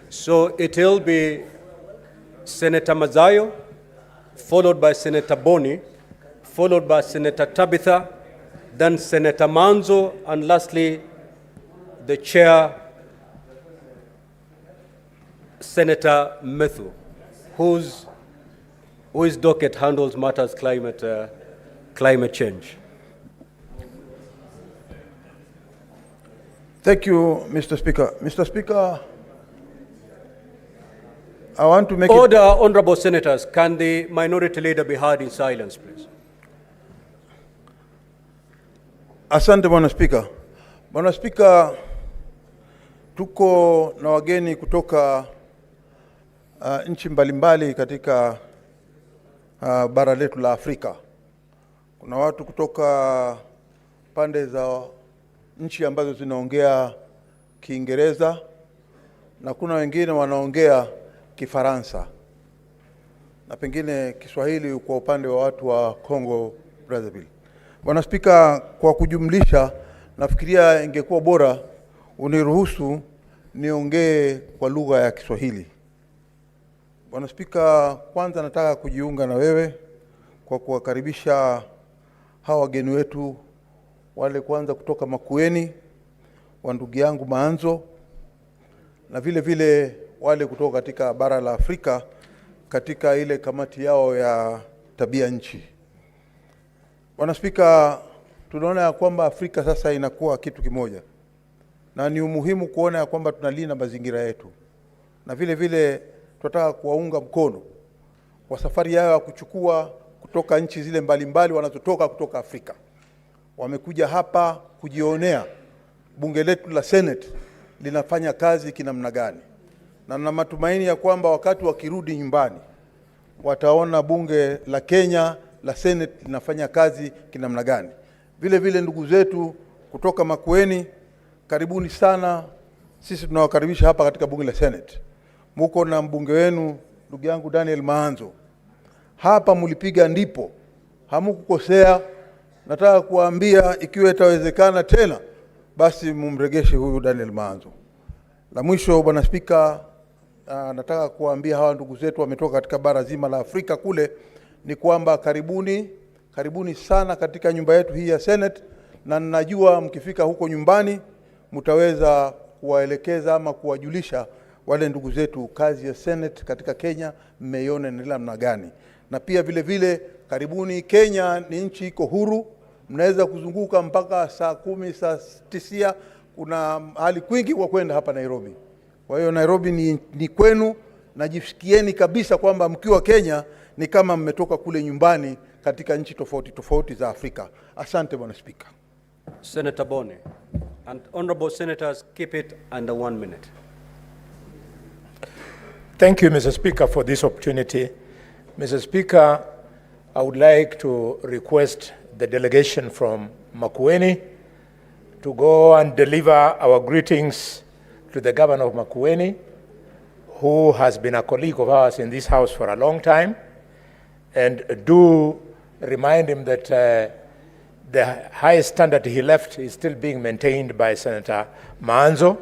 So it'll be Senator Mazayo, followed by Senator Boni, followed by Senator Tabitha, then Senator Manzo, and lastly, the chair, Senator Methu, whose docket handles matters climate change. Thank you, Mr. Speaker. Mr. Speaker, I want to make Order, honorable senators. Can the minority leader be heard in silence, please? Asante, Bwana Speaker. Bwana Speaker, tuko na wageni kutoka nchi mbalimbali katika bara letu la Afrika. Kuna watu kutoka pande za nchi ambazo zinaongea Kiingereza na kuna wengine wanaongea Kifaransa na pengine Kiswahili kwa upande wa watu wa Congo Brazzaville. Bwana Spika, kwa kujumlisha, nafikiria ingekuwa bora uniruhusu niongee kwa lugha ya Kiswahili. Bwana Spika, kwanza nataka kujiunga na wewe kwa kuwakaribisha hawa wageni wetu wale kwanza kutoka Makueni wa ndugu yangu Maanzo na vile vile wale kutoka katika bara la Afrika katika ile kamati yao ya tabia nchi. Bwana Spika, tunaona ya kwamba Afrika sasa inakuwa kitu kimoja na ni umuhimu kuona ya kwamba tunalinda mazingira yetu, na vile vile tunataka kuwaunga mkono kwa safari yao ya kuchukua kutoka nchi zile mbalimbali wanazotoka kutoka Afrika. Wamekuja hapa kujionea bunge letu la Senate linafanya kazi kinamna gani, na na matumaini ya kwamba wakati wakirudi nyumbani wataona bunge la Kenya la Senate linafanya kazi kinamna gani. Vile vile ndugu zetu kutoka Makueni, karibuni sana. Sisi tunawakaribisha hapa katika bunge la Senate. Muko na mbunge wenu ndugu yangu Daniel Maanzo. Hapa mulipiga ndipo, hamukukosea. Nataka kuambia ikiwa itawezekana tena basi mumregeshe huyu Daniel Maanzo. La mwisho, Bwana Spika, nataka kuambia hawa ndugu zetu wametoka katika bara zima la Afrika kule ni kwamba karibuni sana katika nyumba yetu hii ya Senate, na ninajua mkifika huko nyumbani mtaweza kuwaelekeza ama kuwajulisha wale ndugu zetu kazi ya Senate katika Kenya mmeiona ni namna gani. Na pia vile vile karibuni. Kenya ni nchi iko huru, mnaweza kuzunguka mpaka saa 10 saa 9, kuna hali kwingi kwa kwenda hapa Nairobi. Kwa hiyo Nairobi ni kwenu, najifikieni kabisa kwamba mkiwa Kenya ni kama mmetoka kule nyumbani katika nchi tofauti tofauti za Afrika. Asante Bwana Speaker. Senator Boni, and honorable senators, keep it under 1 minute. Thank you, Mr. Speaker, for this opportunity. Mr. Speaker, I would like to request the delegation from Makueni to go and deliver our greetings to the governor of Makueni, who has been a colleague of ours in this house for a long time, and do remind him that the highest standard he left is still being maintained by Senator Maanzo.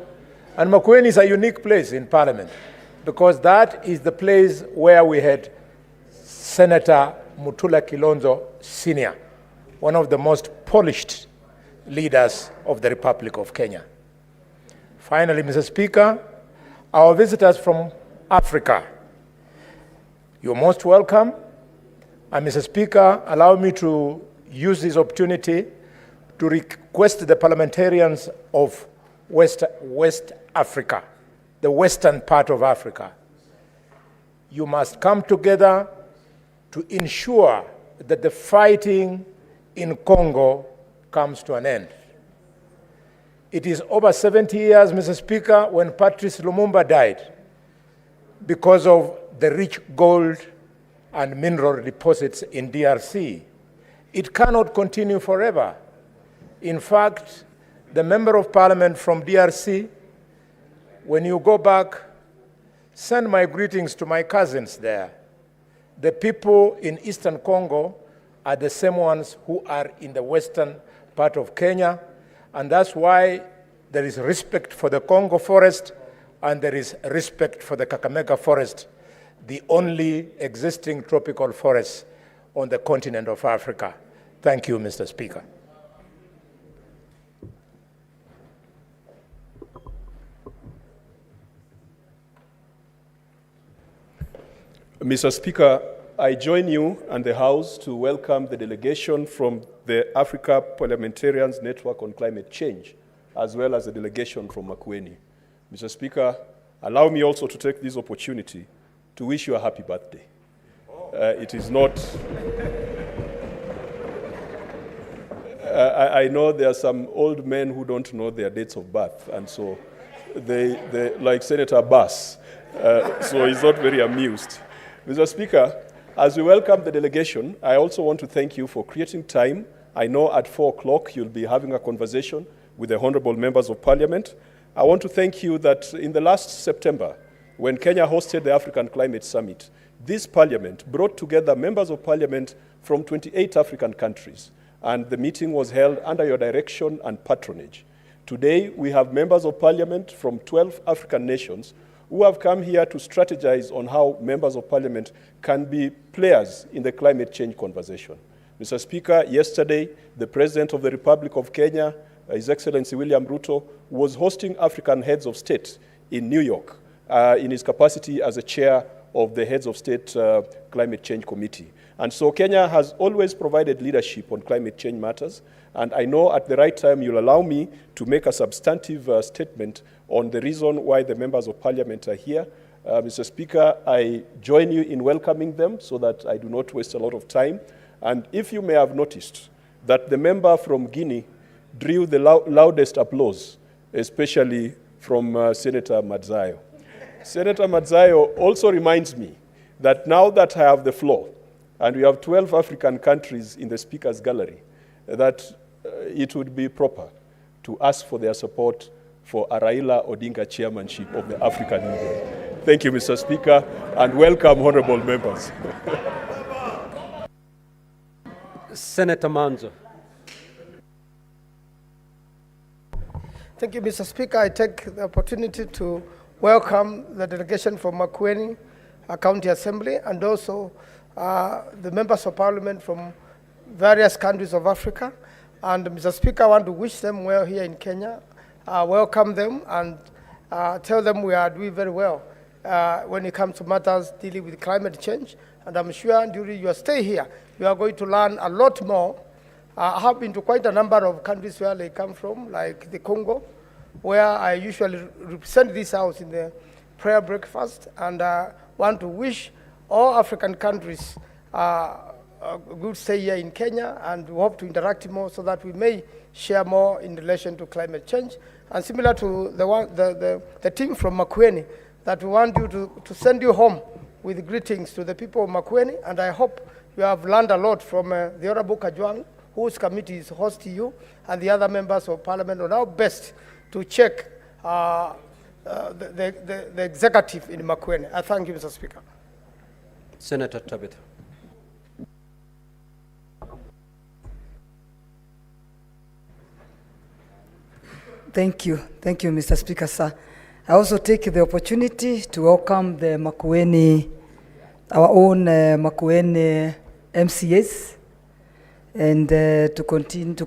And Makueni is a unique place in Parliament because that is the place where we had Senator Mutula Kilonzo Sr., one of the most polished leaders of the Republic of Kenya. Finally, Mr. Speaker, our visitors from Africa, you're most welcome. And Mr. Speaker, allow me to use this opportunity to request the parliamentarians of West Africa, the western part of Africa, you must come together to ensure that the fighting in Congo comes to an end. It is over 70 years, Mr. Speaker, when Patrice Lumumba died because of the rich gold and mineral deposits in DRC. It cannot continue forever. In fact, the member of parliament from DRC, when you go back, send my greetings to my cousins there. The people in Eastern Congo are the same ones who are in the western part of Kenya, and that's why there is respect for the Congo forest and there is respect for the Kakamega forest, the only existing tropical forest on the continent of Africa. Thank you, Mr. Speaker. Mr. Speaker, I join you and the House to welcome the delegation from the Africa Parliamentarians Network on Climate Change, as well as the delegation from Makueni. Mr. Speaker, allow me also to take this opportunity to wish you a happy birthday. It is not... I know there are some old men who don't know their dates of birth, and so they like Senator Bass, so he's not very amused. Mr. Speaker, as we welcome the delegation, I also want to thank you for creating time. I know at 4 o'clock you'll be having a conversation with the honorable members of parliament. I want to thank you that in the last September, when Kenya hosted the African Climate Summit, this parliament brought together members of parliament from 28 African countries, and the meeting was held under your direction and patronage. Today, we have members of parliament from 12 African nations who have come here to strategize on how members of parliament can be players in the climate change conversation. Mr. Speaker, yesterday, the President of the Republic of Kenya, His Excellency William Ruto, was hosting African heads of state in New York in his capacity as a chair of the Heads of State Climate Change Committee. And so Kenya has always provided leadership on climate change matters, and I know at the right time you'll allow me to make a substantive statement on the reason why the members of parliament are here. Mr. Speaker, I join you in welcoming them so that I do not waste a lot of time. And if you may have noticed that the member from Guinea drew the loudest applause, especially from Senator Madzayo. Senator Madzayo also reminds me that now that I have the floor, and we have 12 African countries in the Speaker's gallery, that it would be proper to ask for their support for a Raila Odinga chairmanship of the African Union. Thank you, Mr. Speaker, and welcome, honorable members. Senator Manzo. Thank you, Mr. Speaker. I take the opportunity to welcome the delegation from Makueni County Assembly and also the members of parliament from various countries of Africa. And Mr. Speaker, I want to wish them well here in Kenya, welcome them and tell them we are doing very well when it comes to matters dealing with climate change. And I'm sure during your stay here, you are going to learn a lot more. I have been to quite a number of countries where they come from, like the Congo, where I usually represent this house in the prayer breakfast, and want to wish all African countries a good stay here in Kenya, and we hope to interact more so that we may share more in relation to climate change. And similar to the team from Makueni, that we want you to send you home with greetings to the people of Makueni, and I hope you have learned a lot from the Honorable Kajwang, whose committee is hosting you, and the other members of parliament on how best to check the executive in Makueni. I thank you, Mr. Speaker. Senator Tabitha. Thank you, Mr. Speaker, sir. I also take the opportunity to welcome the Makueni, our own Makueni MCAs, and to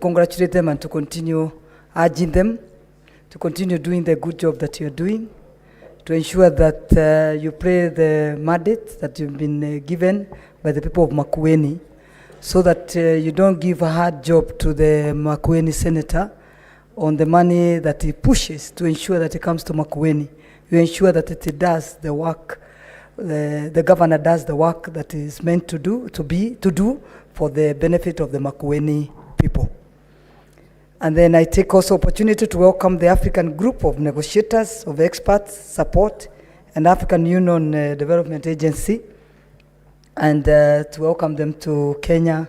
congratulate them and to continue urging them to continue doing the good job that you're doing, to ensure that you play the mandate that you've been given by the people of Makueni, so that you don't give a hard job to the Makueni senator on the money that he pushes to ensure that it comes to Makueni. You ensure that it does the work, the governor does the work that is meant to do for the benefit of the Makueni people. And then I take also opportunity to welcome the African group of negotiators, of experts, support, and African Union Development Agency, and to welcome them to Kenya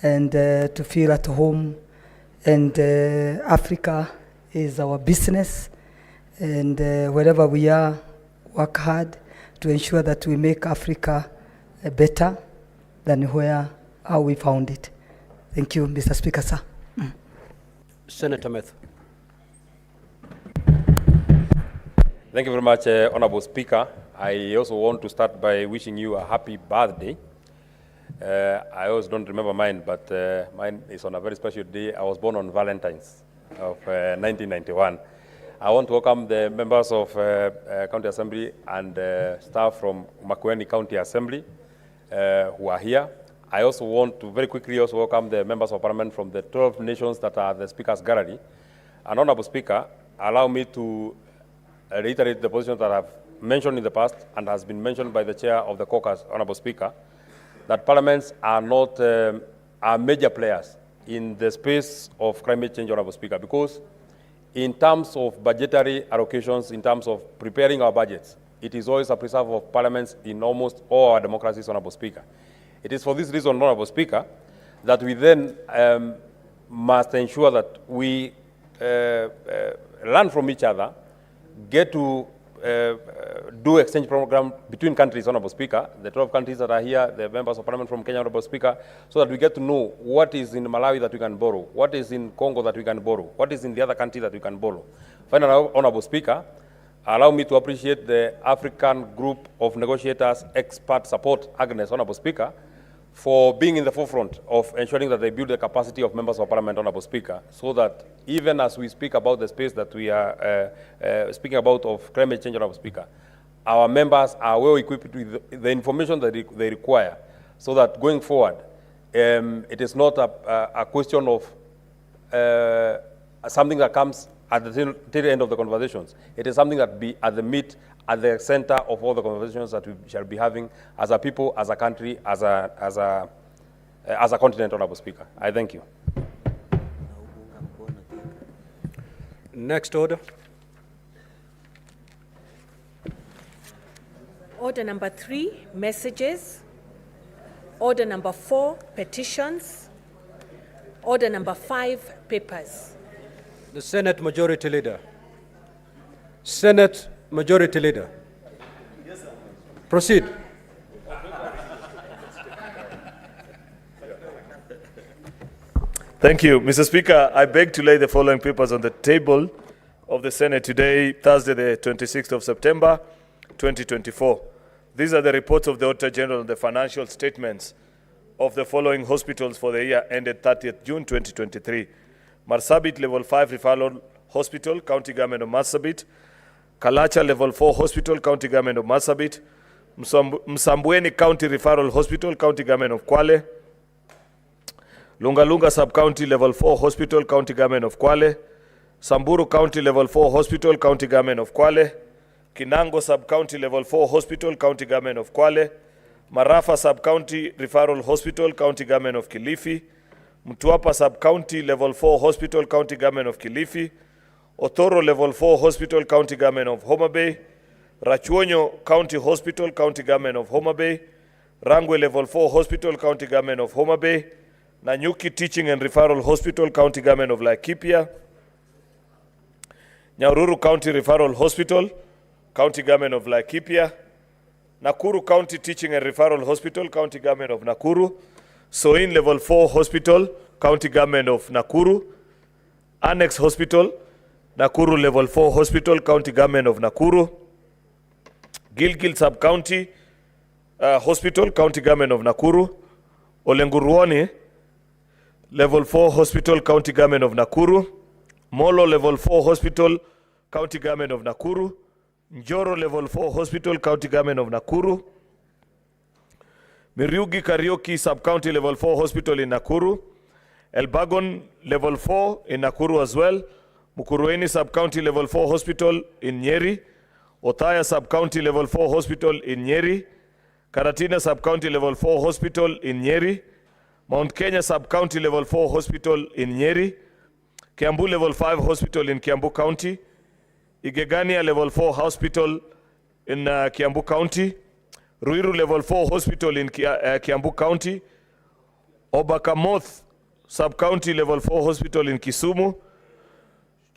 and to feel at home. And Africa is our business, and wherever we are, work hard to ensure that we make Africa better than how we found it. Thank you, Mr. Speaker, sir. Senator Meth. Thank you very much, Honorable Speaker. I also want to start by wishing you a happy birthday. I always don't remember mine, but mine is on a very special day. I was born on Valentine's of 1991. I want to welcome the members of County Assembly and staff from Makueni County Assembly who are here. I also want to very quickly also welcome the members of Parliament from the 12 nations that are the Speaker's gallery. And Honorable Speaker, allow me to reiterate the position that I've mentioned in the past and has been mentioned by the Chair of the caucus, Honorable Speaker, that parliaments are not are major players in the space of climate change, Honorable Speaker, because in terms of budgetary allocations, in terms of preparing our budgets, it is always a preserve of parliaments in almost all our democracies, Honorable Speaker. It is for this reason, Honorable Speaker, that we then must ensure that we learn from each other, get to do exchange program between countries, Honorable Speaker, the 12 countries that are here, the members of Parliament from Kenya, Honorable Speaker, so that we get to know what is in Malawi that we can borrow, what is in Congo that we can borrow, what is in the other country that we can borrow. Finally, Honorable Speaker, allow me to appreciate the African Group of Negotiators Expert Support, Agnes, Honorable Speaker, for being in the forefront of ensuring that they build the capacity of members of Parliament, Honorable Speaker, so that even as we speak about the space that we are speaking about of climate change, Honorable Speaker, our members are well equipped with the information that they require, so that going forward, it is not a question of something that comes at the tail end of the conversations. It is something that be at the meat, at the center of all the conversations that we shall be having as a people, as a country, as a continent, Honorable Speaker. I thank you. Next order. Order number 3, messages. Order number 4, petitions. Order number 5, papers. The Senate Majority Leader. Senate Majority Leader. Yes, sir. Proceed. Thank you, Mr. Speaker. I beg to lay the following papers on the table of the Senate today, Thursday, the 26th of September, 2024. These are the reports of the Auditor General on the financial statements of the following hospitals for the year ended 30th June 2023. Marsabit Level 5 Referral Hospital, County Government of Marsabit. Kalacha Level 4 Hospital, County Government of Marsabit. Msambweni County Referral Hospital, County Government of Kwale. Lungalunga Sub-County Level 4 Hospital, County Government of Kwale. Samburu County Level 4 Hospital, County Government of Kwale. Kinango Sub-County Level 4 Hospital, County Government of Kwale. Marafa Sub-County Referral Hospital, County Government of Kilifi. Mtwapa Sub-County Level 4 Hospital, County Government of Kilifi. Otoro Level 4 Hospital, County Government of Homa Bay. Rachuonyo County Hospital, County Government of Homa Bay. Rangwe Level 4 Hospital, County Government of Homa Bay. Nanyuki Teaching and Referral Hospital, County Government of Laikipia. Nyahururu County Referral Hospital, County Government of Laikipia. Nakuru County Teaching and Referral Hospital, County Government of Nakuru. Soin Level 4 Hospital, County Government of Nakuru. Annex Hospital, Nakuru Level 4 Hospital, County Government of Nakuru. Gilgil Sub-County Hospital, County Government of Nakuru. Olenguruoni Level 4 Hospital, County Government of Nakuru. Molo Level 4 Hospital, County Government of Nakuru. Njoro Level 4 Hospital, County Government of Nakuru. Miriugi Karaoke Sub-County Level 4 Hospital in Nakuru. Elbagon Level 4 in Nakuru as well. Mukurueni Sub-County Level 4 Hospital in Nyeri. Othaya Sub-County Level 4 Hospital in Nyeri. Karatina Sub-County Level 4 Hospital in Nyeri. Mount Kenya Sub-County Level 4 Hospital in Nyeri. Kiambu Level 5 Hospital in Kiambu County. Igegania Level 4 Hospital in Kiambu County. Ruiru Level 4 Hospital in Kiambu County. Obakamoth Sub-County Level 4 Hospital in Kisumu.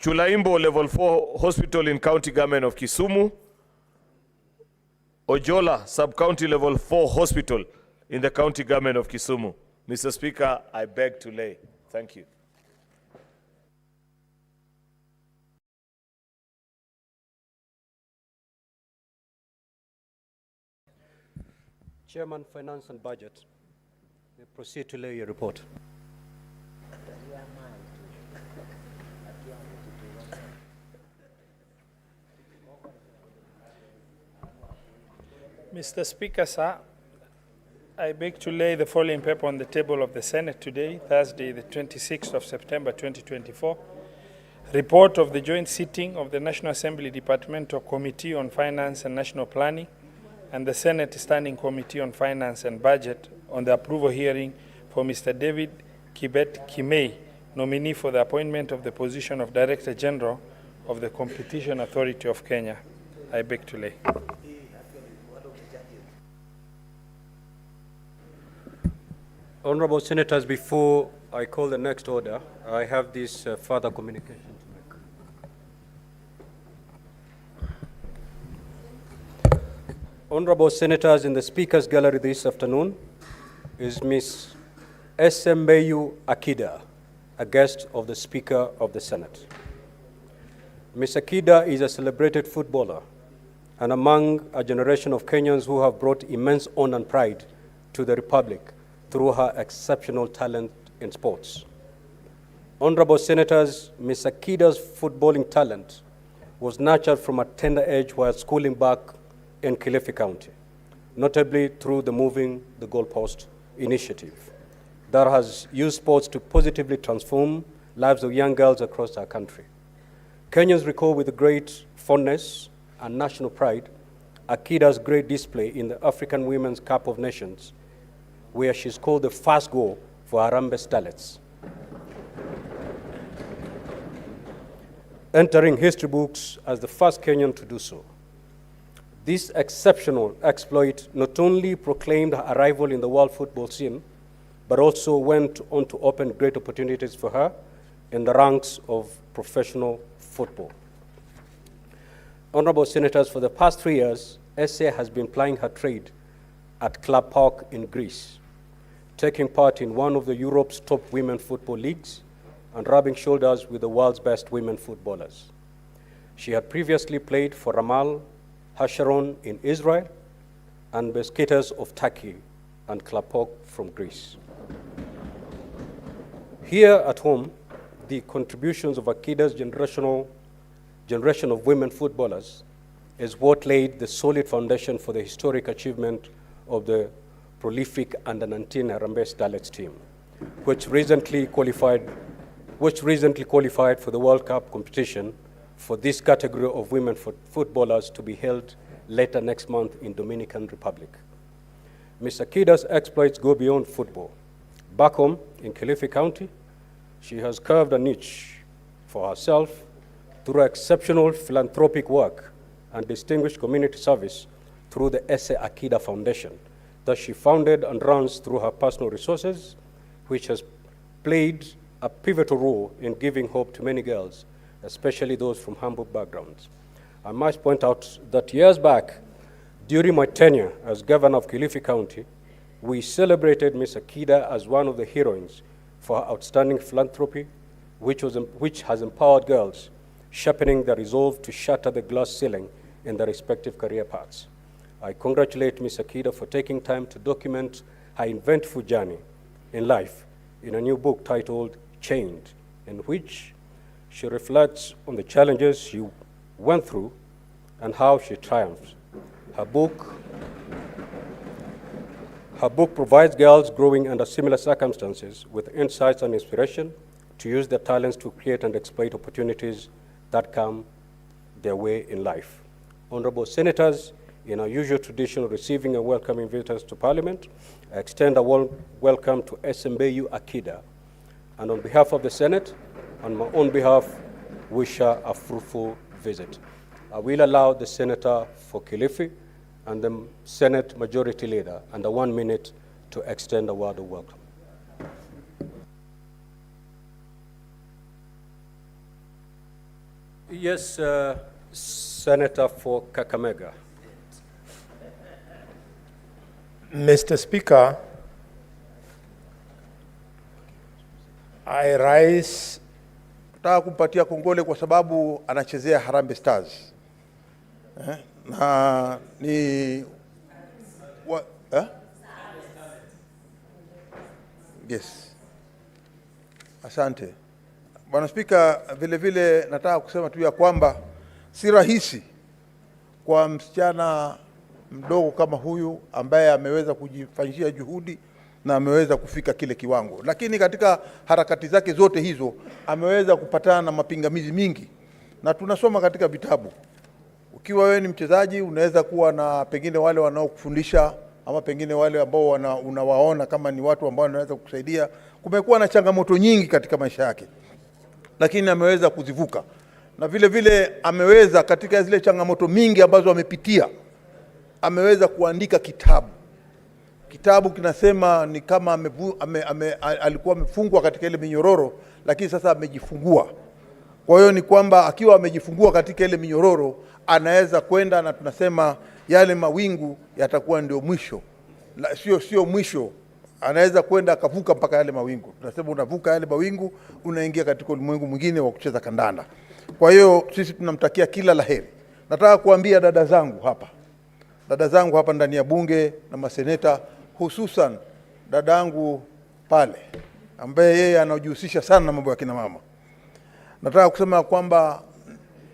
Chulaimbo Level 4 Hospital in County Government of Kisumu. Ojola Sub-County Level 4 Hospital in the County Government of Kisumu. Mr. Speaker, I beg to lay. Thank you. Chairman, Finance and Budget, may proceed to lay your report. Mr. Speaker, sir, I beg to lay the following paper on the table of the Senate today, Thursday, the 26th of September 2024. Report of the joint sitting of the National Assembly Departmental Committee on Finance and National Planning and the Senate Standing Committee on Finance and Budget on the approval hearing for Mr. David Kibet Kimei, nominee for the appointment of the position of Director General of the Competition Authority of Kenya. I beg to lay. Honorable Senators, before I call the next order, I have this further communication to make. Honorable Senators, in the Speaker's Gallery this afternoon is Ms. Akida, a guest of the Speaker of the Senate. Ms. Akida is a celebrated footballer and among a generation of Kenyans who have brought immense honor and pride to the Republic through her exceptional talent in sports. Honorable Senators, Ms. Akida's footballing talent was nurtured from a tender age while schooling back in Kilifi County, notably through the Moving the Goalpost initiative that has used sports to positively transform lives of young girls across our country. Kenyans recall with great fondness and national pride Akida's great display in the African Women's Cup of Nations, where she scored the first goal for Harambee Starlets, entering history books as the first Kenyan to do so. This exceptional exploit not only proclaimed her arrival in the world football scene, but also went on to open great opportunities for her in the ranks of professional football. Honorable Senators, for the past 3 years, SA has been plying her trade at Club Park in Greece, taking part in one of Europe's top women football leagues and rubbing shoulders with the world's best women footballers. She had previously played for Ramal Hasharon in Israel and Besiktas of Turkey and Club Park from Greece. Here at home, the contributions of Akida's generation of women footballers is what laid the solid foundation for the historic achievement of the prolific under-19 Harambee Starlets team, which recently qualified for the World Cup competition for this category of women footballers to be held later next month in Dominican Republic. Ms. Akida's exploits go beyond football. Back home in Kilifi County, she has carved a niche for herself through exceptional philanthropic work and distinguished community service through the ESS Akida Foundation that she founded and runs through her personal resources, which has played a pivotal role in giving hope to many girls, especially those from humble backgrounds. I must point out that years back, during my tenure as governor of Kilifi County, we celebrated Ms. Akida as one of the heroines for her outstanding philanthropy, which has empowered girls, sharpening their resolve to shatter the glass ceiling in their respective career paths. I congratulate Ms. Akida for taking time to document her eventful journey in life in a new book titled Chained, in which she reflects on the challenges she went through and how she triumphed. Her book provides girls growing under similar circumstances with insights and inspiration to use their talents to create and exploit opportunities that come their way in life. Honorable Senators, in our usual tradition of receiving and welcoming visitors to Parliament, I extend a warm welcome to SMBU Akida, and on behalf of the Senate, on my own behalf, wish her a fruitful visit. I will allow the Senator for Kilifi and the Senate Majority Leader under 1 minute to extend a word of welcome. Yes, Senator for Kakamega. Mr. Speaker, I rise. Nataka kumpatia kongole kwa sababu anachezea Harambee Stars. Na ni Yes. Asante. Bwana Spika, vile vile nataka kusema tu ya kwamba si rahisi kwa msichana mdogo kama huyu ambaye ameweza kujifanyia juhudi na ameweza kufika kile kiwango, lakini katika harakati zake zote hizo ameweza kupatana na mapingamizi mingi, na tunasoma katika vitabu. Ukiwa wewe ni mchezaji unaweza kuwa na pengine wale wanaokufundisha ama pengine wale ambao unawaona kama ni watu ambao wanaweza kukusaidia. Kumekuwa na changamoto nyingi katika maisha yake, lakini ameweza kuzivuka, na vile vile ameweza katika zile changamoto mingi ambazo amepitia ameweza kuandika kitabu. Kitabu kinasema ni kama alikuwa amefungwa katika ile minyororo, lakini sasa amejifungua. Kwa hiyo ni kwamba akiwa amejifungua katika ile minyororo anaweza kwenda, na tunasema yale mawingu yatakuwa ndio mwisho. Sio mwisho, anaweza kwenda akavuka mpaka yale mawingu. Tunasema unavuka yale mawingu unaingia katika ulimwengu mwingine wa kucheza kandanda. Kwa hiyo sisi tunamtakia kila laheri. Nataka kuambia dada zangu hapa ndani ya bunge na maseneta, hususan dadangu pale ambaye yeye anajihusisha sana na mambo ya kina mama. Nataka kusema kwamba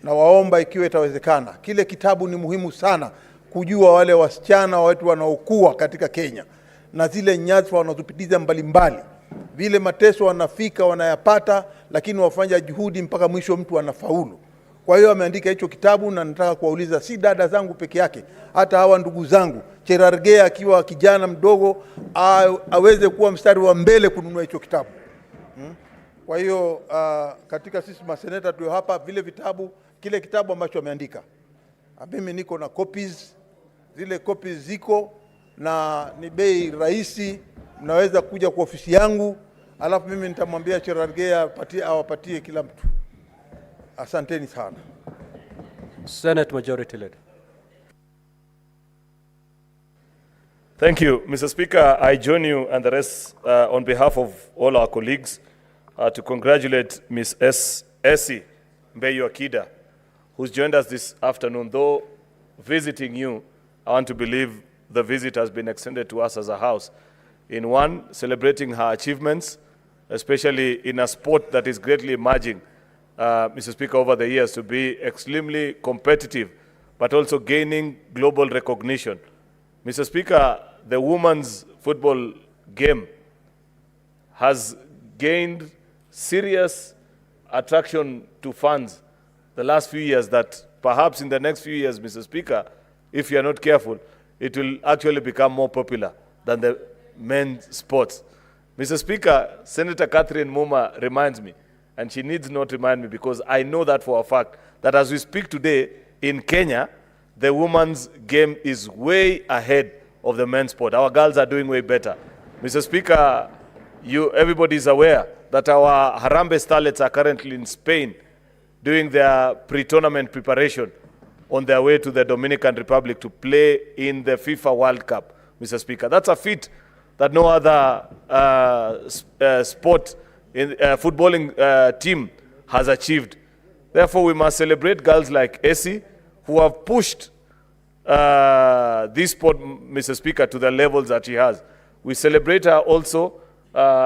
nawaomba ikiwa itawezekana, kile kitabu ni muhimu sana kujua wale wasichana wetu wanaokuwa katika Kenya na zile nyadhifa wanazopitiza mbalimbali, vile mateso wanafika wanayapata, lakini wafanya juhudi mpaka mwisho mtu anafaulu. Kwa hiyo ameandika hicho kitabu, na nataka kuwauliza si dada zangu peke yake, hata hawa ndugu zangu, Cherargei akiwa kijana mdogo aweze kuwa mstari wa mbele kununua hicho kitabu. Kwa hiyo katika sisi maseneta tulio hapa, vile vitabu, kile kitabu ambacho ameandika, mimi niko na copies, zile copies ziko na ni bei rahisi, mnaweza kuja kwa ofisi yangu, alafu mimi nitamwambia Cherargei awapatie kila mtu. Asanteni sana. Senate Majority Leader. Thank you, Mr. Speaker. I join you and the rest on behalf of all our colleagues to congratulate Ms. Essie Akida, who's joined us this afternoon. Though visiting you, I want to believe the visit has been extended to us as a house. In one, celebrating her achievements, especially in a sport that is greatly emerging, Mr. Speaker, over the years to be extremely competitive, but also gaining global recognition. Mr. Speaker, the women's football game has gained serious attraction to fans the last few years that perhaps in the next few years, Mr. Speaker, if you are not careful, it will actually become more popular than the men's sports. Mr. Speaker, Senator Catherine Muma reminds me, and she needs not remind me because I know that for a fact, that as we speak today in Kenya, the women's game is way ahead of the men's sport. Our girls are doing way better. Mr. Speaker, everybody is aware that our Harambe starlets are currently in Spain doing their pre-tournament preparation on their way to the Dominican Republic to play in the FIFA World Cup, Mr. Speaker. That's a feat that no other footballing team has achieved. Therefore, we must celebrate girls like Essie who have pushed this sport, Mr. Speaker, to the levels that she has. We celebrate her also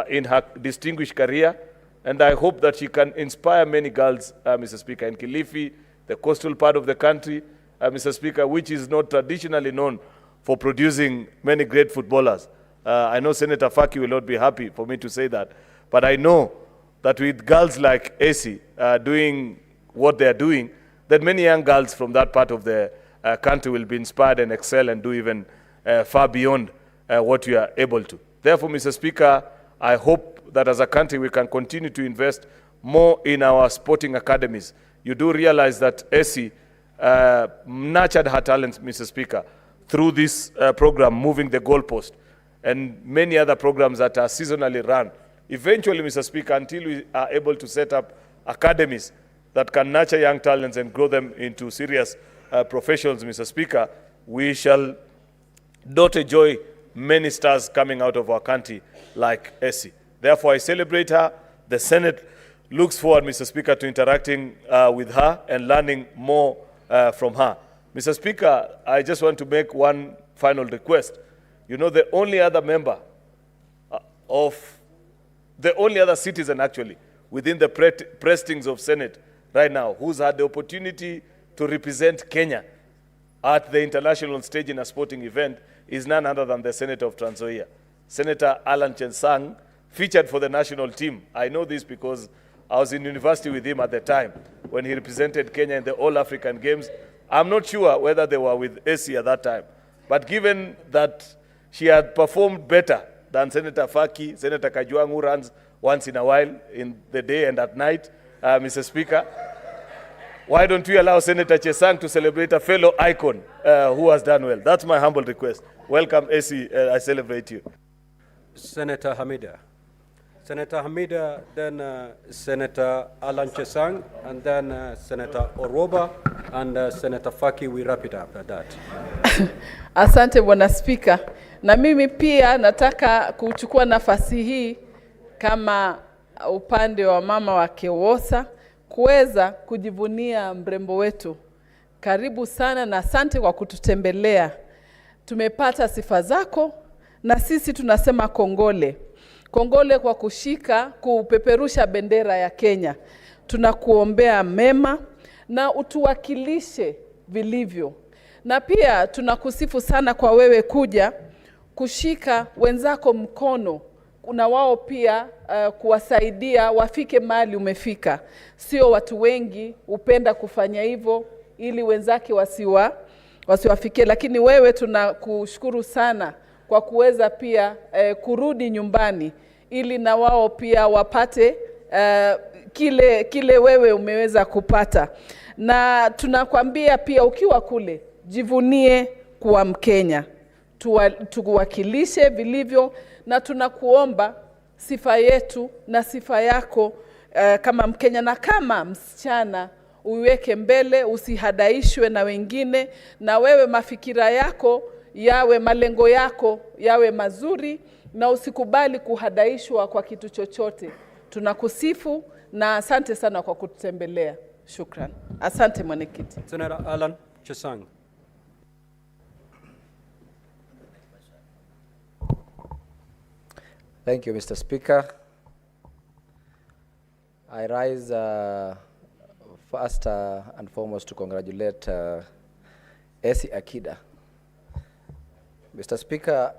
in her distinguished career, and I hope that she can inspire many girls, Mr. Speaker, in Kilifi, the coastal part of the country, Mr. Speaker, which is not traditionally known for producing many great footballers. I know Senator Faki will not be happy for me to say that, but I know that with girls like Essie doing what they are doing, that many young girls from that part of the country will be inspired and excel and do even far beyond what we are able to. Therefore, Mr. Speaker, I hope that as a country we can continue to invest more in our sporting academies. You do realize that Essie nurtured her talents, Mr. Speaker, through this program, Moving the Goalpost, and many other programs that are seasonally run. Eventually, Mr. Speaker, until we are able to set up academies that can nurture young talents and grow them into serious professions, Mr. Speaker, we shall not enjoy many stars coming out of our country like Essie. Therefore, I celebrate her. The Senate looks forward, Mr. Speaker, to interacting with her and learning more from her. Mr. Speaker, I just want to make one final request. You know, the only other member of the only other citizen actually within the precincts of Senate right now who's had the opportunity to represent Kenya at the international stage in a sporting event is none other than the Senator of Trans Nzoia, Senator Alan Chensang, featured for the national team. I know this because I was in university with him at the time when he represented Kenya in the All-African Games. I'm not sure whether they were with AC at that time, but given that she had performed better than Senator Faki, Senator Kajwang, who runs once in a while in the day and at night, Mr. Speaker, why don't we allow Senator Chesang to celebrate a fellow icon who has done well? That's my humble request. Welcome, AC. I celebrate you. Senator Hamida. Senator Hamida, then Senator Alan Chesang, and then Senator Oroba, and Senator Faki. We wrap it up at that. Asante Bwana Spika. Na mimi pia nataka kuchukua nafasi hii kama upande wa mama wa Kewosa kuweza kujivunia mrembo wetu. Karibu sana na asante kwa kututembelea. Tumepata sifa zako na sisi tunasema kongole. Kongole kwa kupeperusha bendera ya Kenya. Tunakuombea mema na utuwakilishe vilivyo. Na pia tunakusifu sana kwa wewe kuja kushika wenzako mkono na wao pia kuwasaidia wafike mahali umefika. Sio watu wengi upenda kufanya hivyo ili wenzake wasiwafikie, lakini wewe tunakushukuru sana kwa kuweza pia kurudi nyumbani ili na wao pia wapate kile wewe umeweza kupata. Na tunakwambia pia ukiwa kule jivunie kuwa Mkenya. Tuwakilishe vilivyo na tunakuomba sifa yetu na sifa yako kama Mkenya na kama msichana uiweke mbele, usihadaishwe na wengine, na wewe mafikira yako yawe, malengo yako yawe mazuri, na usikubali kuhadaishwa kwa kitu chochote. Tunakusifu na asante sana kwa kututembelea. Shukran. Asante mwenyekiti. Senator Alan Chesang. Thank you, Mr. Speaker. I rise first and foremost to congratulate ESS Akida. Mr. Speaker,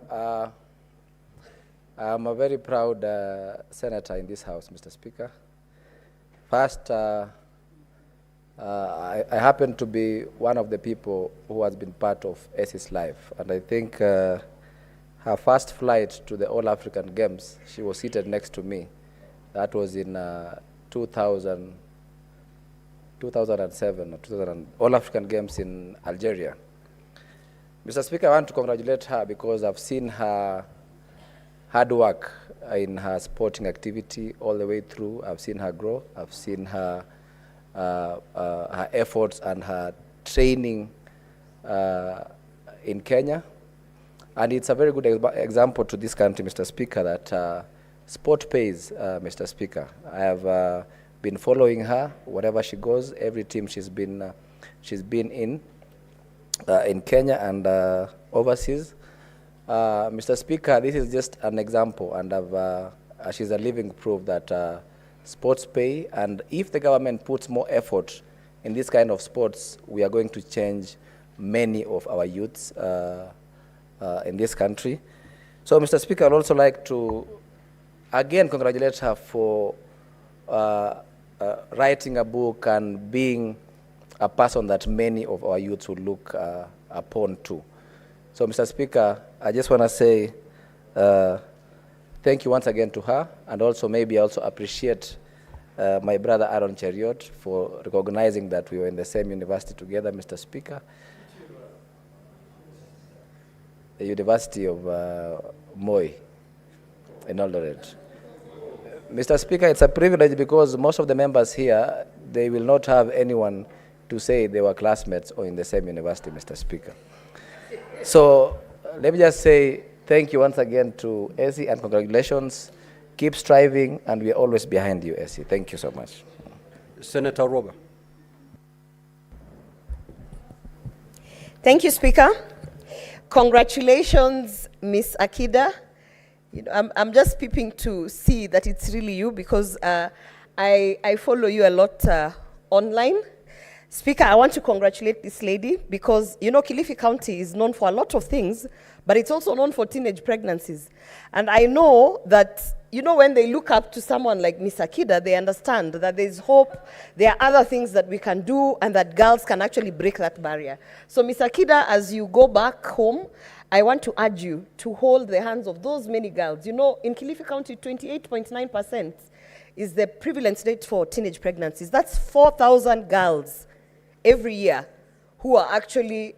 I'm a very proud senator in this house, Mr. Speaker. First, I happen to be one of the people who has been part of ESS's life, and I think her first flight to the All-African Games, she was seated next to me. That was in 2007 or 2000 All-African Games in Algeria. Mr. Speaker, I want to congratulate her because I've seen her hard work in her sporting activity all the way through. I've seen her grow. I've seen her efforts and her training in Kenya. And it's a very good example to this country, Mr. Speaker, that sport pays, Mr. Speaker. I have been following her wherever she goes, every team she's been in Kenya and overseas. Mr. Speaker, this is just an example, and she's a living proof that sports pay, and if the government puts more effort in this kind of sports, we are going to change many of our youths in this country. So, Mr. Speaker, I'd also like to again congratulate her for writing a book and being a person that many of our youths would look upon to. So, Mr. Speaker, I just want to say thank you once again to her, and also maybe also appreciate my brother Aaron Cheriot for recognizing that we were in the same university together, Mr. Speaker. The University of Moi in Eldoret. Mr. Speaker, it's a privilege because most of the members here, they will not have anyone to say they were classmates or in the same university, Mr. Speaker. So let me just say thank you once again to Essie and congratulations. Keep striving, and we are always behind you, Essie. Thank you so much. Senator Oroba. Thank you, Speaker. Congratulations, Ms. Akida. You know, I'm just peeping to see that it's really you, because I follow you a lot online. Speaker, I want to congratulate this lady, because, you know, Kilifi County is known for a lot of things, but it's also known for teenage pregnancies. And I know that, you know, when they look up to someone like Ms. Akida, they understand that there's hope, there are other things that we can do, and that girls can actually break that barrier. So Ms. Akida, as you go back home, I want to urge you to hold the hands of those many girls. You know, in Kilifi County, 28.9% is the prevalence rate for teenage pregnancies. That's 4,000 girls every year who are actually,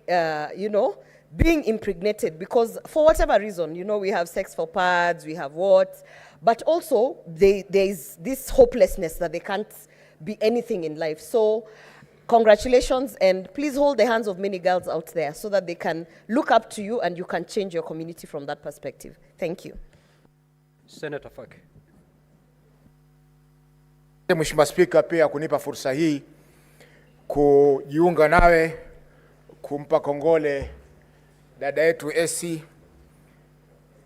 you know, being impregnated, because for whatever reason, you know, we have sex for pads, we have what, but also there is this hopelessness that they can't be anything in life. So congratulations, and please hold the hands of many girls out there so that they can look up to you and you can change your community from that perspective. Thank you. Senator Faki. Mheshimiwa Spika, pia kunipa fursa hii kujiunga nawe kumpa kongole dada yetu AC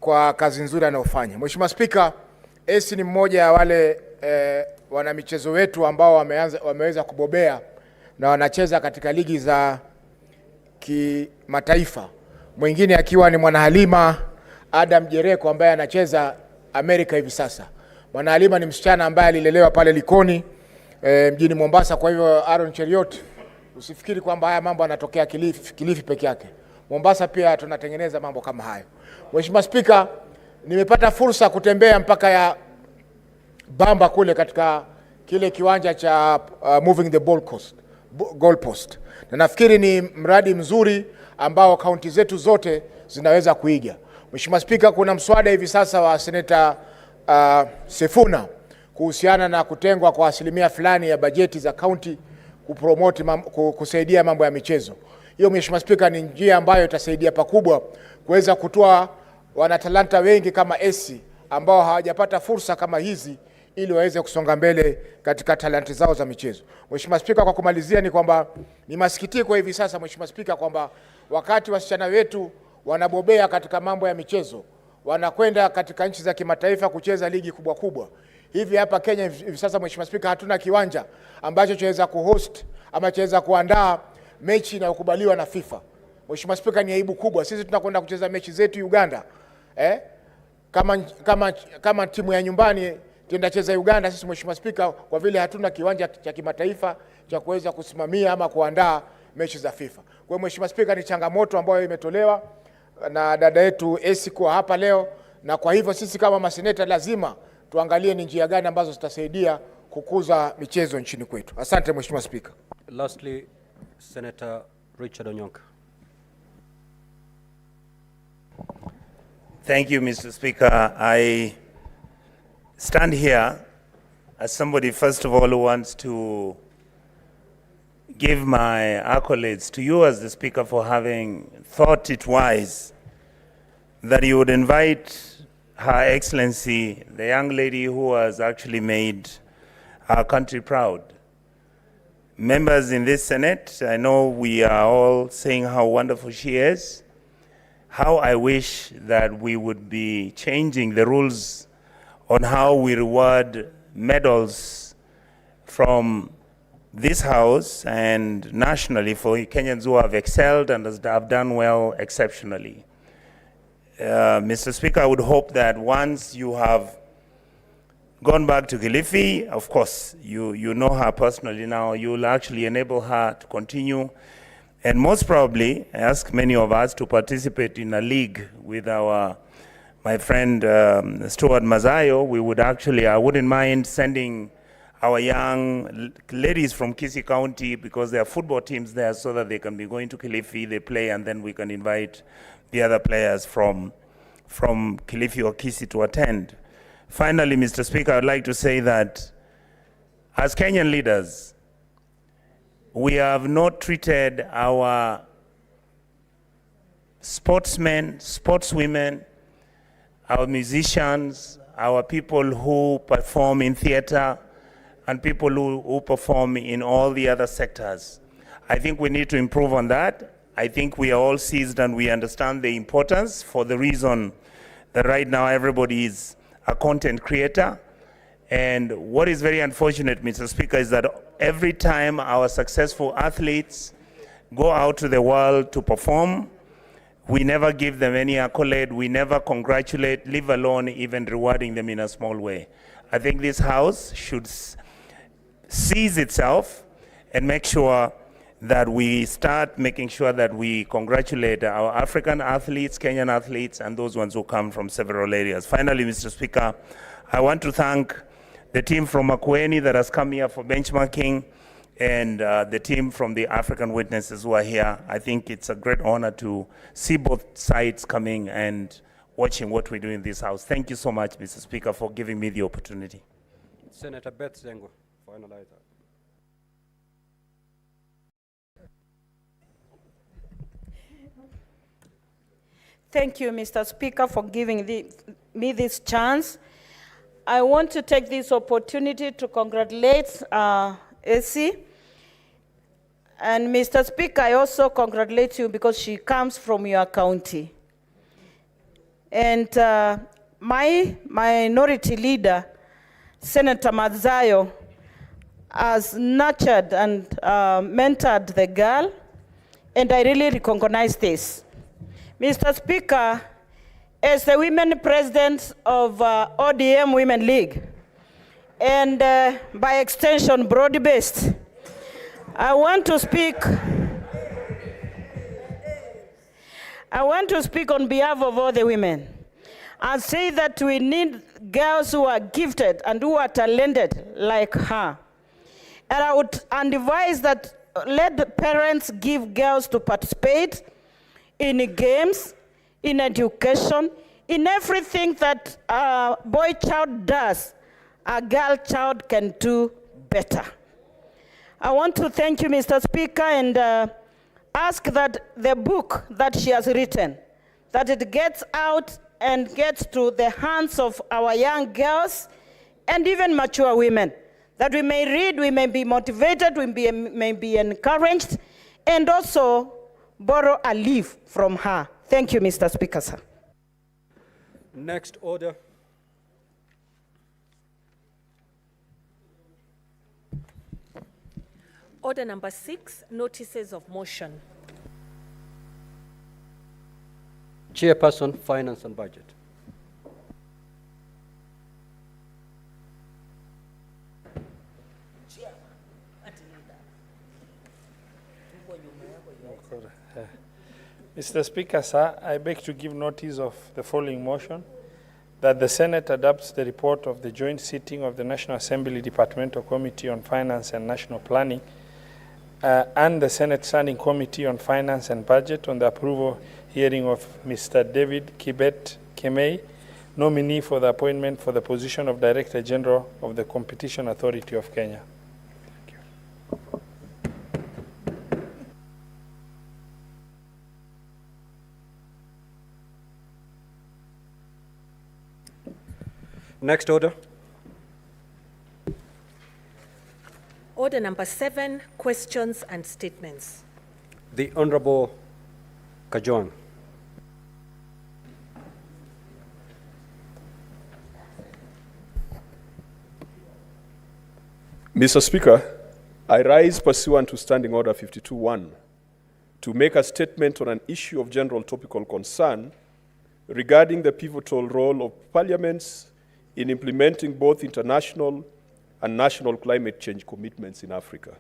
kwa kazi nzuri anayofanya. Mheshimiwa Spika, AC ni mmoja ya wale wanamichezo wetu ambao wameweza kubobea na wanacheza katika ligi za kimataifa. Mwingine akiwa ni Mwanahalima Adam Jereko ambaye anacheza Amerika hivi sasa. Mwanahalima ni msichana ambaye alilelewa pale Likoni mjini Mombasa. Kwa hivyo Aaron Cheriot, usifikiri kwamba haya mambo yanatokea Kilifi peke yake. Mombasa pia tunatengeneza mambo kama hayo. Mheshimiwa Spika, nimepata fursa kutembea mpaka ya Bamba kule katika kile kiwanja cha moving the goalpost. Na nafikiri ni mradi mzuri ambao kaunti zetu zote zinaweza kuiga. Mheshimiwa Spika, kuna mswada hivi sasa wa Seneta Sefuna kuhusiana na kutengwa kwa asilimia fulani ya bajeti za kaunti kupromote kusaidia mambo ya michezo. Hiyo Mheshimiwa Spika ni njia ambayo itasaidia pakubwa kuweza kutoa wanatalanta wengi kama AC ambao hawajapata fursa kama hizi ili waweze kusonga mbele katika talenti zao za michezo. Mheshimiwa Spika, kwa kumalizia ni kwamba ni masikitiko hivi sasa Mheshimiwa Spika kwamba wakati wasichana wetu wanabobea katika mambo ya michezo, wanakwenda katika nchi za kimataifa kucheza ligi kubwa. Hivi hapa Kenya hivi sasa Mheshimiwa Spika hatuna kiwanja ambacho chaweza kuhost ama chaweza kuandaa mechi inayokubaliwa na FIFA. Mheshimiwa Spika, ni aibu kubwa. Sisi tunakwenda kucheza mechi zetu Uganda. Kama timu ya nyumbani tuenda cheza Uganda sisi Mheshimiwa Spika, kwa vile hatuna kiwanja cha kimataifa cha kuweza kusimamia ama kuandaa mechi za FIFA. Kwa hiyo Mheshimiwa Spika, ni changamoto ambayo imetolewa na dada yetu AC kwa hapa leo, na kwa hivyo sisi kama maseneta lazima tuangalie ni njia gani ambazo zitasaidia kukuza michezo nchini kwetu. Asante Mheshimiwa Spika. Lastly, Senator Richard Onyonka. Thank you, Mr. Speaker. I stand here as somebody, first of all, who wants to give my accolades to you as the Speaker for having thought it wise that you would invite Her Excellency, the young lady who has actually made our country proud. Members in this Senate, I know we are all saying how wonderful she is. How I wish that we would be changing the rules on how we reward medals from this House and nationally for Kenyans who have excelled and have done well exceptionally. Mr. Speaker, I would hope that once you have gone back to Kilifi, of course, you know her personally now, you'll actually enable her to continue. And most probably, ask many of us to participate in a league with my friend Stuart Mazayo. We would actually, I wouldn't mind sending our young ladies from Kisii County, because there are football teams there, so that they can be going to Kilifi, they play, and then we can invite the other players from Kilifi or Kisii to attend. Finally, Mr. Speaker, I'd like to say that as Kenyan leaders, we have not treated our sportsmen, sportswomen, our musicians, our people who perform in theater, and people who perform in all the other sectors. I think we need to improve on that. I think we are all seized and we understand the importance for the reason that right now everybody is a content creator. And what is very unfortunate, Mr. Speaker, is that every time our successful athletes go out to the world to perform, we never give them any accolade, we never congratulate, leave alone even rewarding them in a small way. I think this House should seize itself and make sure that we start making sure that we congratulate our African athletes, Kenyan athletes, and those ones who come from several areas. Finally, Mr. Speaker, I want to thank the team from Makueni that has come here for benchmarking, and the team from the African Witnesses who are here. I think it's a great honor to see both sides coming and watching what we do in this House. Thank you so much, Mr. Speaker, for giving me the opportunity. Senator Beth Zengo, finalize that. Thank you, Mr. Speaker, for giving me this chance. I want to take this opportunity to congratulate AC. And Mr. Speaker, I also congratulate you because she comes from your county. And my minority leader, Senator Mazayo, has nurtured and mentored the girl, and I really recognize this. Mr. Speaker, as the women president of ODM Women League, and by extension, broad-based, I want to speak on behalf of all the women and say that we need girls who are gifted and who are talented like her. And I would advise that let the parents give girls to participate in games, in education, in everything that a boy child does, a girl child can do better. I want to thank you, Mr. Speaker, and ask that the book that she has written, that it gets out and gets to the hands of our young girls and even mature women, that we may read, we may be motivated, we may be encouraged, and also borrow a leaf from her. Thank you, Mr. Speaker, sir. Next order. Order number 6, notices of motion. Chairperson, Finance and Budget. Mr. Speaker, sir, I beg to give notice of the following motion, that the Senate adopts the report of the joint sitting of the National Assembly Departmental Committee on Finance and National Planning and the Senate Standing Committee on Finance and Budget on the approval hearing of Mr. David Kibet Kemei, nominee for the appointment for the position of Director General of the Competition Authority of Kenya. Thank you. Next order. Order number 7, questions and statements. The Honorable Kajuan. Mr. Speaker, I rise pursuant to Standing Order 52.1 to make a statement on an issue of general topical concern regarding the pivotal role of parliaments in implementing both international and national climate change commitments in Africa.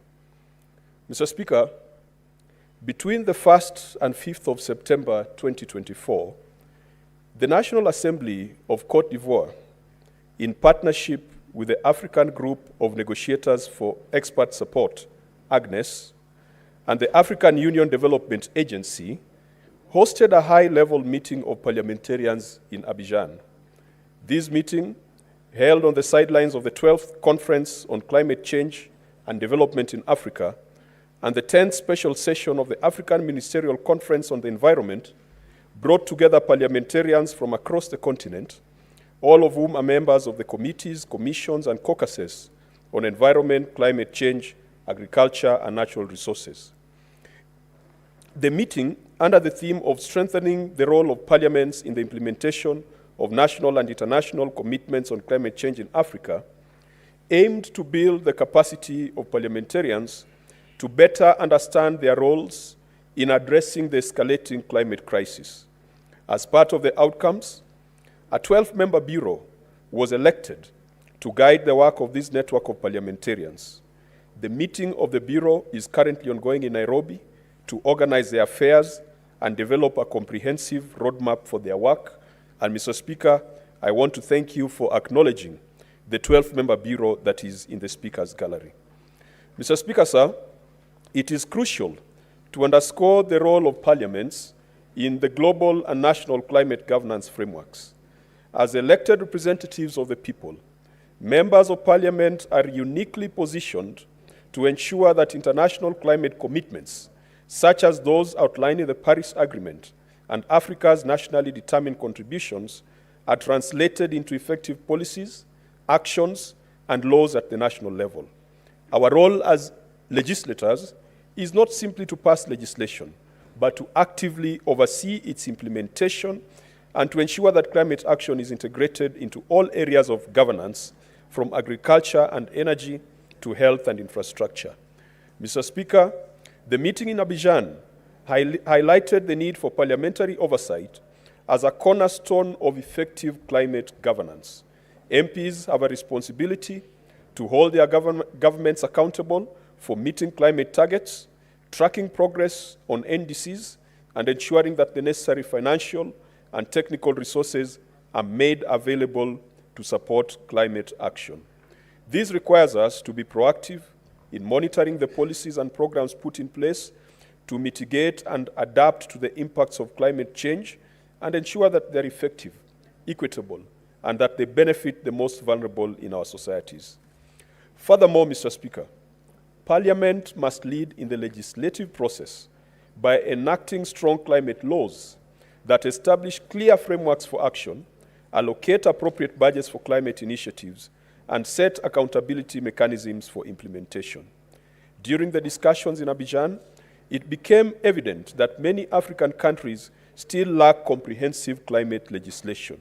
Mr. Speaker, between the 1st and 5th of September 2024, the National Assembly of Cote d'Ivoire, in partnership with the African Group of Negotiators for Expert Support, AGNES, and the African Union Development Agency, hosted a high-level meeting of parliamentarians in Abidjan. This meeting, held on the sidelines of the 12th Conference on Climate Change and Development in Africa and the 10th Special Session of the African Ministerial Conference on the Environment, brought together parliamentarians from across the continent, all of whom are members of the committees, commissions, and caucuses on environment, climate change, agriculture, and natural resources. The meeting, under the theme of strengthening the role of parliaments in the implementation of national and international commitments on climate change in Africa, aimed to build the capacity of parliamentarians to better understand their roles in addressing the escalating climate crisis. As part of the outcomes, a 12-member bureau was elected to guide the work of this network of parliamentarians. The meeting of the bureau is currently ongoing in Nairobi to organize their affairs and develop a comprehensive roadmap for their work. And Mr. Speaker, I want to thank you for acknowledging the 12-member bureau that is in the Speaker's gallery. Mr. Speaker, sir, it is crucial to underscore the role of parliaments in the global and national climate governance frameworks. As elected representatives of the people, members of parliament are uniquely positioned to ensure that international climate commitments, such as those outlined in the Paris Agreement and Africa's nationally determined contributions, are translated into effective policies, actions, and laws at the national level. Our role as legislators is not simply to pass legislation, but to actively oversee its implementation and to ensure that climate action is integrated into all areas of governance, from agriculture and energy to health and infrastructure. Mr. Speaker, the meeting in Abidjan highlighted the need for parliamentary oversight as a cornerstone of effective climate governance. MPs have a responsibility to hold their governments accountable for meeting climate targets, tracking progress on NDCs, and ensuring that the necessary financial and technical resources are made available to support climate action. This requires us to be proactive in monitoring the policies and programs put in place to mitigate and adapt to the impacts of climate change and ensure that they're effective, equitable, and that they benefit the most vulnerable in our societies. Furthermore, Mr. Speaker, Parliament must lead in the legislative process by enacting strong climate laws that establish clear frameworks for action, allocate appropriate budgets for climate initiatives, and set accountability mechanisms for implementation. During the discussions in Abidjan, it became evident that many African countries still lack comprehensive climate legislation.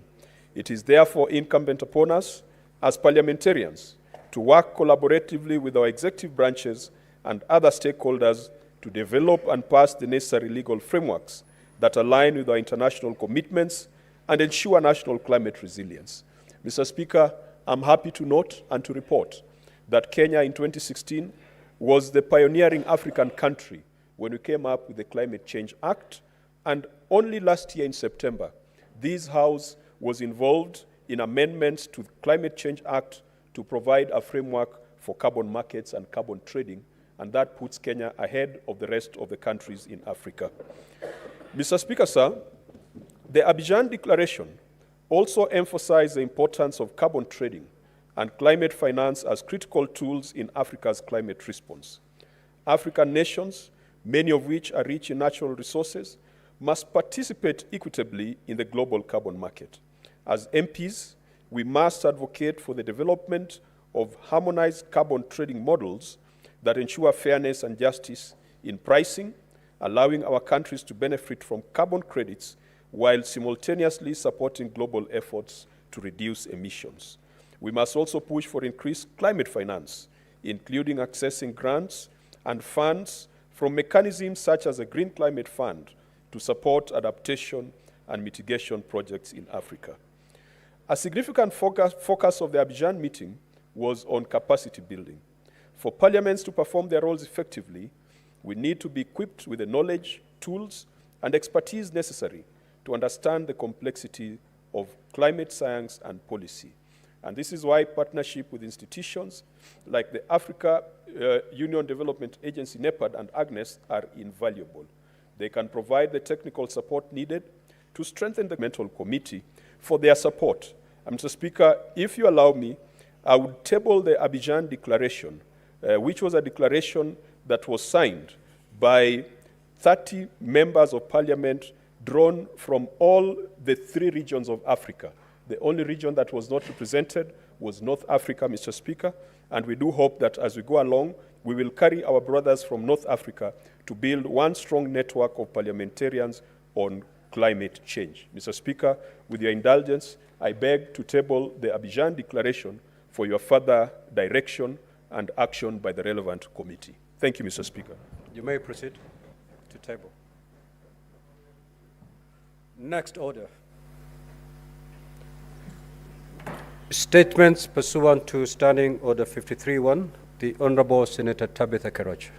It is therefore incumbent upon us as parliamentarians to work collaboratively with our executive branches and other stakeholders to develop and pass the necessary legal frameworks that align with our international commitments and ensure national climate resilience. Mr. Speaker, I'm happy to note and to report that Kenya in 2016 was the pioneering African country when we came up with the Climate Change Act, and only last year in September, this House was involved in amendments to the Climate Change Act to provide a framework for carbon markets and carbon trading, and that puts Kenya ahead of the rest of the countries in Africa. Mr. Speaker, sir, the Abidjan Declaration also emphasized the importance of carbon trading and climate finance as critical tools in Africa's climate response. African nations, many of which are rich in natural resources, must participate equitably in the global carbon market. As MPs, we must advocate for the development of harmonized carbon trading models that ensure fairness and justice in pricing, allowing our countries to benefit from carbon credits while simultaneously supporting global efforts to reduce emissions. We must also push for increased climate finance, including accessing grants and funds from mechanisms such as the Green Climate Fund to support adaptation and mitigation projects in Africa. A significant focus of the Abidjan meeting was on capacity building. For parliaments to perform their roles effectively, we need to be equipped with the knowledge, tools, and expertise necessary to understand the complexity of climate science and policy. And this is why partnership with institutions like the Africa Union Development Agency, NEPAD, and AGNES are invaluable. They can provide the technical support needed to strengthen the mental committee for their support. And Mr. Speaker, if you allow me, I would table the Abidjan Declaration, which was a declaration that was signed by 30 members of parliament drawn from all the 3 regions of Africa. The only region that was not represented was North Africa, Mr. Speaker, and we do hope that as we go along, we will carry our brothers from North Africa to build one strong network of parliamentarians on climate change. Mr. Speaker, with your indulgence, I beg to table the Abidjan Declaration for your further direction and action by the relevant committee. Thank you, Mr. Speaker. You may proceed to table. Next order. Statements pursuant to Standing Order 53-1, the Honorable Senator Tabitha Keroch.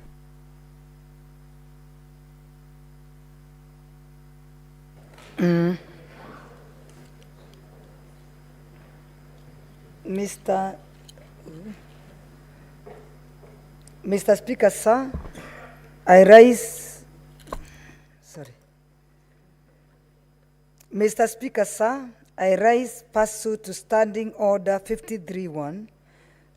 Mr. Speaker, sir, I raise, Mr. Speaker, sir, I rise pursuant to Standing Order 53-1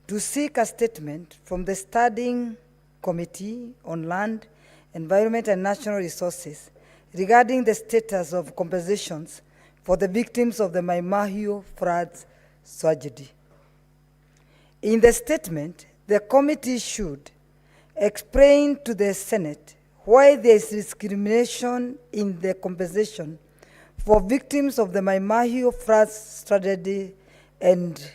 to seek a statement from the Standing Committee on Land, Environment and Natural Resources regarding the status of compensations for the victims of the Mai Mahiu floods tragedy. In the statement, the committee should explain to the Senate why there is discrimination in the compensation for victims of the Mai Mahiu floods tragedy and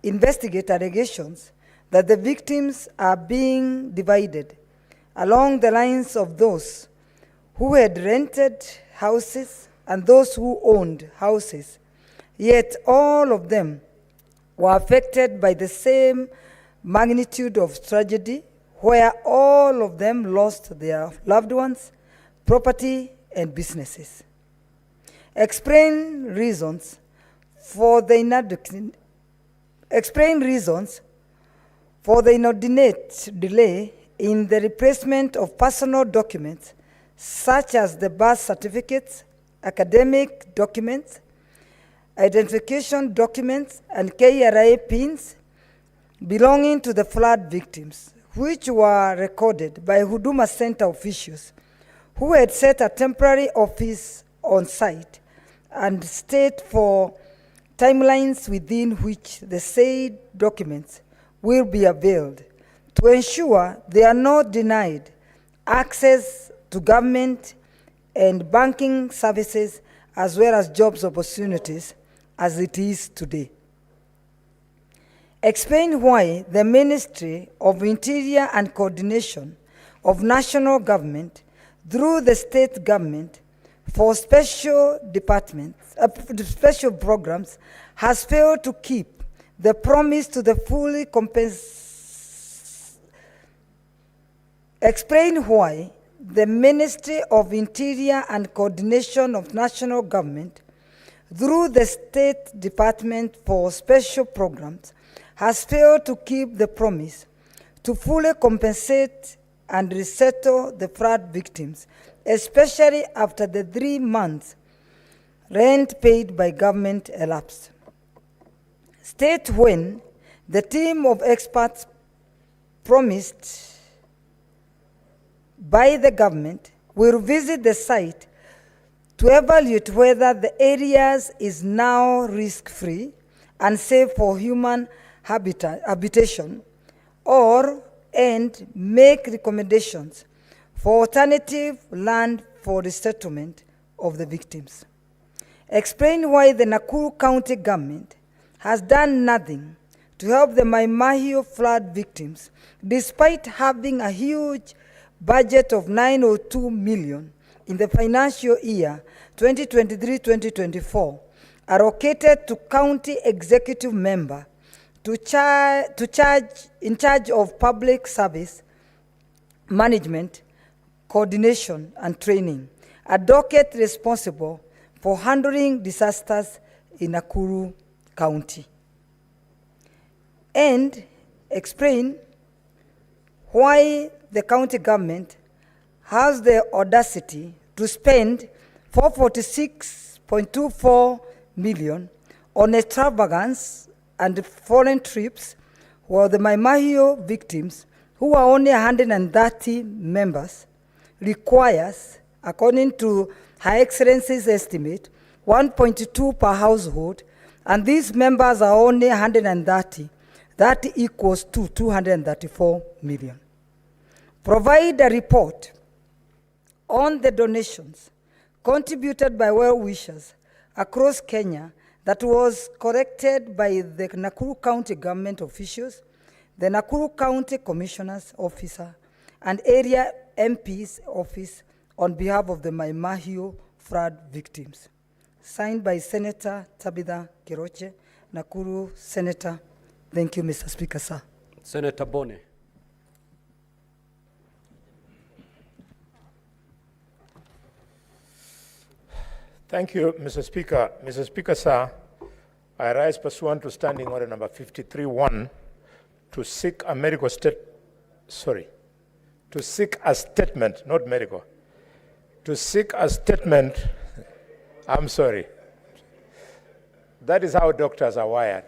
investigate allegations that the victims are being divided along the lines of those who had rented houses and those who owned houses, yet all of them were affected by the same magnitude of tragedy, where all of them lost their loved ones, property, and businesses. Explain reasons for the inordinate delay in the replacement of personal documents such as the birth certificates, academic documents, identification documents, and KRA pins belonging to the flood victims, which were recorded by Huduma Center officials who had set a temporary office on site and state for timelines within which the said documents will be availed to ensure they are not denied access to government and banking services as well as jobs opportunities as it is today. Explain why the Ministry of Interior and Coordination of National Government through the state government for special departments, special programs has failed to keep the promise to the fully Explain why the Ministry of Interior and Coordination of National Government through the State Department for Special Programs has failed to keep the promise to fully compensate and resettle the flood victims, especially after the 3 months rent paid by government elapsed. State when the team of experts promised by the government will visit the site to evaluate whether the areas is now risk-free and safe for human habitation, and make recommendations for alternative land for resettlement of the victims. Explain why the Nakuru County government has done nothing to help the Mai Mahiu flood victims, despite having a huge budget of 902 million in the financial year 2023-2024, allocated to county executive member in charge of public service management, coordination, and training, a docket responsible for handling disasters in Nakuru County. And explain why the county government has the audacity to spend 446.24 million on extravagance and foreign trips, while the Mai Mahiu victims, who are only 130 members, requires, according to Her Excellency's estimate, 1.2 per household, and these members are only 130. That equals to 234 million. Provide a report on the donations contributed by well-wishers across Kenya that was corrected by the Nakuru County government officials, the Nakuru County Commissioner's Officer, and area MP's office on behalf of the Mai Mahiu flood victims. Signed by Senator Tabitha Kiroche, Nakuru Senator. Thank you, Mr. Speaker, sir. Senator Boni. Thank you, Mr. Speaker. Mr. Speaker, sir, I rise pursuant to Standing Order number 53-1 to seek a medical to seek a statement, not medical, to seek a statement. I'm sorry. That is how doctors are wired.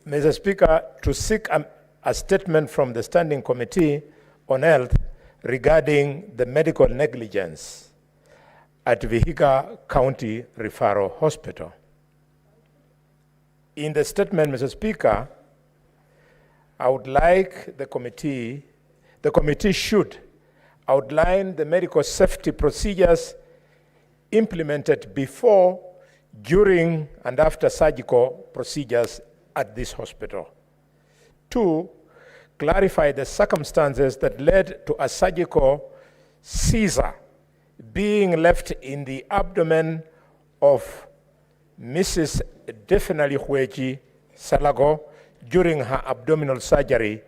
Mr. Speaker, to seek a statement from the Standing Committee on Health regarding the medical negligence at Vihiga County Referral Hospital. In the statement, Mr. Speaker, I would like the committee should outline the medical safety procedures implemented before, during, and after surgical procedures at this hospital. 2, clarify the circumstances that led to a surgical seizure being left in the abdomen of Mrs. Definitely Hueji Salago during her abdominal surgery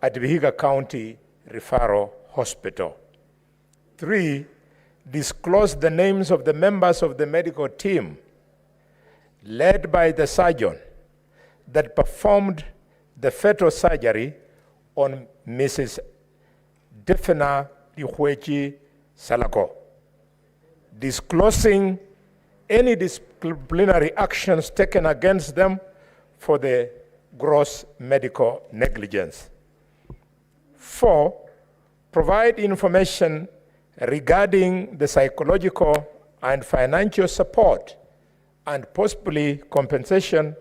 at Vihiga County Referral Hospital. 3, disclose the names of the members of the medical team led by the surgeon that performed the fetal surgery on Mrs. Defina Lihueji Salago, disclosing any disciplinary actions taken against them for the gross medical negligence. 4, provide information regarding the psychological and financial support and possibly compensation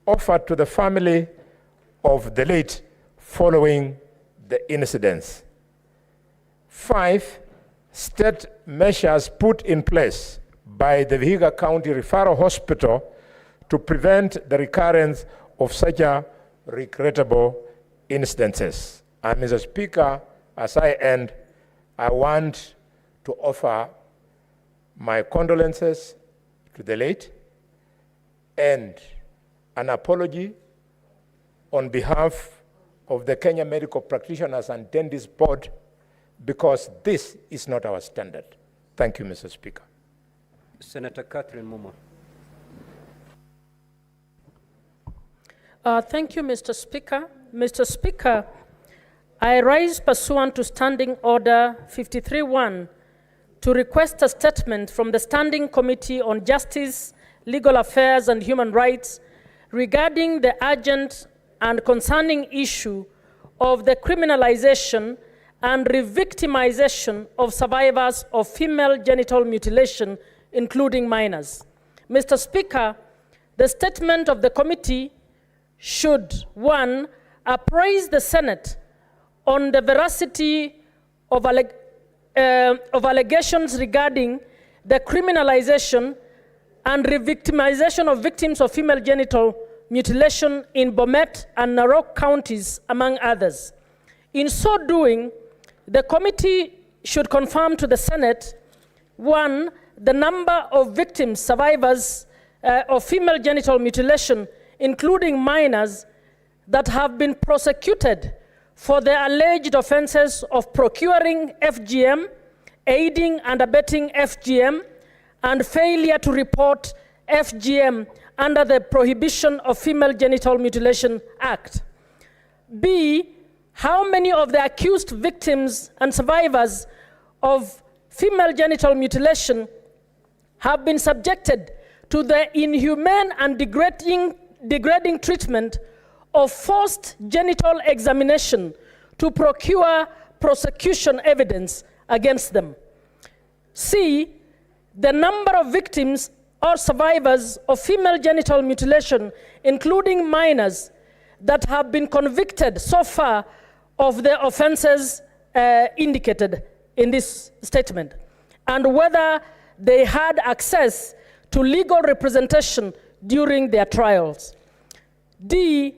offered to the family of the late following the incidents. 5, state measures put in place by the Vihiga County Referral Hospital to prevent the recurrence of such a regrettable incidences. And Mr. Speaker, as I end, I want to offer my condolences to the late and an apology on behalf of the Kenya Medical Practitioners and Dentists Board, because this is not our standard. Thank you, Mr. Speaker. Senator Catherine Muma. Thank you, Mr. Speaker. Mr. Speaker, I rise pursuant to Standing Order 53-1 to request a statement from the Standing Committee on Justice, Legal Affairs and Human Rights regarding the urgent and concerning issue of the criminalization and re-victimization of survivors of female genital mutilation, including minors. Mr. Speaker, the statement of the committee should, 1, appraise the Senate on the veracity of allegations regarding the criminalization and re-victimization of victims of female genital mutilation in Bomet and Narok counties, among others. In so doing, the committee should confirm to the Senate, 1, the number of victims, survivors of female genital mutilation, including minors, that have been prosecuted for the alleged offenses of procuring FGM, aiding and abetting FGM, and failure to report FGM under the Prohibition of Female Genital Mutilation Act. B, how many of the accused victims and survivors of female genital mutilation have been subjected to the inhumane and degrading treatment of forced genital examination to procure prosecution evidence against them. C, the number of victims or survivors of female genital mutilation, including minors, that have been convicted so far of the offenses indicated in this statement. and whether they had access to legal representation during their trials. D,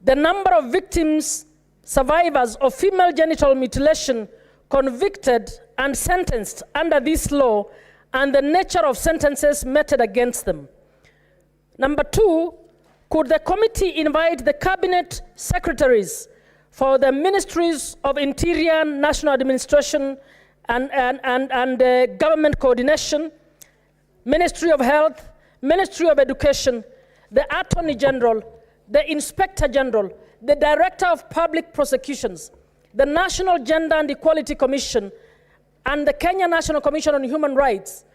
the number of victims, survivors of female genital mutilation convicted and sentenced under this law and the nature of sentences meted against them. Number 2, could the committee invite the cabinet secretaries for the ministries of Interior, National Administration, and Government Coordination, Ministry of Health, Ministry of Education, the Attorney General, the Inspector General, the Director of Public Prosecutions, the National Gender and Equality Commission, and the Kenya National Commission on Human Rights,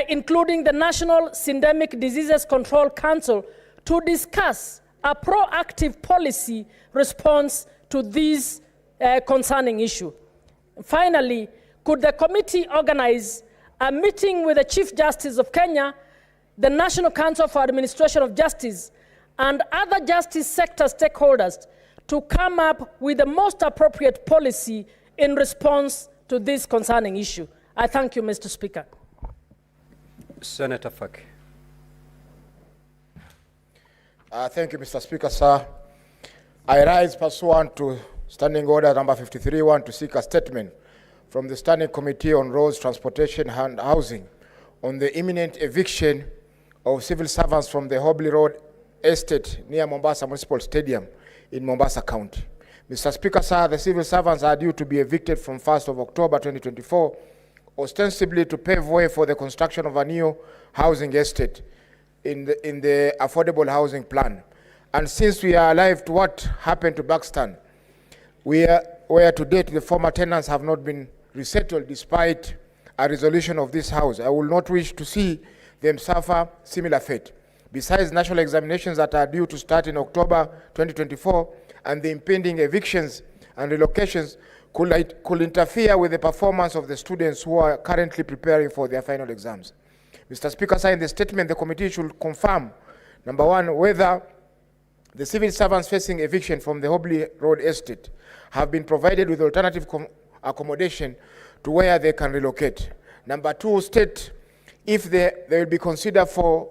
including the National Syndemic Diseases Control Council, to discuss a proactive policy response to this concerning issue. Finally, could the committee organize a meeting with the Chief Justice of Kenya, the National Council for Administration of Justice, and other justice sector stakeholders to come up with the most appropriate policy in response to this concerning issue? I thank you, Mr. Speaker. Senator Faki. Thank you, Mr. Speaker, sir. I rise pursuant to Standing Order number 53-1 to seek a statement from the Standing Committee on Roads, Transportation and Housing on the imminent eviction of civil servants from the Hobley Road Estate near Mombasa Municipal Stadium in Mombasa County. Mr. Speaker, sir, the civil servants are due to be evicted from 1st of October 2024, ostensibly to pave way for the construction of a new housing estate in the affordable housing plan. And since we are alive to what happened to Buxton, where to date the former tenants have not been resettled despite a resolution of this house, I will not wish to see them suffer similar fate. Besides national examinations that are due to start in October 2024, and the impending evictions and relocations could interfere with the performance of the students who are currently preparing for their final exams. Mr. Speaker, sir, in the statement, the committee should confirm, number 1, whether the civil servants facing eviction from the Hobley Road Estate have been provided with alternative accommodation to where they can relocate. Number 2, state if they will be considered for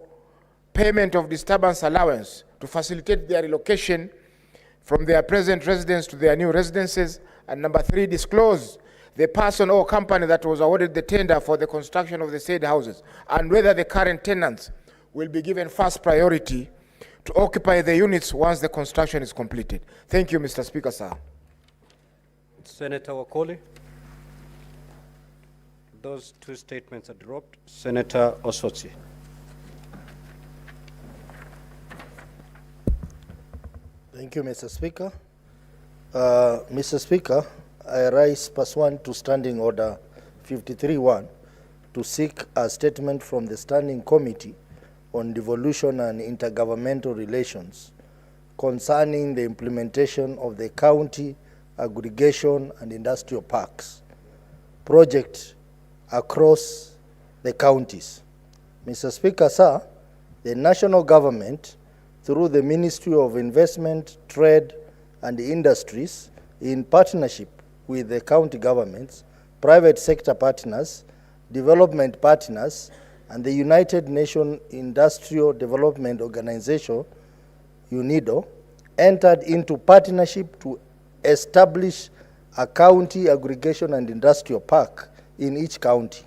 payment of disturbance allowance to facilitate their relocation from their present residence to their new residences. And number 3, disclose the person or company that was awarded the tender for the construction of the said houses, and whether the current tenants will be given first priority to occupy the units once the construction is completed. Thank you, Mr. Speaker, sir. Senator Wakoli. Those two statements are dropped. Senator Osotsi. Thank you, Mr. Speaker. Mr. Speaker, I rise pursuant to Standing Order 53-1 to seek a statement from the Standing Committee on Devolution and Intergovernmental Relations concerning the implementation of the County Aggregation and Industrial Parks project across the counties. Mr. Speaker, sir, the national government, through the Ministry of Investment, Trade and Industries, in partnership with the county governments, private sector partners, development partners, and the United Nations Industrial Development Organization, UNIDO, entered into partnership to establish a county aggregation and industrial park in each county,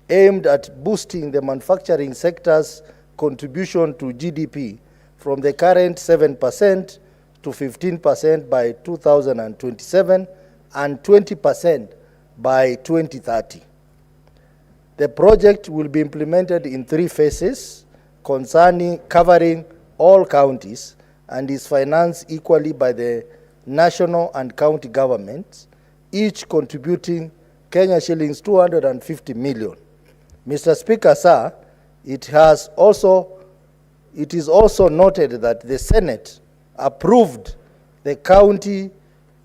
aimed at boosting the manufacturing sector's contribution to GDP from the current 7% to 15% by 2027 and 20% by 2030. The project will be implemented in 3 phases covering all counties and is financed equally by the national and county governments, each contributing Kenya shillings 250 million. Mr. Speaker, sir, it is also noted that the Senate approved the County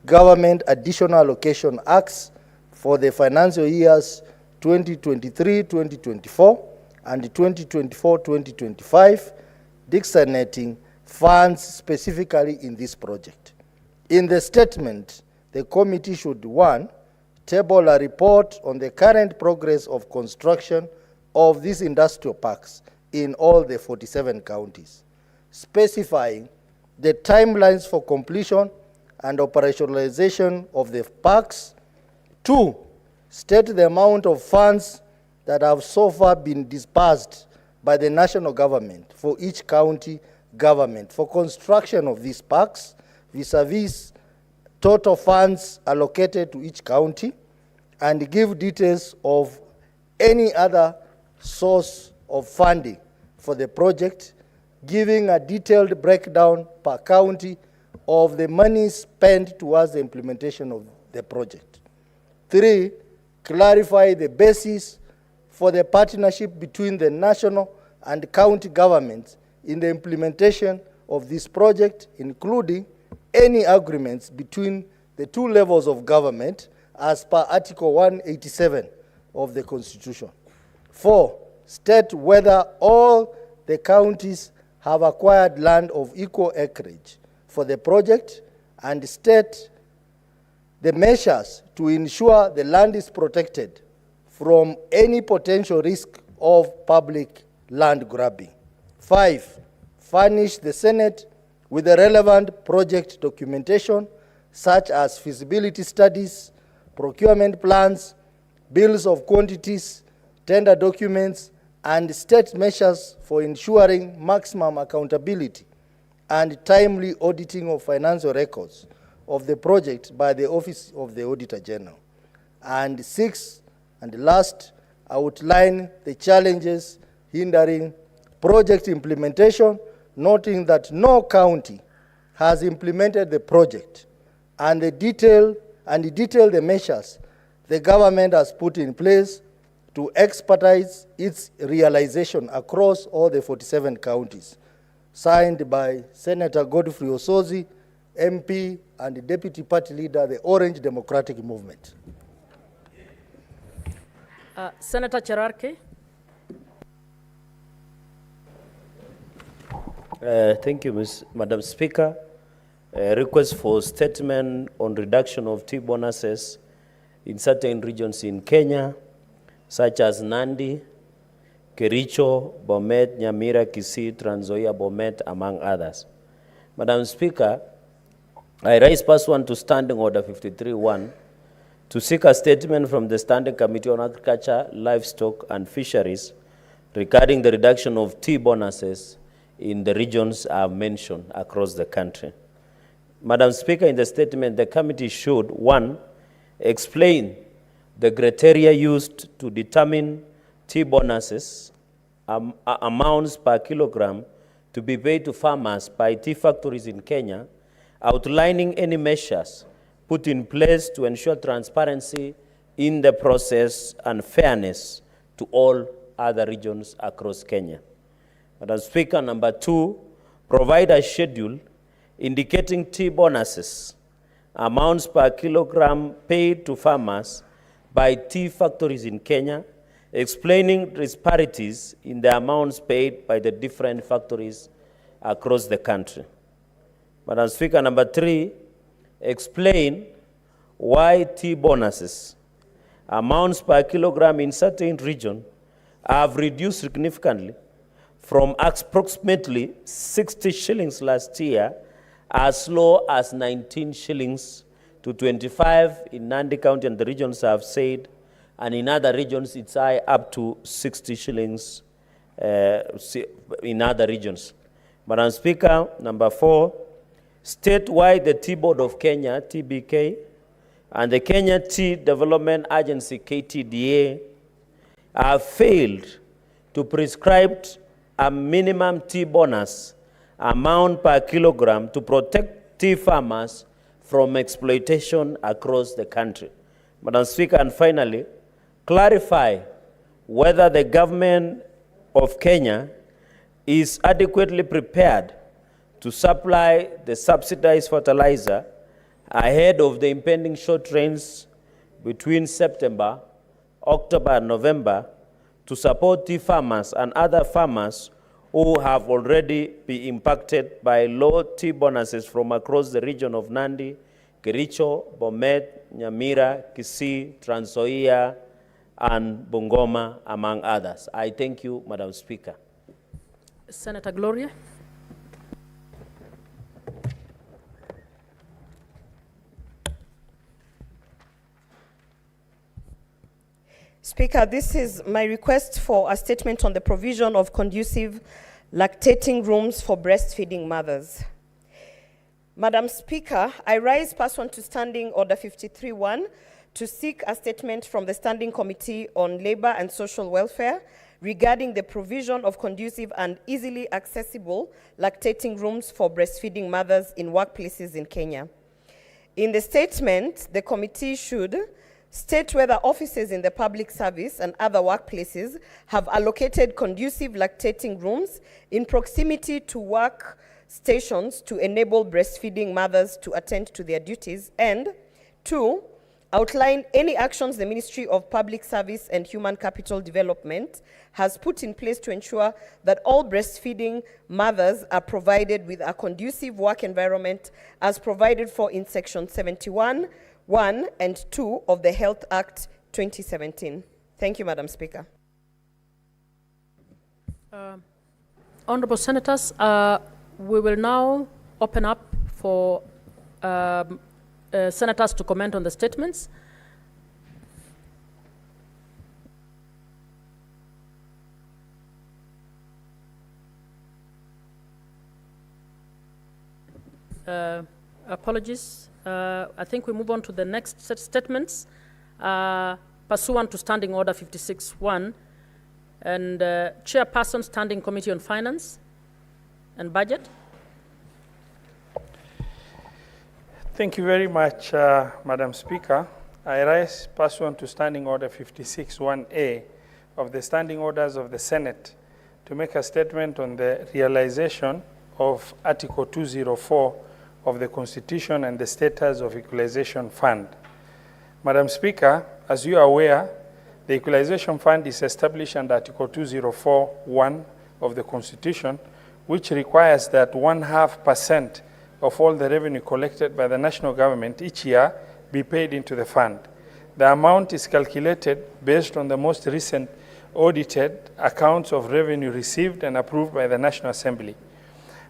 Government Additional Allocation Acts for the financial years 2023-2024 and 2024-2025, designating funds specifically in this project. In the statement, the committee should, 1, table a report on the current progress of construction of these industrial parks in all the 47 counties, specifying the timelines for completion and operationalization of the parks. 2, state the amount of funds that have so far been disbursed by the national government for each county government for construction of these parks vis-a-vis total funds allocated to each county, and give details of any other source of funding for the project, giving a detailed breakdown per county of the money spent towards the implementation of the project. 3, clarify the basis for the partnership between the national and county governments in the implementation of this project, including any agreements between the 2 levels of government as per Article 187 of the Constitution. 4, state whether all the counties have acquired land of equal acreage for the project, and state the measures to ensure the land is protected from any potential risk of public land grabbing. 5, furnish the Senate with the relevant project documentation such as feasibility studies, procurement plans, bills of quantities, tender documents, and state measures for ensuring maximum accountability and timely auditing of financial records of the project by the Office of the Auditor General. And 6, and last, outline the challenges hindering project implementation, noting that no county has implemented the project, and detail the measures the government has put in place to expedite its realization across all the 47 counties. Signed by Senator Godfrey Osozi, MP and Deputy Party Leader, the Orange Democratic Movement. Senator Cherarke. Thank you, Madam Speaker. Request for statement on reduction of tea bonuses in certain regions in Kenya, such as Nandi, Kericho, Bomet, Nyamira, Kisii, Trans Nzoia, Bomet, among others. Madam Speaker, I raise pursuant to Standing Order 53.1 to seek a statement from the Standing Committee on Agriculture, Livestock and Fisheries regarding the reduction of tea bonuses in the regions I have mentioned across the country. Madam Speaker, in the statement, the committee should, 1, explain the criteria used to determine tea bonuses, amounts per kilogram to be paid to farmers by tea factories in Kenya, outlining any measures put in place to ensure transparency in the process and fairness to all other regions across Kenya. Madam Speaker, number 2, provide a schedule indicating tea bonuses, amounts per kilogram paid to farmers by tea factories in Kenya, explaining disparities in the amounts paid by the different factories across the country. Madam Speaker, number 3, explain why tea bonuses, amounts per kilogram in certain regions have reduced significantly from approximately 60 shillings last year as low as 19 shillings to 25 in Nandi County and the regions have said, and in other regions it's high up to 60 shillings in other regions. Madam Speaker, number 4, state why the Tea Board of Kenya, TBK, and the Kenya Tea Development Agency, KTDA, have failed to prescribe a minimum tea bonus amount per kilogram to protect tea farmers from exploitation across the country. Madam Speaker, and finally, clarify whether the government of Kenya is adequately prepared to supply the subsidized fertilizer ahead of the impending short rains between September, October, and November to support tea farmers and other farmers who have already been impacted by low tea bonuses from across the region of Nandi, Kericho, Bomet, Nyamira, Kisii, Trans Nzoia, and Bungoma, among others. I thank you, Madam Speaker. Senator Gloria. Speaker, this is my request for a statement on the provision of conducive lactating rooms for breastfeeding mothers. Madam Speaker, I rise pursuant to Standing Order 53-1 to seek a statement from the Standing Committee on Labor and Social Welfare regarding the provision of conducive and easily accessible lactating rooms for breastfeeding mothers in workplaces in Kenya. In the statement, the committee should state whether offices in the public service and other workplaces have allocated conducive lactating rooms in proximity to work stations to enable breastfeeding mothers to attend to their duties, and 2, outline any actions the Ministry of Public Service and Human Capital Development has put in place to ensure that all breastfeeding mothers are provided with a conducive work environment as provided for in Section 71, 1 and 2 of the Health Act 2017. Thank you, Madam Speaker. Honorable Senators, we will now open up for senators to comment on the statements. Apologies. I think we move on to the next set statements pursuant to Standing Order 56-1 and Chairperson Standing Committee on Finance and Budget. Thank you very much, Madam Speaker. I rise pursuant to Standing Order 56-1A of the Standing Orders of the Senate to make a statement on the realization of Article 204 of the Constitution and the status of Equalization Fund. Madam Speaker, as you are aware, the Equalization Fund is established under Article 204(1) of the Constitution, which requires that 0.5% of all the revenue collected by the national government each year be paid into the fund. The amount is calculated based on the most recent audited accounts of revenue received and approved by the National Assembly.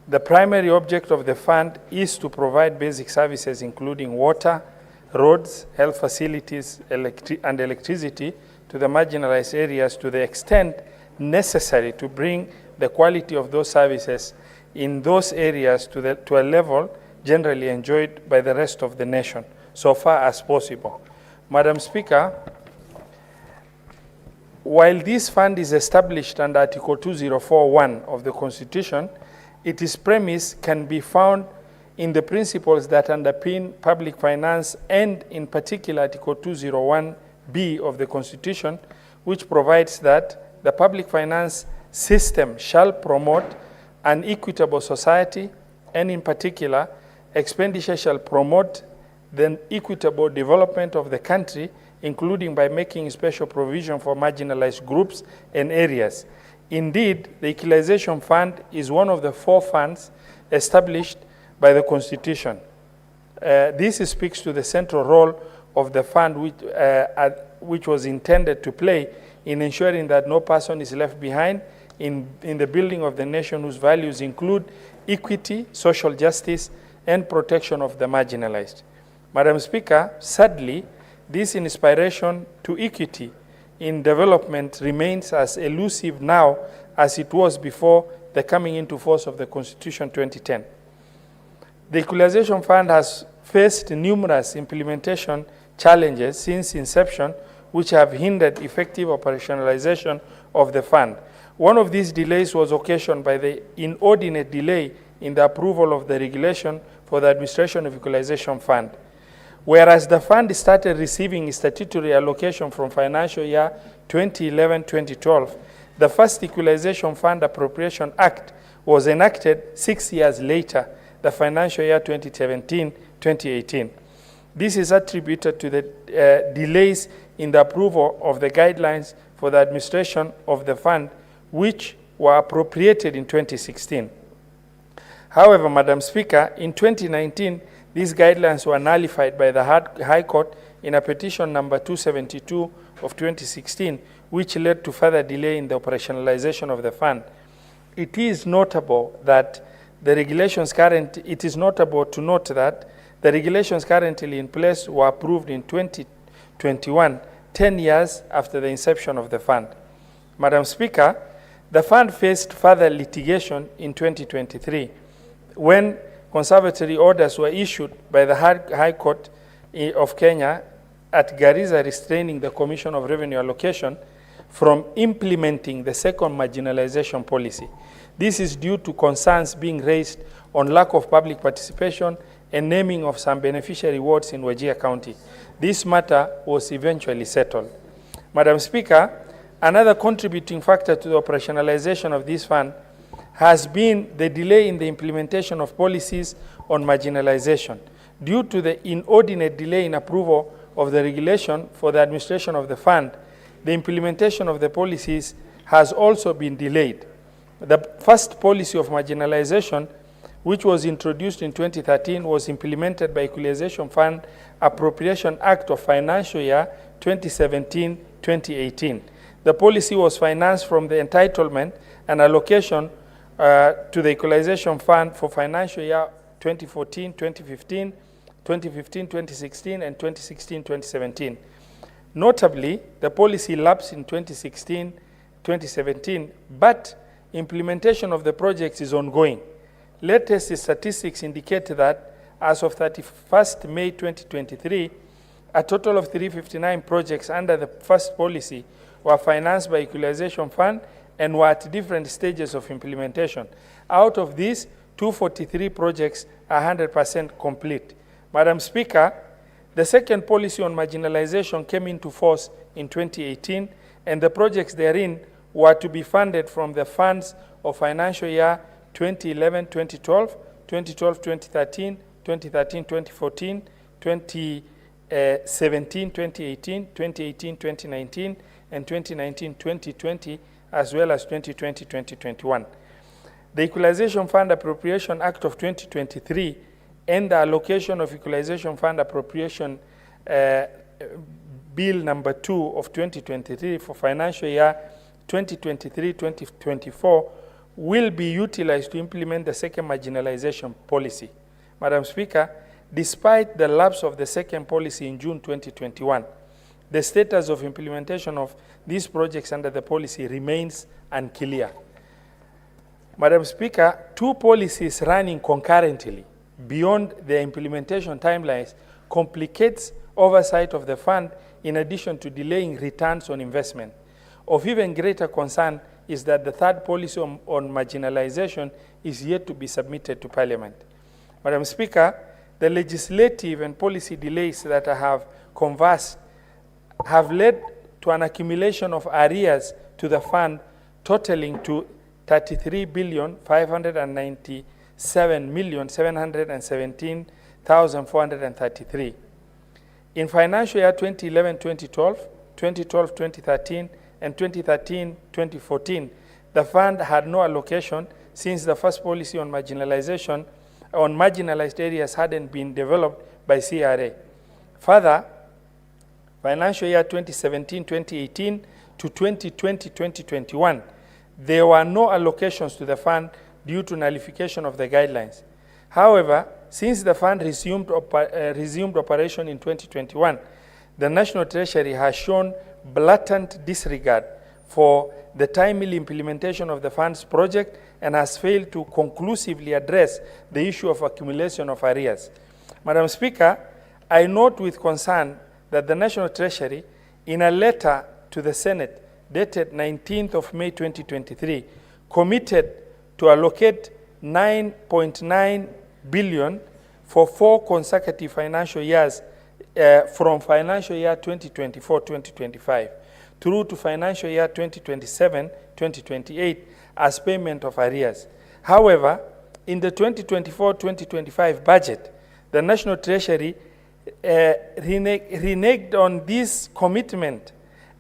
The primary object of the fund is to provide basic services including water, roads, health facilities, and electricity to the marginalized areas to the extent necessary to bring the quality of those services in those areas to a level generally enjoyed by the rest of the nation, so far as possible. Madam Speaker, while this fund is established under Article 204(1) of the Constitution, its premise can be found in the principles that underpin public finance and in particular Article 201(b) of the Constitution, which provides that the public finance system shall promote an equitable society, and in particular, expenditure shall promote the equitable development of the country, including by making special provision for marginalized groups and areas. Indeed, the Equalization Fund is one of the 4 funds established by the Constitution. This speaks to the central role of the fund which was intended to play in ensuring that no person is left behind in the building of the nation, whose values include equity, social justice, and protection of the marginalized. Madam Speaker, sadly, this inspiration to equity in development remains as elusive now as it was before the coming into force of the Constitution 2010. The Equalization Fund has faced numerous implementation challenges since inception, which have hindered effective operationalization of the fund. One of these delays was occasioned by the inordinate delay in the approval of the regulation for the administration of Equalization Fund. Whereas the fund started receiving statutory allocation from financial year 2011-2012, the first Equalization Fund Appropriation Act was enacted 6 years later, the financial year 2017-2018. This is attributed to the delays in the approval of the guidelines for the administration of the fund, which were appropriated in 2016. However, Madam Speaker, in 2019, These guidelines were nullified by the High Court in a petition number 272 of 2016, which led to further delay in the operationalization of the fund. It is notable that the regulations it is notable to note that the regulations currently in place were approved in 2021, 10 years after the inception of the fund. Madam Speaker, the fund faced further litigation in 2023 when conservatory orders were issued by the High Court of Kenya at Garissa, restraining the Commission of Revenue Allocation from implementing the second marginalization policy. This is due to concerns being raised on lack of public participation and naming of some beneficiary wards in Wajir County. This matter was eventually settled. Madam Speaker, another contributing factor to the operationalization of this fund has been the delay in the implementation of policies on marginalization. Due to the inordinate delay in approval of the regulation for the administration of the fund, the implementation of the policies has also been delayed. The first policy of marginalization, which was introduced in 2013, was implemented by Equalization Fund Appropriation Act of Financial Year 2017-2018. The policy was financed from the entitlement and allocation to the Equalization Fund for financial year 2014-2015, 2015-2016, and 2016-2017. Notably, the policy lapsed in 2016-2017, but implementation of the projects is ongoing. Latest statistics indicate that as of 31st May 2023, a total of 359 projects under the first policy were financed by Equalization Fund and were at different stages of implementation. Out of these, 243 projects are 100% complete. Madam Speaker, the second policy on marginalization came into force in 2018, and the projects therein were to be funded from the funds of financial year 2011-2012, 2012-2013, 2013-2014, 2017-2018, 2018-2019, and 2019-2020, as well as 2020-2021. The Equalization Fund Appropriation Act of 2023 and the allocation of Equalization Fund Appropriation Bill number 2 of 2023 for financial year 2023-2024 will be utilized to implement the second marginalization policy. Madam Speaker, despite the lapse of the second policy in June 2021, the status of implementation of these projects under the policy remains unclear. Madam Speaker, two policies running concurrently beyond their implementation timelines complicates oversight of the fund in addition to delaying returns on investment. Of even greater concern is that the third policy on marginalization is yet to be submitted to Parliament. Madam Speaker, the legislative and policy delays that I have conversed have led to an accumulation of arrears to the fund totaling to 33,597,717,433. In financial year 2011-2012, 2012-2013, and 2013-2014, the fund had no allocation since the first policy on marginalization on marginalized areas hadn't been developed by CRA. Further, financial year 2017-2018 to 2020-2021, there were no allocations to the fund due to nullification of the guidelines. However, since the fund resumed operation in 2021, the National Treasury has shown blatant disregard for the timely implementation of the fund's project and has failed to conclusively address the issue of accumulation of arrears. Madam Speaker, I note with concern that the National Treasury, in a letter to the Senate dated 19th of May 2023, committed to allocate 9.9 billion for 4 consecutive financial years from financial year 2024-2025 through to financial year 2027-2028 as payment of arrears. However, in the 2024-2025 budget, the National Treasury reneged on this commitment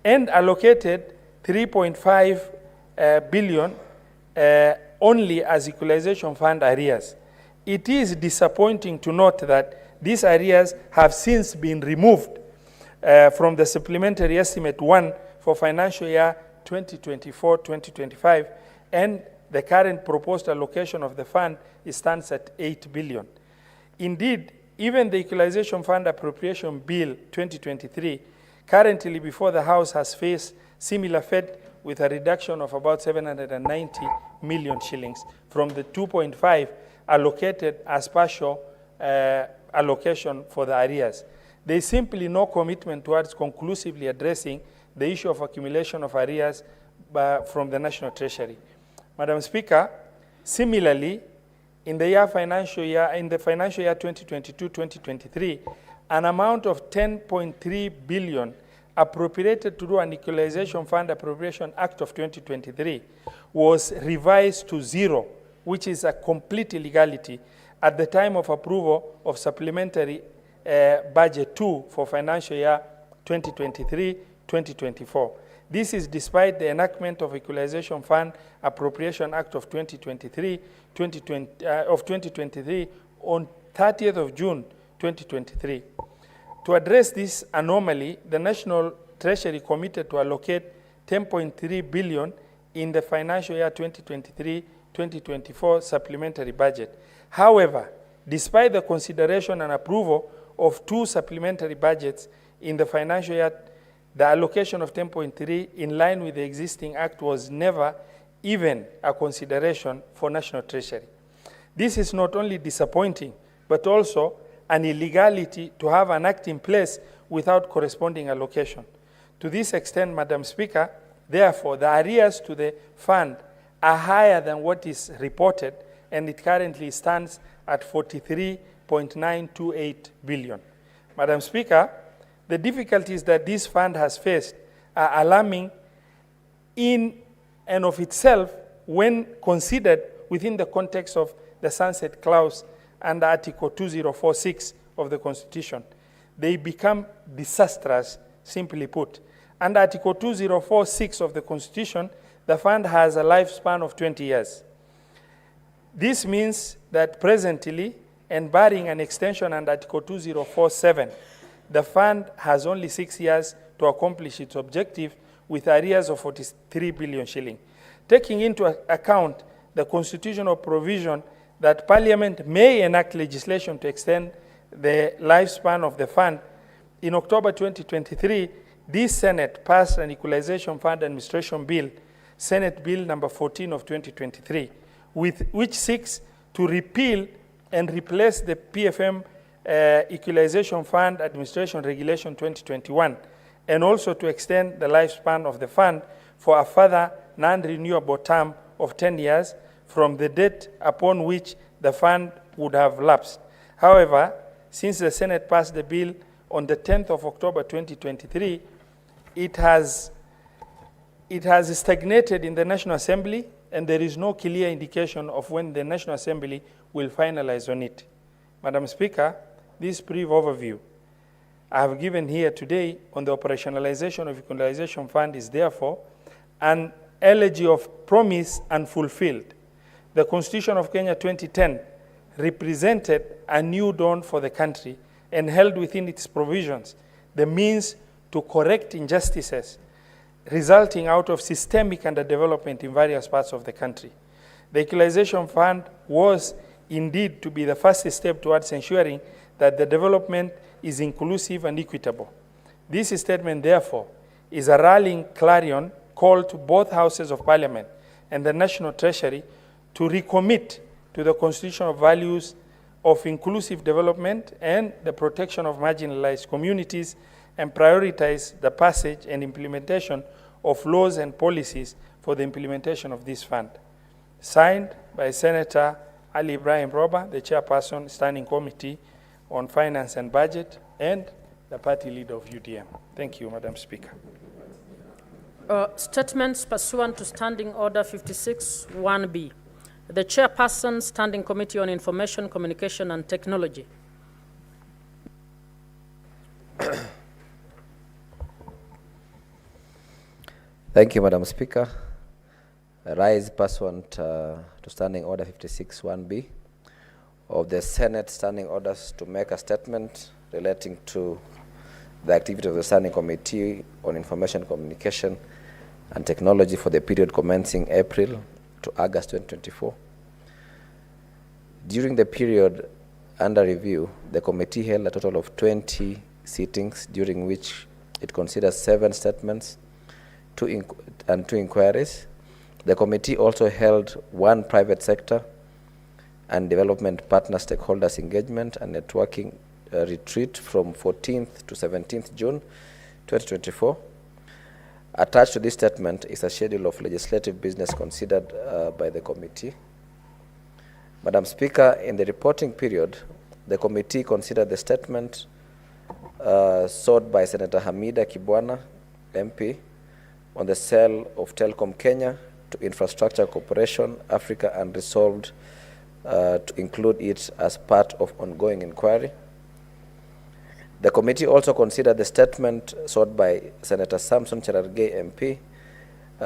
and allocated 3.5 billion only as Equalization Fund arrears. It is disappointing to note that These arrears have since been removed from the supplementary estimate 1 for financial year 2024-2025, and the current proposed allocation of the fund stands at 8 billion. Indeed, even the Equalization Fund Appropriation Bill 2023, currently before the House, has faced similar fate with a reduction of about 790 million shillings from the 2.5 allocated as partial allocation for the arrears. There is simply no commitment towards conclusively addressing the issue of accumulation of arrears from the National Treasury. Madam Speaker, similarly, in the financial year 2022-2023, an amount of 10.3 billion appropriated to do an Equalization Fund Appropriation Act of 2023 was revised to 0, which is a complete illegality at the time of approval of supplementary budget 2 for financial year 2023-2024. This is despite the enactment of Equalization Fund Appropriation Act of 2023 on 30th of June 2023. To address this anomaly, the National Treasury committed to allocate 10.3 billion in the financial year 2023-2024 supplementary budget. However, despite the consideration and approval of 2 supplementary budgets in the financial year, the allocation of 10.3 in line with the existing act was never even a consideration for National Treasury. This is not only disappointing, but also an illegality to have an act in place without corresponding allocation. To this extent, Madam Speaker, therefore, the arrears to the fund are higher than what is reported, and it currently stands at 43.928 billion. Madam Speaker, the difficulties that this fund has faced are alarming in and of itself when considered within the context of the sunset clause under Article 2046 of the Constitution. They become disastrous, simply put. Under Article 2046 of the Constitution, the fund has a lifespan of 20 years. This means that presently, and barring an extension under Article 2047, the fund has only 6 years to accomplish its objective with arrears of 43 billion shilling. Taking into account the constitutional provision that Parliament may enact legislation to extend the lifespan of the fund, in October 2023, this Senate passed an Equalization Fund Administration Bill, Senate Bill number 14 of 2023, which seeks to repeal and replace the PFM Equalization Fund Administration Regulation 2021, and also to extend the lifespan of the fund for a further non-renewable term of 10 years from the date upon which the fund would have lapsed. However, since the Senate passed the bill on the 10th of October 2023, it has stagnated in the National Assembly, and there is no clear indication of when the National Assembly will finalize on it. Madam Speaker, this brief overview I have given here today on the operationalization of Equalization Fund is therefore an elegy of promise unfulfilled. The Constitution of Kenya 2010 represented a new dawn for the country and held within its provisions the means to correct injustices resulting out of systemic underdevelopment in various parts of the country. The Equalization Fund was indeed to be the first step towards ensuring that the development is inclusive and equitable. This statement, therefore, is a rallying clarion call to both houses of Parliament and the National Treasury to recommit to the constitutional values of inclusive development and the protection of marginalized communities, and prioritize the passage and implementation of laws and policies for the implementation of this fund. Signed by Senator Ali Ibrahim Roba, the Chairperson, Standing Committee on Finance and Budget, and the party leader of UDM. Thank you, Madam Speaker. Statements pursuant to Standing Order 56-1B. The Chairperson, Standing Committee on Information, Communication and Technology. Thank you, Madam Speaker. I rise pursuant to Standing Order 56-1B of the Senate standing orders to make a statement relating to the activity of the Standing Committee on Information Communication and Technology for the period commencing April to August 2024. During the period under review, the committee held a total of 20 sittings, during which it considered 7 statements and 2 inquiries. The committee also held 1 private sector and development partner stakeholders engagement and networking retreat from 14th to 17th June 2024. Attached to this statement is a schedule of legislative business considered by the committee. Madam Speaker, in the reporting period, the committee considered the statement sought by Senator Hamida Kibwana, MP, on the sale of Telcom Kenya to Infrastructure Corporation Africa, and resolved to include it as part of ongoing inquiry. The committee also considered the statement sought by Senator Samson Cherargei, MP,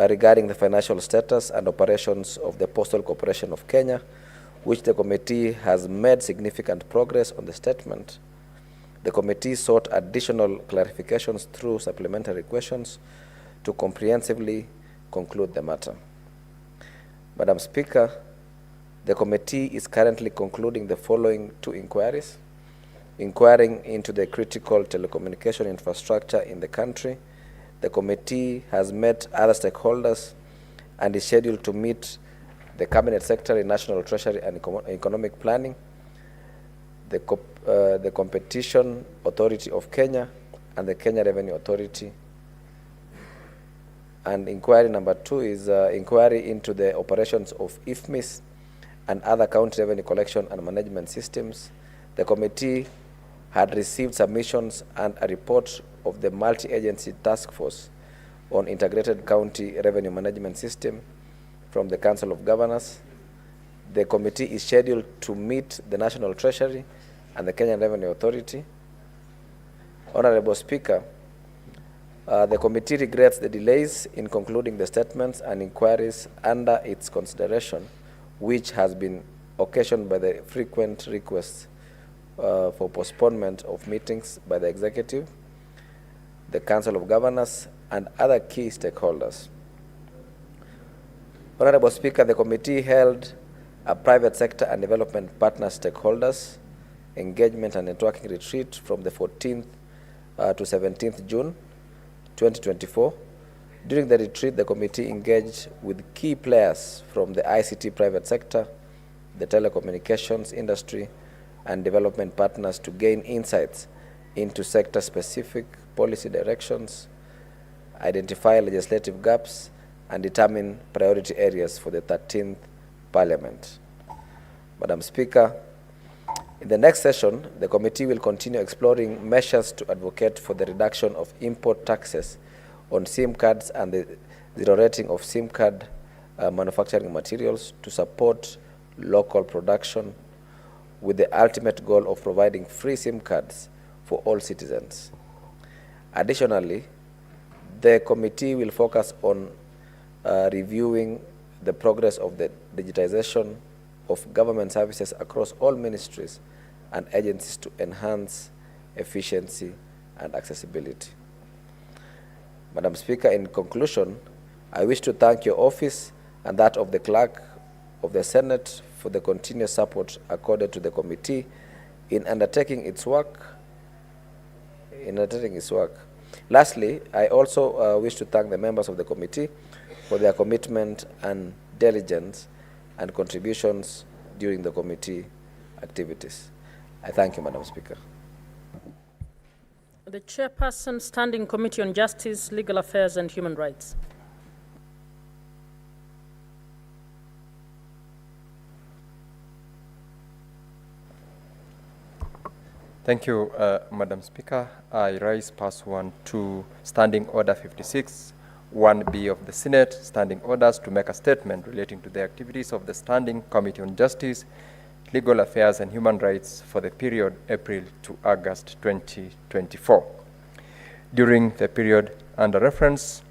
regarding the financial status and operations of the Postal Corporation of Kenya, which the committee has made significant progress on the statement. The committee sought additional clarifications through supplementary questions to comprehensively conclude the matter. Madam Speaker, the committee is currently concluding the following 2 inquiries: inquiring into the critical telecommunication infrastructure in the country. The committee has met other stakeholders and is scheduled to meet the Cabinet Secretary, National Treasury and Economic Planning, the Competition Authority of Kenya, and the Kenya Revenue Authority. And inquiry number 2 is inquiry into the operations of IFMIS and other county revenue collection and management systems. The committee had received submissions and a report of the multi-agency task force on integrated county revenue management system from the Council of Governors. The committee is scheduled to meet the National Treasury and the Kenyan Revenue Authority. Honorable Speaker, the committee regrets the delays in concluding the statements and inquiries under its consideration, which has been occasioned by the frequent requests for postponement of meetings by the Executive, the Council of Governors, and other key stakeholders. Honorable Speaker, the committee held a private sector and development partner stakeholders engagement and networking retreat from the 14th to 17th June 2024. During the retreat, the committee engaged with key players from the ICT private sector, the telecommunications industry, and development partners to gain insights into sector-specific policy directions, identify legislative gaps, and determine priority areas for the 13th Parliament. Madam Speaker, in the next session, the committee will continue exploring measures to advocate for the reduction of import taxes on SIM cards and the zero rating of SIM card manufacturing materials to support local production, with the ultimate goal of providing free SIM cards for all citizens. Additionally, the committee will focus on reviewing the progress of the digitization of government services across all ministries and agencies to enhance efficiency and accessibility. Madam Speaker, in conclusion, I wish to thank your office and that of the Clerk of the Senate for the continuous support accorded to the committee in undertaking its work. Lastly, I also wish to thank the members of the committee for their commitment and diligence and contributions during the committee activities. I thank you, Madam Speaker. The Chairperson, Standing Committee on Justice, Legal Affairs and Human Rights. Thank you, Madam Speaker. I rise pursuant to Standing Order 56, 1B of the Senate, standing orders to make a statement relating to the activities of the Standing Committee on Justice, Legal Affairs and Human Rights for the period April to August 2024. During the period under reference,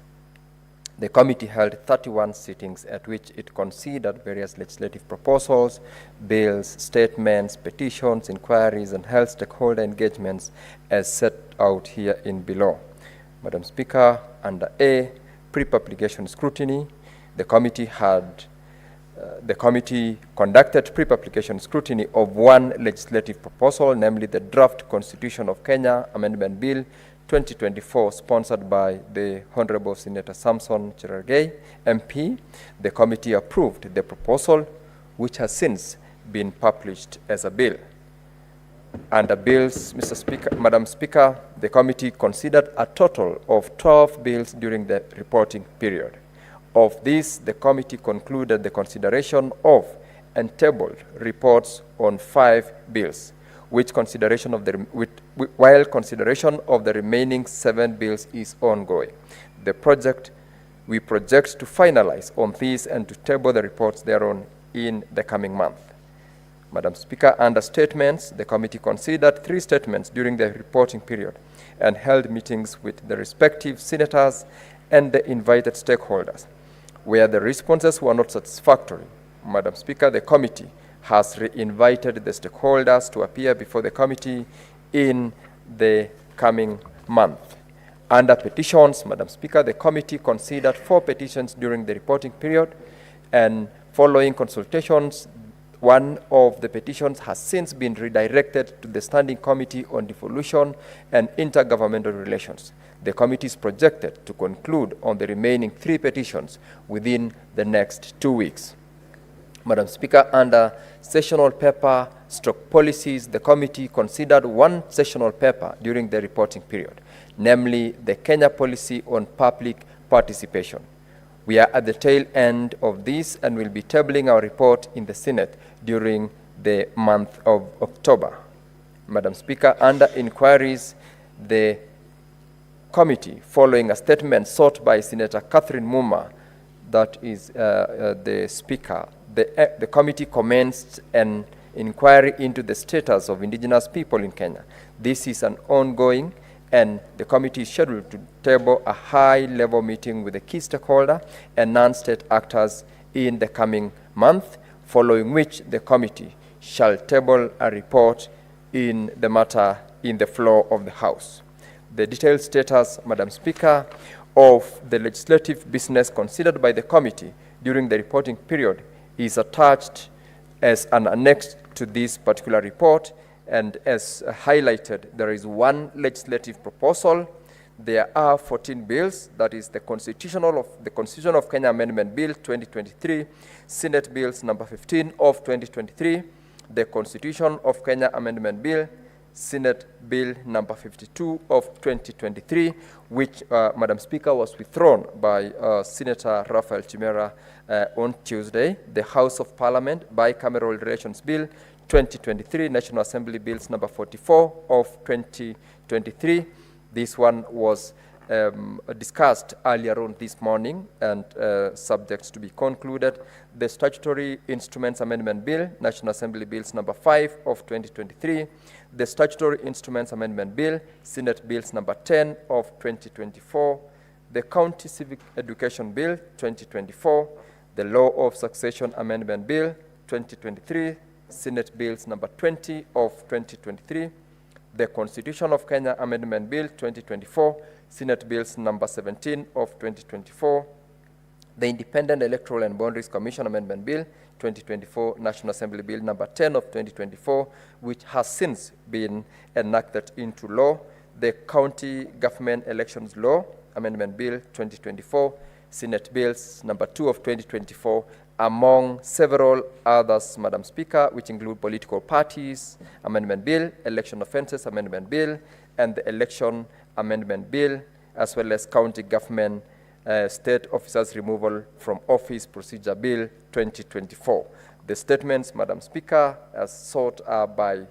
The committee held 31 sittings at which it considered various legislative proposals, bills, statements, petitions, inquiries, and held stakeholder engagements as set out here in below. Madam Speaker, under A, pre-publication scrutiny, the committee conducted pre-publication scrutiny of one legislative proposal, namely the Draft Constitution of Kenya Amendment Bill 2024, sponsored by the Honorable Senator Samson Cherargei, MP. The committee approved the proposal, which has since been published as a bill. Under bills, Madam Speaker, the committee considered a total of 12 bills during the reporting period. Of these, the committee concluded the consideration of and tabled reports on 5 bills, while consideration of the remaining 7 bills is ongoing. We project to finalize on these and to table the reports thereon in the coming month. Madam Speaker, under statements, the committee considered 3 statements during the reporting period and held meetings with the respective senators and the invited stakeholders. Where the responses were not satisfactory, Madam Speaker, the committee has re-invited the stakeholders to appear before the committee in the coming month. Under petitions, Madam Speaker, the committee considered 4 petitions during the reporting period, and following consultations, one of the petitions has since been redirected to the Standing Committee on Devolution and Intergovernmental Relations. The committee is projected to conclude on the remaining 3 petitions within the next 2 weeks. Madam Speaker, under sessional paper / policies, the committee considered 1 sessional paper during the reporting period, namely the Kenya policy on public participation. We are at the tail end of this and will be tabling our report in the Senate during the month of October. Madam Speaker, under inquiries, the committee, following a statement sought by Senator Catherine Muma, that is the Speaker, the committee commenced an inquiry into the status of indigenous people in Kenya. This is an ongoing, and the committee is scheduled to table a high-level meeting with the key stakeholder and non-state actors in the coming month, following which the committee shall table a report in the matter in the floor of the House. The detailed status, Madam Speaker, of the legislative business considered by the committee during the reporting period is attached as an annex to this particular report, and as highlighted, there is 1 legislative proposal. There are 14 bills, that is the Constitution of Kenya Amendment Bill 2023, Senate Bills number 15 of 2023, the Constitution of Kenya Amendment Bill, Senate Bill number 52 of 2023, which, Madam Speaker, was withdrawn by Senator Raphael Chimera on Tuesday. The House of Parliament Bicameral Relations Bill 2023, National Assembly Bills number 44 of 2023. This one was discussed earlier on this morning and subject to be concluded. The Statutory Instruments Amendment Bill, National Assembly Bills number 5 of 2023. The Statutory Instruments Amendment Bill, Senate Bills number 10 of 2024. The County Civic Education Bill 2024. The Law of Succession Amendment Bill 2023. Senate Bills number 20 of 2023. The Constitution of Kenya Amendment Bill 2024, Senate Bills number 17 of 2024, the Independent Electoral and Boundaries Commission Amendment Bill 2024, National Assembly Bill number 10 of 2024, which has since been enacted into law, the County Government Elections Law Amendment Bill 2024, Senate Bills number 2 of 2024, among several others, Madam Speaker, which include Political Parties Amendment Bill, Election Offences Amendment Bill, and the Election Amendment Bill, as well as County Government State Officers Removal from Office Procedure Bill 2024. The statements, Madam Speaker, as sought by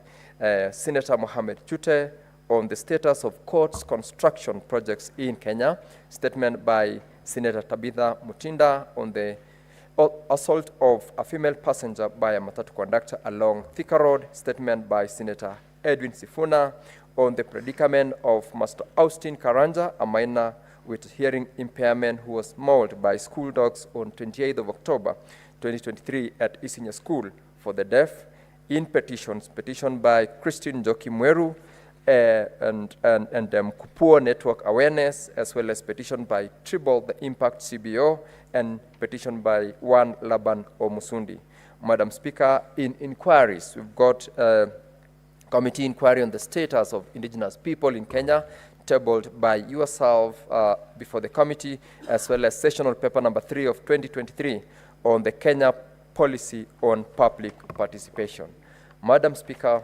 Senator Mohamed Chute on the status of courts construction projects in Kenya, statement by Senator Tabitha Mutinda on the assault of a female passenger by a matatu conductor along Thika Road, statement by Senator Edwin Sifuna on the predicament of Master Austin Karanja, a minor with hearing impairment who was mauled by school dogs on 28th of October 2023 at Isinya School for the Deaf. In petitions, petition by Christine Joki Mweru and Kupuo Network Awareness, as well as petition by Tribal the Impact CBO, and petition by Juan Laban Omusundi. Madam Speaker, in inquiries, we've got a committee inquiry on the status of indigenous people in Kenya, tabled by yourself before the committee, as well as sessional paper number 3 of 2023 on the Kenya policy on public participation. Madam Speaker,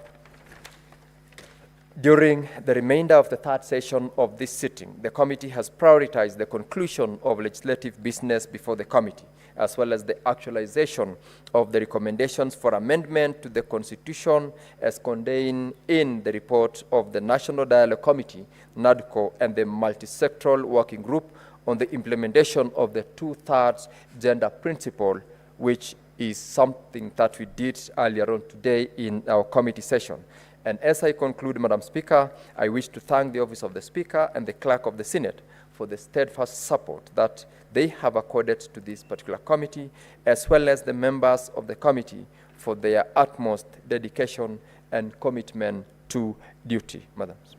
during the remainder of the third session of this sitting, the committee has prioritized the conclusion of legislative business before the committee, as well as the actualization of the recommendations for amendment to the Constitution as contained in the report of the National Dialogue Committee, NADCO, and the Multi-Sectoral Working Group on the implementation of the 2/3 gender principle, which is something that we did earlier on today in our committee session. And as I conclude, Madam Speaker, I wish to thank the Office of the Speaker and the Clerk of the Senate for the steadfast support that they have accorded to this particular committee, as well as the members of the committee for their utmost dedication and commitment to duty.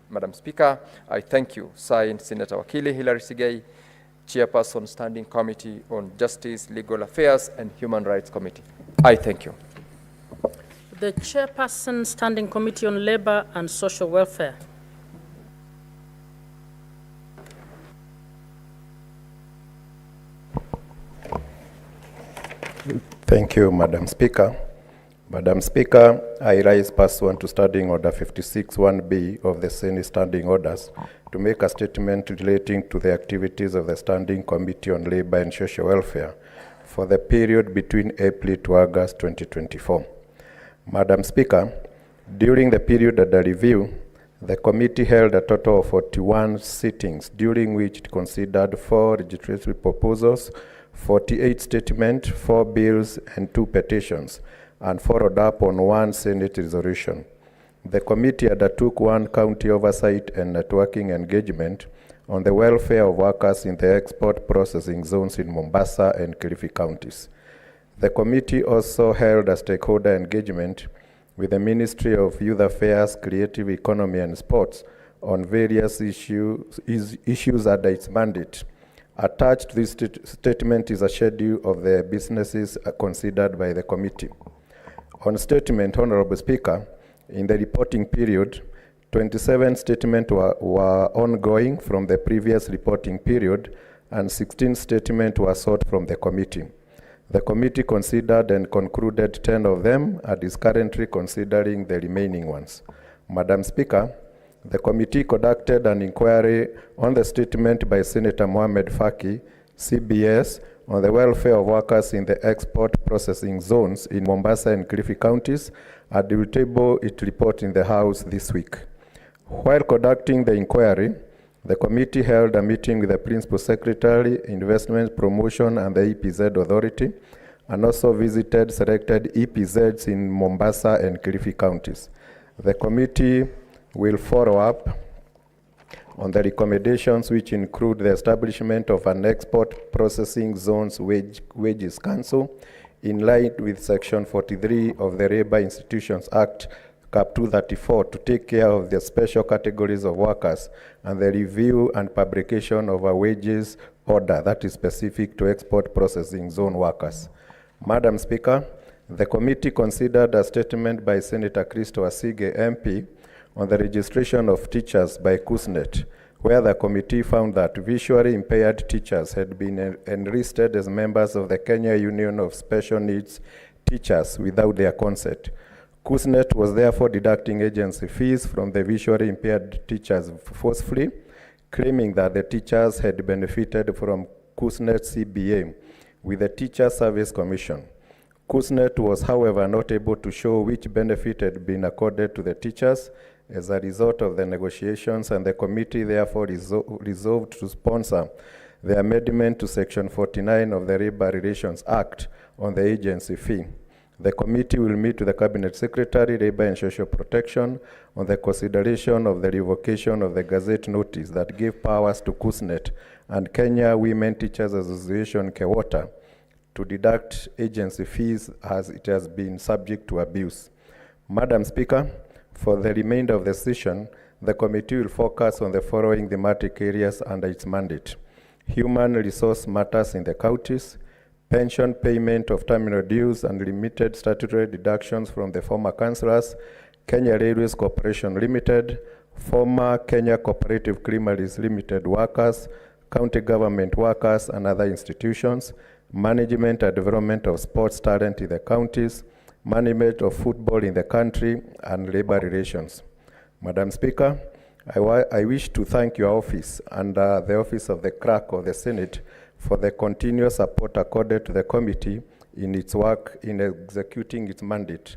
Madam Speaker, I thank you. Signed, Senator Wakili Hilary Sigei, Chairperson, Standing Committee on Justice, Legal Affairs, and Human Rights Committee. I thank you. The Chairperson, Standing Committee on Labor and Social Welfare. Thank you, Madam Speaker. Madam Speaker, I rise pursuant to Standing Order 56(1)B of the Senate Standing Orders to make a statement relating to the activities of the Standing Committee on Labor and Social Welfare for the period between April to August 2024. Madam Speaker, during the period under review, the committee held a total of 41 sittings, during which it considered 4 legislative proposals, 48 statements, 4 bills, and 2 petitions, and followed up on 1 Senate resolution. The committee undertook 1 county oversight and networking engagement on the welfare of workers in the export processing zones in Mombasa and Kilifi counties. The committee also held a stakeholder engagement with the Ministry of Youth Affairs, Creative Economy and Sports on various issues under its mandate. Attached to this statement is a schedule of the businesses considered by the committee. On statement, Honorable Speaker, in the reporting period, 27 statements were ongoing from the previous reporting period, and 16 statements were sought from the committee. The committee considered and concluded 10 of them and is currently considering the remaining ones. Madam Speaker, the committee conducted an inquiry on the statement by Senator Mohamed Faki, CBS, on the welfare of workers in the export processing zones in Mombasa and Kilifi counties, and will table its report in the House this week. While conducting the inquiry, the committee held a meeting with the Principal Secretary, Investment Promotion and the EPZ Authority, and also visited selected EPZs in Mombasa and Kilifi counties. The committee will follow up on the recommendations, which include the establishment of an export processing zones wages council in line with Section 43 of the Labour Institutions Act, Cap 234, to take care of the special categories of workers and the review and publication of a wages order that is specific to export processing zone workers. Madam Speaker, the committee considered a statement by Senator Christo Asige, MP, on the registration of teachers by KUSNET, where the committee found that visually impaired teachers had been enlisted as members of the Kenya Union of Special Needs Teachers without their consent. KUSNET was therefore deducting agency fees from the visually impaired teachers forcefully, claiming that the teachers had benefited from KUSNET CBA with the Teacher Service Commission. KUSNET was, however, not able to show which benefit had been accorded to the teachers as a result of the negotiations, and the committee therefore resolved to sponsor the amendment to Section 49 of the Labour Relations Act on the agency fee. The committee will meet with the Cabinet Secretary, Labour and Social Protection, on the consideration of the revocation of the Gazette notice that gave powers to KUSNET and Kenya Women Teachers Association, KEWOTA, to deduct agency fees as it has been subject to abuse. Madam Speaker, for the remainder of the session, the committee will focus on the following thematic areas under its mandate: human resource matters in the counties, pension payment of terminal dues and limited statutory deductions from the former councillors, Kenya Railways Corporation Limited, former Kenya Cooperative Creameries Limited workers, county government workers and other institutions, management and development of sports talent in the counties, management of football in the country, and labor relations. Madam Speaker, I wish to thank your office and the office of the Clerk of the Senate for the continuous support accorded to the committee in its work in executing its mandate.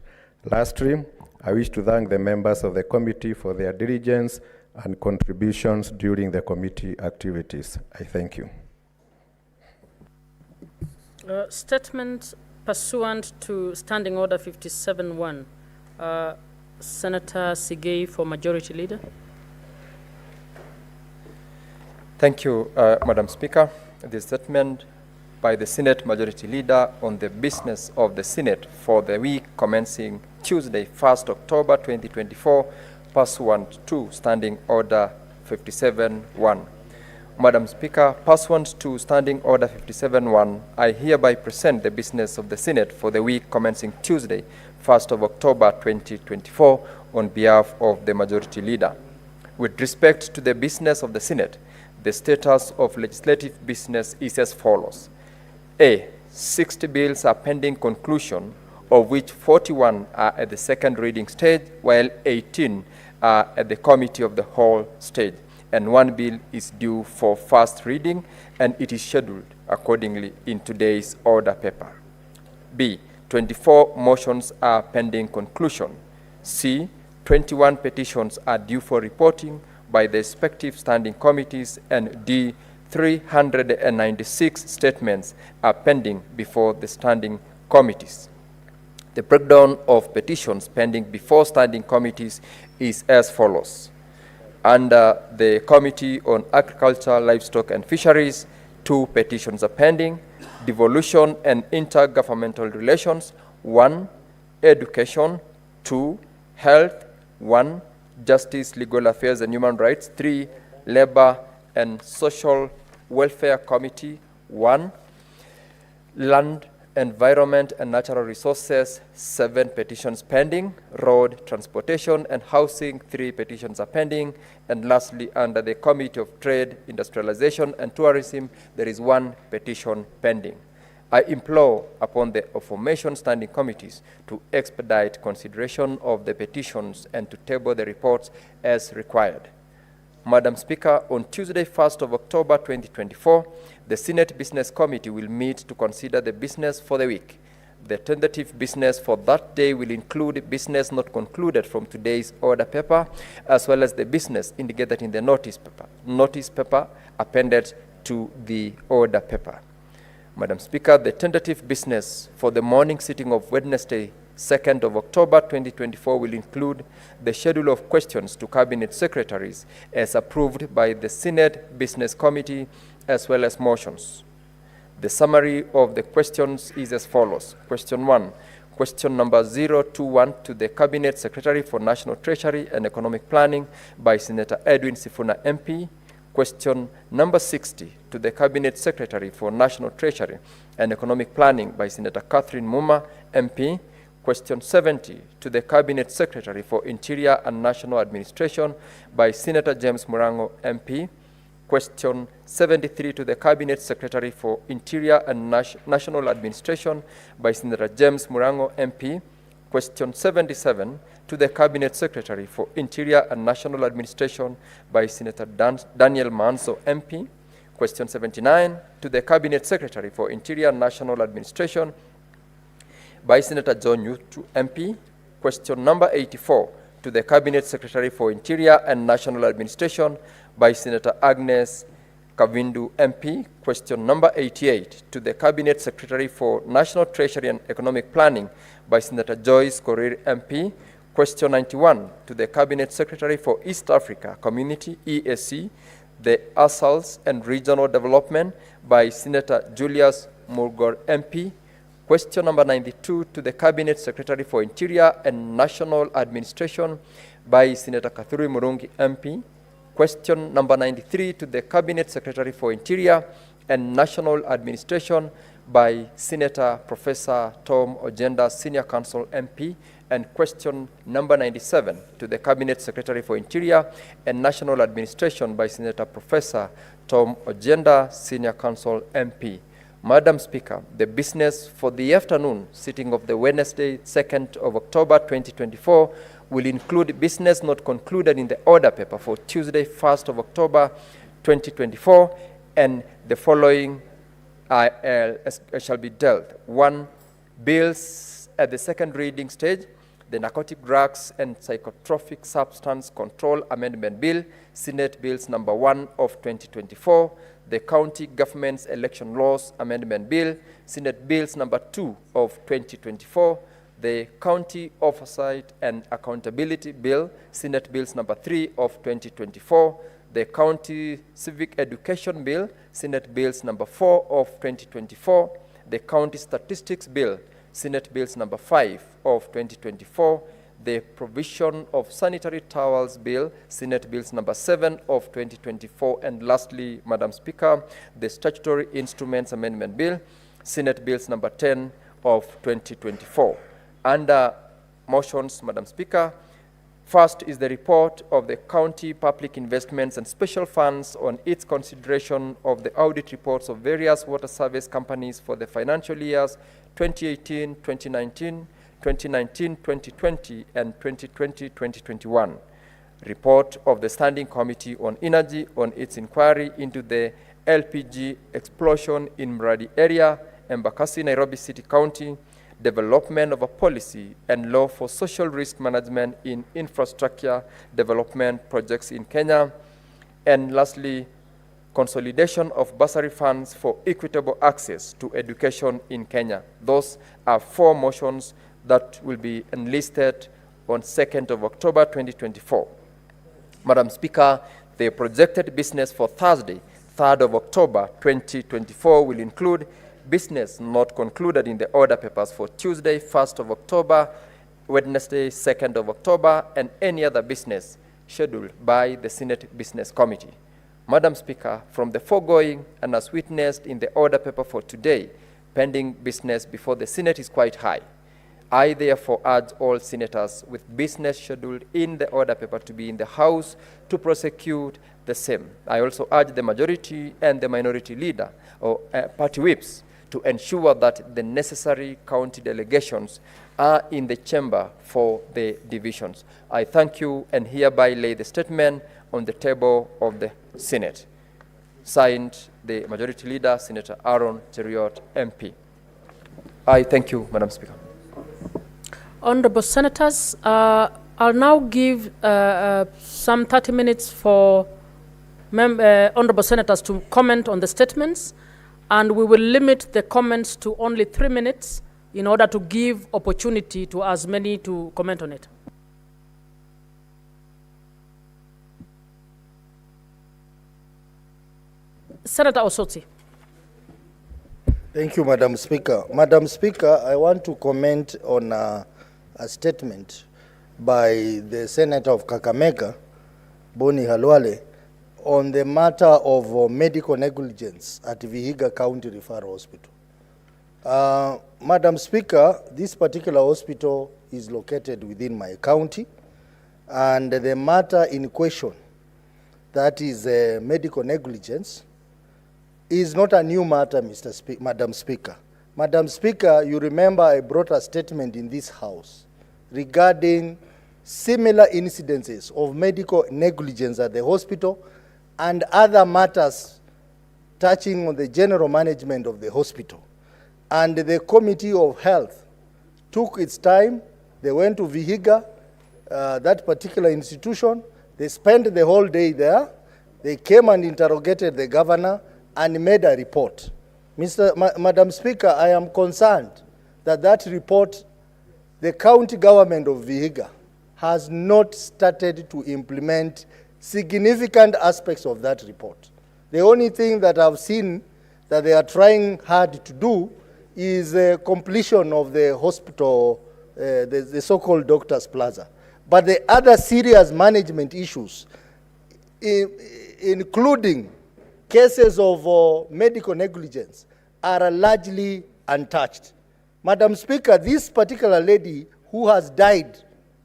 Lastly, I wish to thank the members of the committee for their diligence and contributions during the committee activities. I thank you. Statement pursuant to Standing Order 57-1. Senator Sigei for Majority Leader. Thank you, Madam Speaker. The statement by the Senate Majority Leader on the business of the Senate for the week commencing Tuesday, 1st October 2024, pursuant to Standing Order 57-1. Madam Speaker, pursuant to Standing Order 57-1, I hereby present the business of the Senate for the week commencing Tuesday, 1st of October 2024, on behalf of the Majority Leader. With respect to the business of the Senate, the status of legislative business is as follows. A, 60 bills are pending conclusion, of which 41 are at the second reading stage, while 18 are at the committee of the whole stage, and one bill is due for first reading, and it is scheduled accordingly in today's order paper. B, 24 motions are pending conclusion. C, 21 petitions are due for reporting by the respective standing committees, and D, 396 statements are pending before the standing committees. The breakdown of petitions pending before standing committees is as follows. Under the Committee on Agriculture, Livestock and Fisheries, 2 petitions are pending. Devolution and Intergovernmental Relations, 1. Education, 2. Health, 1. Justice, Legal Affairs and Human Rights, 3. Labor and Social Welfare Committee, 1. Land, Environment and Natural Resources, 7 petitions pending. Road, Transportation and Housing, 3 petitions are pending. And lastly, under the Committee of Trade, Industrialization and Tourism, there is 1 petition pending. I implore upon the aforementioned standing committees to expedite consideration of the petitions and to table the reports as required. Madam Speaker, on Tuesday, 1st of October 2024, the Senate Business Committee will meet to consider the business for the week. The tentative business for that day will include business not concluded from today's order paper, as well as the business indicated in the notice paper appended to the order paper. Madam Speaker, the tentative business for the morning sitting of Wednesday, 2nd of October 2024 will include the schedule of questions to Cabinet Secretaries as approved by the Senate Business Committee, as well as motions. The summary of the questions is as follows. Question 1, question number 021 to the Cabinet Secretary for National Treasury and Economic Planning by Senator Edwin Sifuna MP. Question number 60 to the Cabinet Secretary for National Treasury and Economic Planning by Senator Catherine Muma MP. Question 70 to the Cabinet Secretary for Interior and National Administration by Senator James Murango MP. Question 73 to the Cabinet Secretary for Interior and National Administration by Senator James Murango MP. Question 77 to the Cabinet Secretary for Interior and National Administration by Senator Daniel Manso MP. Question 79 to the Cabinet Secretary for Interior and National Administration by Senator John Yutu MP. Question number 84 to the Cabinet Secretary for Interior and National Administration by Senator Agnes Kavindu MP. Question number 88 to the Cabinet Secretary for National Treasury and Economic Planning by Senator Joyce Korir MP. Question 91 to the Cabinet Secretary for East Africa Community EAC the Asals and Regional Development by Senator Julius Murgor MP. Question number 92 to the Cabinet Secretary for Interior and National Administration by Senator Kathuri Murungi MP. Question number 93 to the Cabinet Secretary for Interior and National Administration by Senator Professor Tom Ojenda, Senior Counsel MP. And question number 97 to the Cabinet Secretary for Interior and National Administration by Senator Professor Tom Ojenda, Senior Counsel MP. Madam Speaker, the business for the afternoon sitting of the Wednesday, 2nd of October 2024 will include business not concluded in the order paper for Tuesday, 1st of October 2024, and the following shall be dealt. 1, bills at the second reading stage, the Narcotic Drugs and Psychotropic Substance Control Amendment Bill, Senate Bills number 1 of 2024, the County Government's Election Laws Amendment Bill, Senate Bills number 2 of 2024, the County Oversight and Accountability Bill, Senate Bills number 3 of 2024, the County Civic Education Bill, Senate Bills number 4 of 2024, the County Statistics Bill, Senate Bills number 5 of 2024, the Provision of Sanitary Towels Bill, Senate Bills number 7 of 2024, and lastly, Madam Speaker, the Statutory Instruments Amendment Bill, Senate Bills number 10 of 2024. Under motions, Madam Speaker, first is the report of the County Public Investments and Special Funds on its consideration of the audit reports of various water service companies for the financial years 2018, 2019, 2020, and 2020-2021. Report of the Standing Committee on Energy on its inquiry into the LPG explosion in Mradi area, Embakasi, Nairobi City County, development of a policy and law for social risk management in infrastructure development projects in Kenya, and lastly, consolidation of bursary funds for equitable access to education in Kenya. Those are 4 motions that will be enlisted on 2nd of October 2024. Madam Speaker, the projected business for Thursday, 3rd of October 2024 will include business not concluded in the order papers for Tuesday, 1st of October, Wednesday, 2nd of October, and any other business scheduled by the Senate Business Committee. Madam Speaker, from the foregoing and as witnessed in the order paper for today, pending business before the Senate is quite high. I therefore urge all senators with business scheduled in the order paper to be in the House to prosecute the same. I also urge the majority and the minority leader or party whips to ensure that the necessary county delegations are in the chamber for the divisions. I thank you and hereby lay the statement on the table of the Senate. Signed, the Majority Leader, Senator Aaron Cheriot, MP. I thank you, Madam Speaker. Honorable Senators, I'll now give some 30 minutes for Honorable Senators to comment on the statements, and we will limit the comments to only 3 minutes in order to give opportunity to as many to comment on it. Senator Osoti. Thank you, Madam Speaker. Madam Speaker, I want to comment on a statement by the Senator of Kakamega, Boni Halwale, on the matter of medical negligence at Vihiga County Referral Hospital. Madam Speaker, this particular hospital is located within my county, and the matter in question, that is medical negligence, is not a new matter, Madam Speaker. Madam Speaker, you remember I brought a statement in this House regarding similar incidences of medical negligence at the hospital and other matters touching on the general management of the hospital. And the Committee of Health took its time. They went to Vihiga, that particular institution. They spent the whole day there. They came and interrogated the governor and made a report. Madam Speaker, I am concerned that that report, the county government of Vihiga has not started to implement significant aspects of that report. The only thing that I've seen that they are trying hard to do is completion of the hospital, the so-called Doctors Plaza. But the other serious management issues, including cases of medical negligence, are largely untouched. Madam Speaker, this particular lady who has died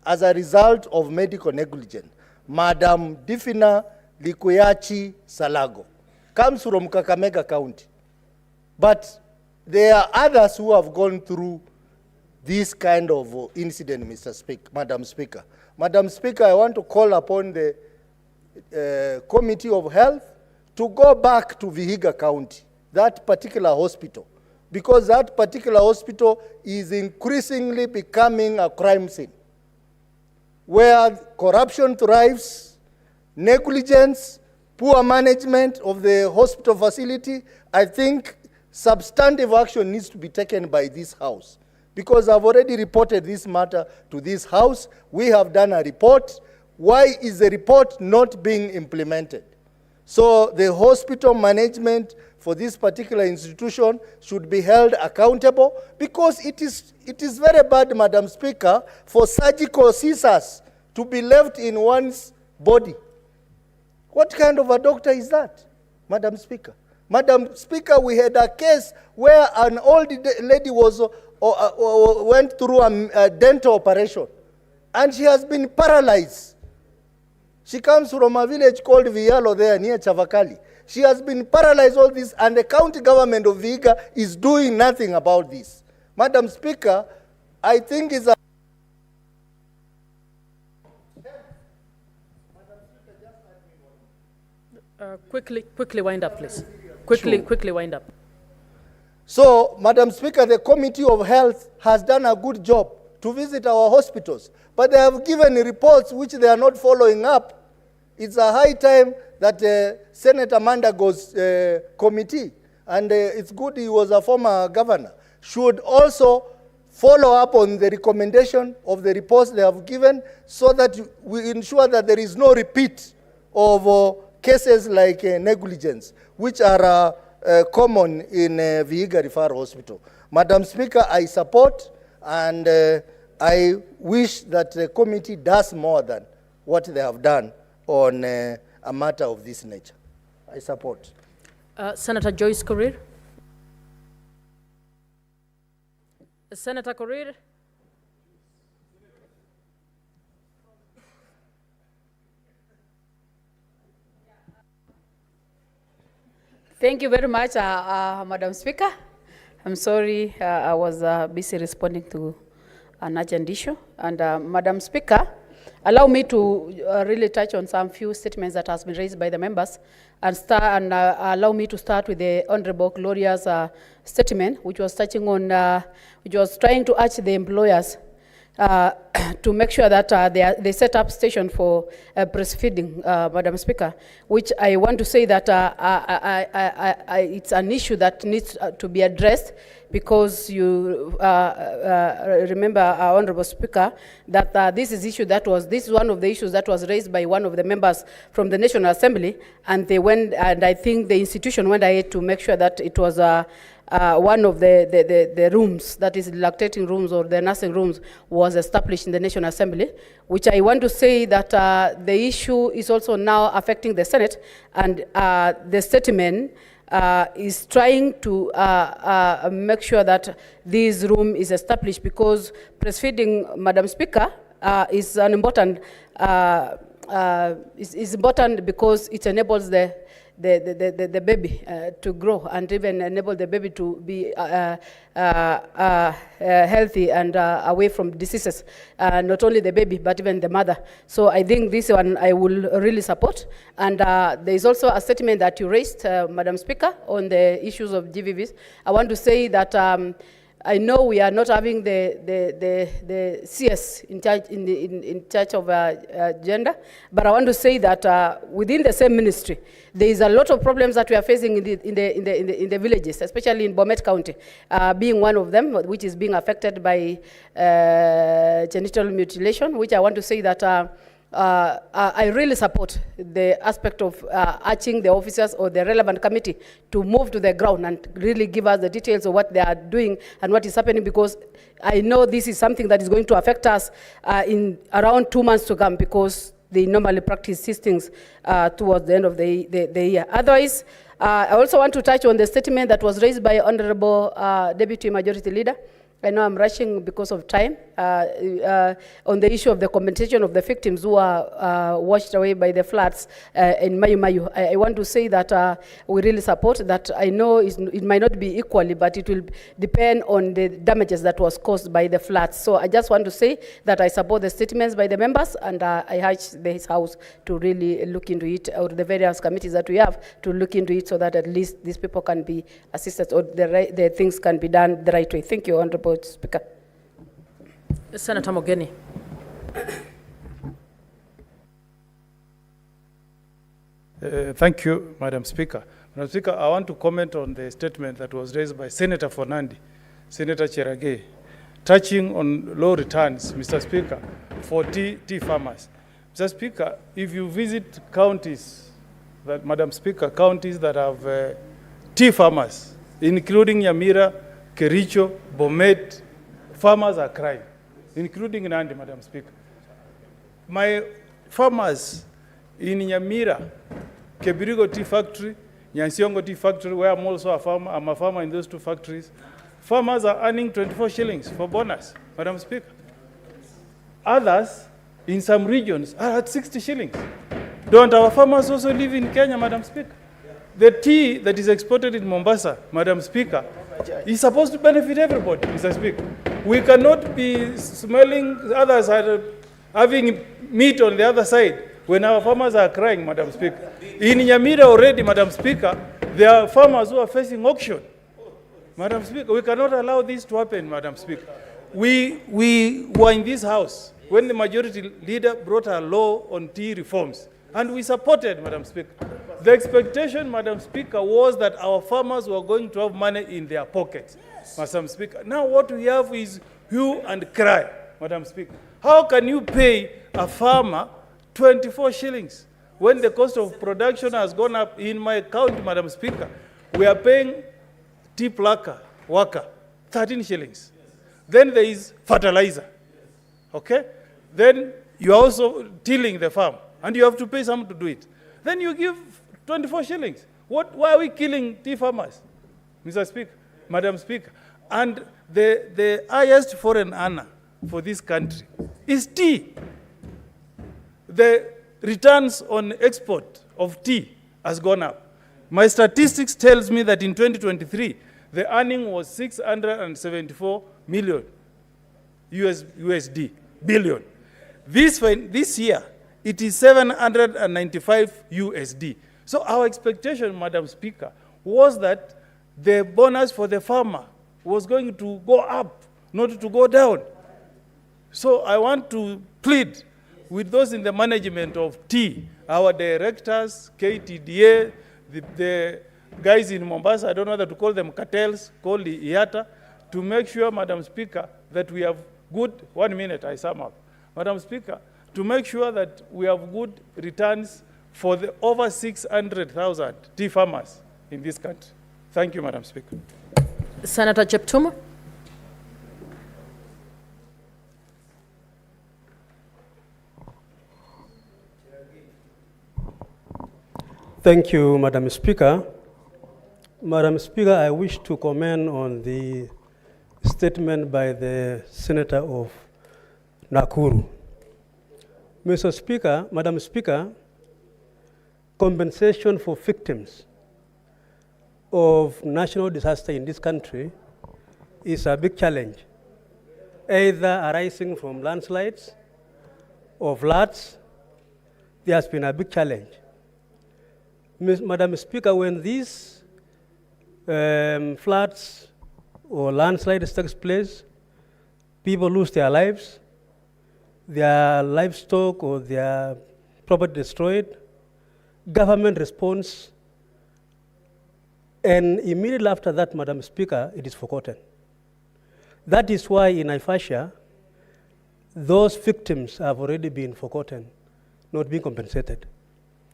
as a result of medical negligence, Madam Difina Likuyachi Salago, comes from Kakamega County. But there are others who have gone through this kind of incident, Madam Speaker. Madam Speaker, I want to call upon the Committee of Health to go back to Vihiga County, that particular hospital, because that particular hospital is increasingly becoming a crime scene, where corruption thrives, negligence, poor management of the hospital facility. I think substantive action needs to be taken by this House, because I've already reported this matter to this House. We have done a report. Why is the report not being implemented? So the hospital management for this particular institution should be held accountable, because it is very bad, Madam Speaker, for surgical scissors to be left in one's body. What kind of a doctor is that, Madam Speaker? Madam Speaker, we had a case where an old lady went through a dental operation, and she has been paralyzed. She comes from a village called Vialo there near Chavakali. She has been paralyzed all this, and the county government of Vihiga is doing nothing about this. Madam Speaker, I think it's a... Quickly wind up, please. Quickly wind up. So, Madam Speaker, the Committee of Health has done a good job to visit our hospitals, but they have given reports which they are not following up. It's a high time that Senator Mandago's committee, and it's good he was a former governor, should also follow up on the recommendation of the reports they have given, so that we ensure that there is no repeat of cases like negligence, which are common in Vihiga Referral Hospital. Madam Speaker, I support, and I wish that the committee does more than what they have done on a matter of this nature. I support. Senator Joyce Korir. Senator Korir. Thank you very much, Madam Speaker. I'm sorry, I was busy responding to an urgent issue. And Madam Speaker, allow me to really touch on some few statements that has been raised by the members, and allow me to start with the Honorable Gloria's statement, which was touching on, which was trying to urge the employers to make sure that they set up station for breastfeeding, Madam Speaker, which I want to say that it's an issue that needs to be addressed, because you remember, Honorable Speaker, that this is one of the issues that was raised by one of the members from the National Assembly, and they went, and I think the institution went ahead to make sure that it was one of the rooms, that is lactating rooms or the nursing rooms, was established in the National Assembly, which I want to say that the issue is also now affecting the Senate, and the statement is trying to make sure that this room is established, because breastfeeding, Madam Speaker, is an important, is important because it enables the baby to grow, and even enable the baby to be healthy and away from diseases, not only the baby, but even the mother. So I think this one I will really support. And there is also a statement that you raised, Madam Speaker, on the issues of GVVs. I want to say that I know we are not having the CS in charge of gender, but I want to say that within the same ministry, there is a lot of problems that we are facing in the villages, especially in Bomet County, being one of them, which is being affected by genital mutilation, which I want to say that I really support the aspect of urging the officers or the relevant committee to move to the ground and really give us the details of what they are doing and what is happening, because I know this is something that is going to affect us in around 2 months to come, because they normally practice these things towards the end of the year. Otherwise, I also want to touch on the statement that was raised by Honorable Deputy Majority Leader. I know I'm rushing because of time, on the issue of the compensation of the victims who are washed away by the floods in Mayu Mayu. I want to say that we really support that. I know it might not be equally, but it will depend on the damages that was caused by the floods. So I just want to say that I support the statements by the members, and I urge this House to really look into it, or the various committees that we have to look into it, so that at least these people can be assisted, or the things can be done the right way. Thank you, Honorable Speaker. Senator Mogeni. Thank you, Madam Speaker. Madam Speaker, I want to comment on the statement that was raised by Senator Fornandi, Senator Cherage, touching on low returns, Mr. Speaker, for tea farmers. Mr. Speaker, if you visit counties, Madam Speaker, counties that have tea farmers, including Nyamira, Kericho, Bomet, farmers are crying, including Nandi, Madam Speaker. My farmers in Nyamira, Kebirigo Tea Factory, Nyansiongo Tea Factory, where I'm also a farmer, I'm a farmer in those two factories, farmers are earning 24 shillings for bonus, Madam Speaker. Others, in some regions, are at 60 shillings. Don't our farmers also live in Kenya, Madam Speaker? The tea that is exported in Mombasa, Madam Speaker, is supposed to benefit everybody, Mr. Speaker. We cannot be smelling others are having meat on the other side when our farmers are crying, Madam Speaker. In Nyamira already, Madam Speaker, there are farmers who are facing auction. Madam Speaker, we cannot allow this to happen, Madam Speaker. We were in this House when the Majority Leader brought a law on tea reforms, and we supported, Madam Speaker. The expectation, Madam Speaker, was that our farmers were going to have money in their pockets, Madam Speaker. Now what we have is hue and cry, Madam Speaker. How can you pay a farmer 24 shillings when the cost of production has gone up? In my county, Madam Speaker, we are paying tea plucker worker 13 shillings. Then there is fertilizer, okay? Then you are also tilling the farm, and you have to pay someone to do it. Then you give 24 shillings. Why are we killing tea farmers, Mr. Speaker, Madam Speaker? And the highest foreign earner for this country is tea. The returns on export of tea has gone up. My statistics tells me that in 2023, the earning was 674 million USD, billion. This year, it is 795 USD. So our expectation, Madam Speaker, was that the bonus for the farmer was going to go up, not to go down. So I want to plead with those in the management of tea, our directors, KTDA, the guys in Mombasa, I don't know whether to call them cartels, call the IATA, to make sure, Madam Speaker, that we have good, 1 minute, I sum up. Madam Speaker, to make sure that we have good returns for the over 600,000 tea farmers in this country. Thank you, Madam Speaker. Senator Jeptuma. Thank you, Madam Speaker. Madam Speaker, I wish to comment on the statement by the Senator of Nakuru. Mr. Speaker, Madam Speaker, compensation for victims of national disaster in this country is a big challenge, either arising from landslides or floods. There has been a big challenge. Madam Speaker, when these floods or landslides take place, people lose their lives, their livestock or their property destroyed, government responds, and immediately after that, Madam Speaker, it is forgotten. That is why in Naivasha, those victims have already been forgotten. not being compensated.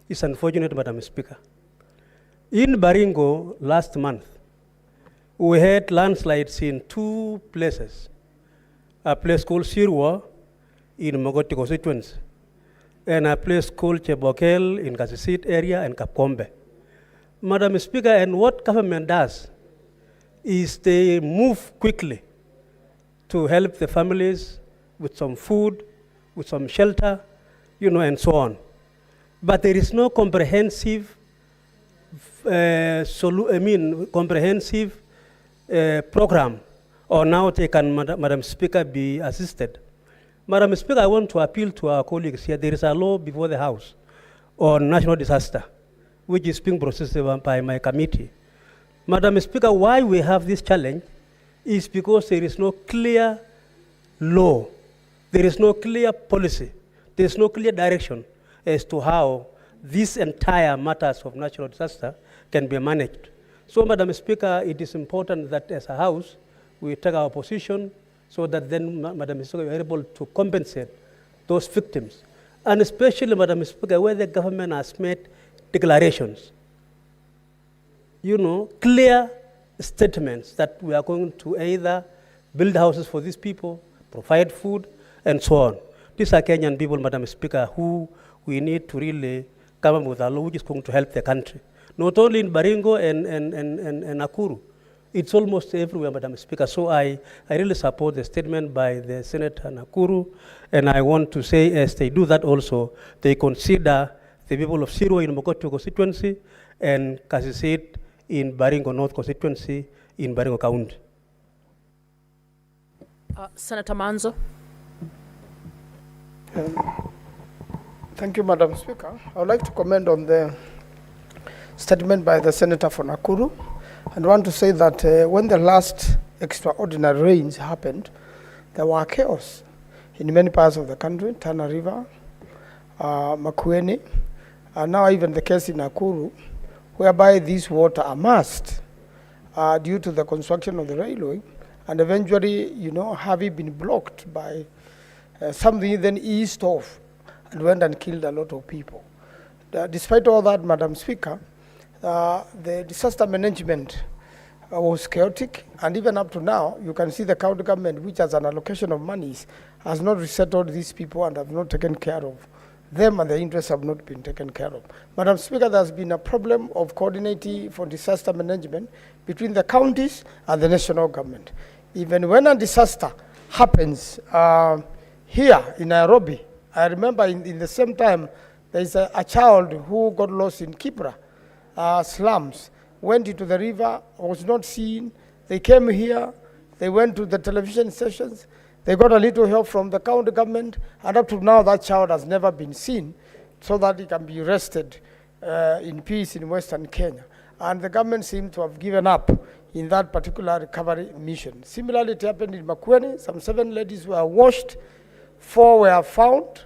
It's unfortunate, Madam Speaker. In Baringo last month, we had landslides in 2 places, a place called Sirwa in Mogoti constituency, and a place called Chebokel in Kasisit area and Kapkombe. Madam Speaker, and what government does is they move quickly to help the families with some food, with some shelter, and so on. But there is no comprehensive, comprehensive program, or now they can, Madam Speaker, be assisted. Madam Speaker, I want to appeal to our colleagues here. There is a law before the House on national disaster, which is being processed by my committee. Madam Speaker, why we have this challenge is because there is no clear law, there is no clear policy, there is no clear direction as to how these entire matters of natural disaster can be managed. So, Madam Speaker, it is important that as a House, we take our position so that then, Madam Speaker, we are able to compensate those victims. And especially, Madam Speaker, where the government has made declarations, clear statements that we are going to either build houses for these people, provide food, and so on. These are Kenyan people, Madam Speaker, who we need to really come up with a law which is going to help the country. Not only in Baringo and Nakuru, it's almost everywhere, Madam Speaker. So I really support the statement by the Senator Nakuru, and I want to say, as they do that also, they consider the people of Sirwa in Mogotio constituency and Kasisit in Baringo North constituency in Baringo County. Senator Manzo. Thank you, Madam Speaker. I would like to comment on the statement by the Senator for Nakuru, and want to say that when the last extraordinary rains happened, there were chaos in many parts of the country, Tana River, Makueni, and now even the case in Nakuru, whereby this water amassed due to the construction of the railway, and eventually, having been blocked by something then eased off and went and killed a lot of people. Despite all that, Madam Speaker, the disaster management was chaotic, and even up to now, you can see the county government, which has an allocation of monies, has not resettled these people and have not taken care of them, and their interests have not been taken care of. Madam Speaker, there has been a problem of coordinating for disaster management between the counties and the national government. Even when a disaster happens here in Nairobi, I remember in the same time, there is a child who got lost in Kibra slums, went into the river, was not seen. They came here, they went to the television stations, they got a little help from the county government, and up to now that child has never been seen so that he can be rested in peace in Western Kenya. And the government seemed to have given up in that particular recovery mission. Similarly, it happened in Makueni. Some 7 ladies were washed, 4 were found,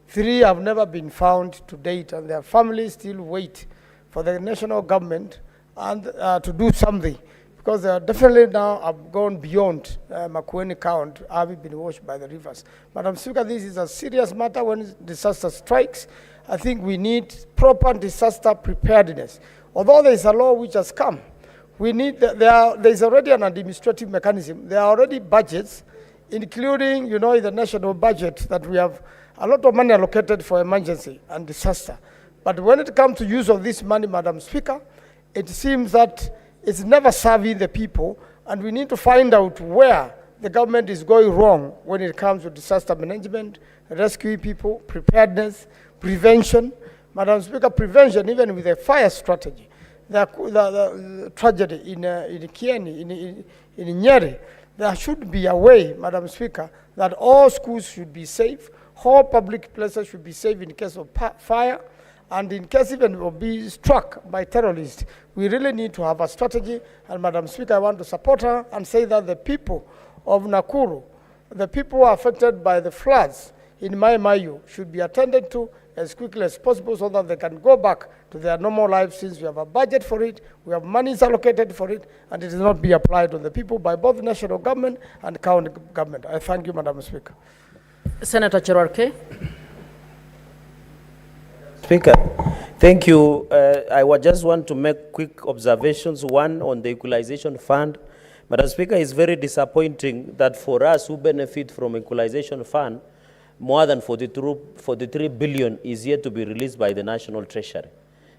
3 have never been found to date, and their families still wait for the national government and to do something, because they are definitely now have gone beyond Makueni count, having been washed by the rivers. Madam Speaker, this is a serious matter. When disaster strikes, I think we need proper disaster preparedness. Although there is a law which has come, we need there is already an administrative mechanism. There are already budgets, including, in the national budget, that we have a lot of money allocated for emergency and disaster. But when it comes to use of this money, Madam Speaker, it seems that it's never serving the people, and we need to find out where the government is going wrong when it comes to disaster management, rescuing people, preparedness, prevention. Madam Speaker, prevention, even with a fire strategy. The tragedy in Kieni, in Nyeri, there should be a way, Madam Speaker, that all schools should be safe, all public places should be safe in case of fire, and in case even of being struck by terrorists. We really need to have a strategy, and Madam Speaker, I want to support her and say that the people of Nakuru, the people who are affected by the floods in Mai Mahiu, should be attended to as quickly as possible so that they can go back to their normal lives, since we have a budget for it, we have monies allocated for it, and it will not be applied on the people by both national government and county government. I thank you, Madam Speaker. Senator Cherarke. Speaker, thank you. I would just want to make quick observations. One, on the Equalization Fund. Madam Speaker, it's very disappointing that for us who benefit from Equalization Fund, more than 43 billion is yet to be released by the National Treasury.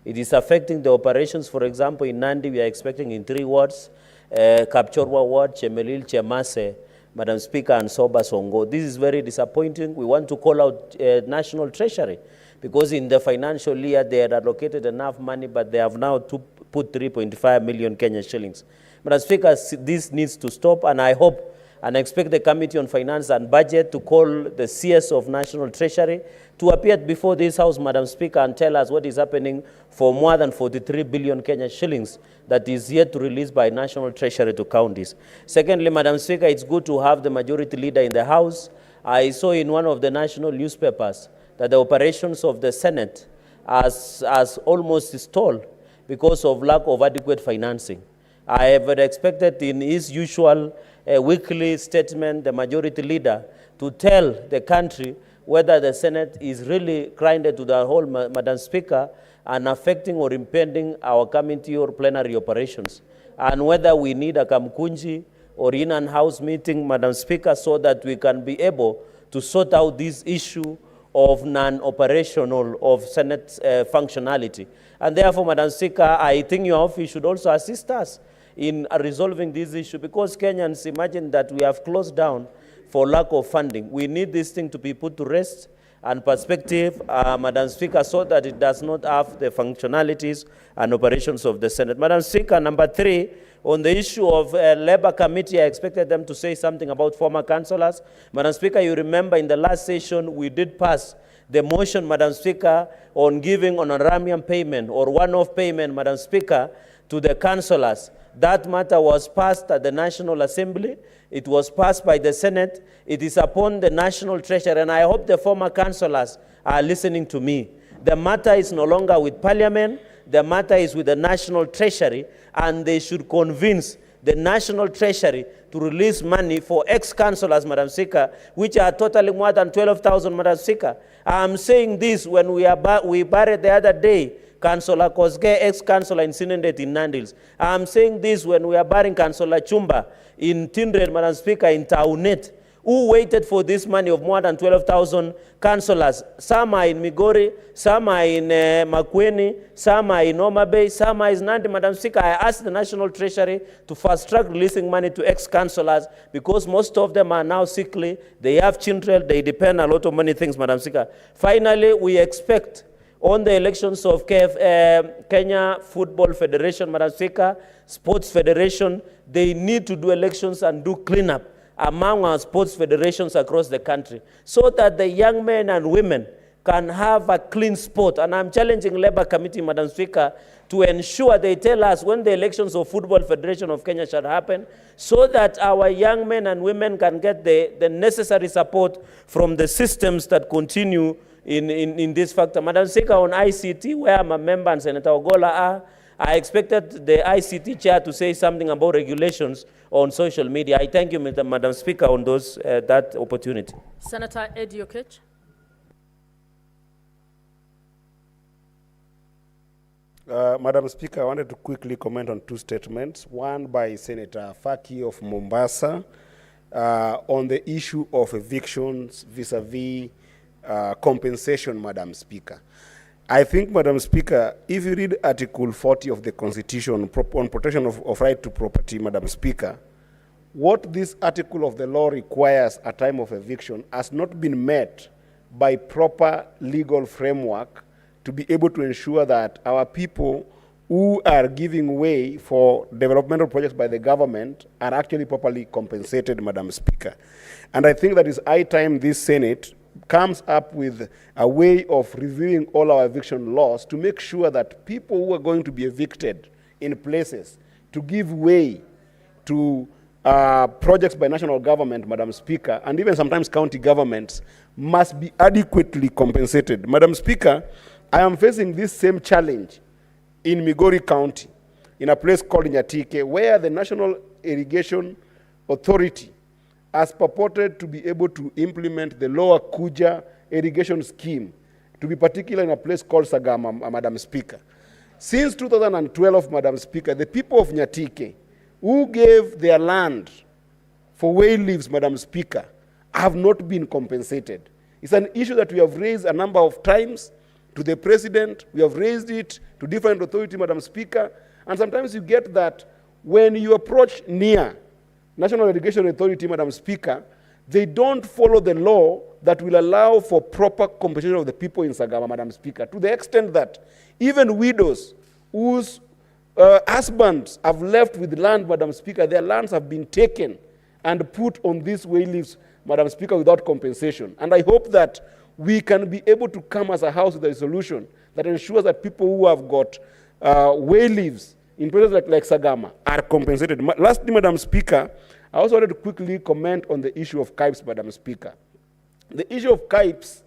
It is affecting the operations. For example, in Nandi, we are expecting in 3 wards, Kapchorwa ward, Chemelil, Chemase, Madam Speaker, and Soba Songo. This is very disappointing. We want to call out National Treasury, because in the financial year, they had allocated enough money, but they have now put 3.5 million Kenyan shillings. Madam Speaker, this needs to stop, and I hope and expect the Committee on Finance and Budget to call the CS of National Treasury to appear before this House, Madam Speaker, and tell us what is happening for more than 43 billion Kenyan shillings that is yet to release by National Treasury to counties. Secondly, Madam Speaker, it's good to have the majority leader in the House. I saw in one of the national newspapers that the operations of the Senate has almost stalled because of lack of adequate financing. I have expected in his usual weekly statement, the majority leader, to tell the country whether the Senate is really grinded to the whole, Madam Speaker, and affecting or impeding our committee or plenary operations, and whether we need a Kamkunji or in-house meeting, Madam Speaker, so that we can be able to sort out this issue of non-operational of Senate functionality. And therefore, Madam Speaker, I think your office should also assist us in resolving this issue, because Kenyans imagine that we have closed down for lack of funding. We need this thing to be put to rest and perspective, Madam Speaker, so that it does not have the functionalities and operations of the Senate. Madam Speaker, number 3, on the issue of Labour Committee, I expected them to say something about former councillors. Madam Speaker, you remember in the last session, we did pass the motion, Madam Speaker, on giving honorarium payment or one-off payment, Madam Speaker, to the councillors. That matter was passed at the National Assembly. It was passed by the Senate. It is upon the National Treasury, and I hope the former councillors are listening to me. The matter is no longer with Parliament. The matter is with the National Treasury, and they should convince the National Treasury to release money for ex-councillors, Madam Speaker, which are totaling more than 12,000, Madam Speaker. I'm saying this when we buried the other day Councillor Kosge, ex-councillor in Sinendet in Nandils. I'm saying this when we are burying Councillor Chumba in Tindred, Madam Speaker, in Taunet, who waited for this money of more than 12,000 councillors. Some are in Migori, some are in Makueni, some are in Homa Bay, some are in Nandi. Madam Speaker, I asked the National Treasury to fast-track releasing money to ex-councillors, because most of them are now sickly, they have children, they depend on a lot of many things, Madam Speaker. Finally, we expect on the elections of Kenya Football Federation, Madam Speaker, Sports Federation, they need to do elections and do cleanup among our sports federations across the country, so that the young men and women can have a clean sport. And I'm challenging Labour Committee, Madam Speaker, to ensure they tell us when the elections of Football Federation of Kenya shall happen, so that our young men and women can get the necessary support from the systems that continue in this factor. Madam Speaker, on ICT, where I'm a member and Senator Ogola are, I expected the ICT chair to say something about regulations on social media. I thank you, Madam Speaker, on that opportunity. Senator Ed Yokech. Madam Speaker, I wanted to quickly comment on 2 statements. One by Senator Faki of Mombasa on the issue of evictions vis-a-vis compensation, Madam Speaker. I think, Madam Speaker, if you read Article 40 of the Constitution on protection of right to property, Madam Speaker, what this article of the law requires at time of eviction has not been met by proper legal framework to be able to ensure that our people who are giving way for developmental projects by the government are actually properly compensated, Madam Speaker. And I think that is high time this Senate comes up with a way of reviewing all our eviction laws to make sure that people who are going to be evicted in places to give way to projects by national government, Madam Speaker, and even sometimes county governments must be adequately compensated. Madam Speaker, I am facing this same challenge in Migori County, in a place called Nyatike, where the National Irrigation Authority has purported to be able to implement the Lower Kuja irrigation scheme to be particular in a place called Sagama, Madam Speaker. Since 2012, Madam Speaker, the people of Nyatike, who gave their land for whale leaves, Madam Speaker, have not been compensated. It's an issue that we have raised a number of times to the President. We have raised it to different authorities, Madam Speaker. And sometimes you get that when you approach near National Delegation Authority, Madam Speaker, they don't follow the law that will allow for proper compensation of the people in Sagama, Madam Speaker, to the extent that even widows whose husbands have left with land, Madam Speaker, their lands have been taken and put on these whale leaves, Madam Speaker, without compensation. And I hope that we can be able to come as a house with a solution that ensures that people who have got whale leaves in places like Sagama are compensated. Lastly, Madam Speaker, I also wanted to quickly comment on the issue of KIPES, Madam Speaker. The issue of KIPES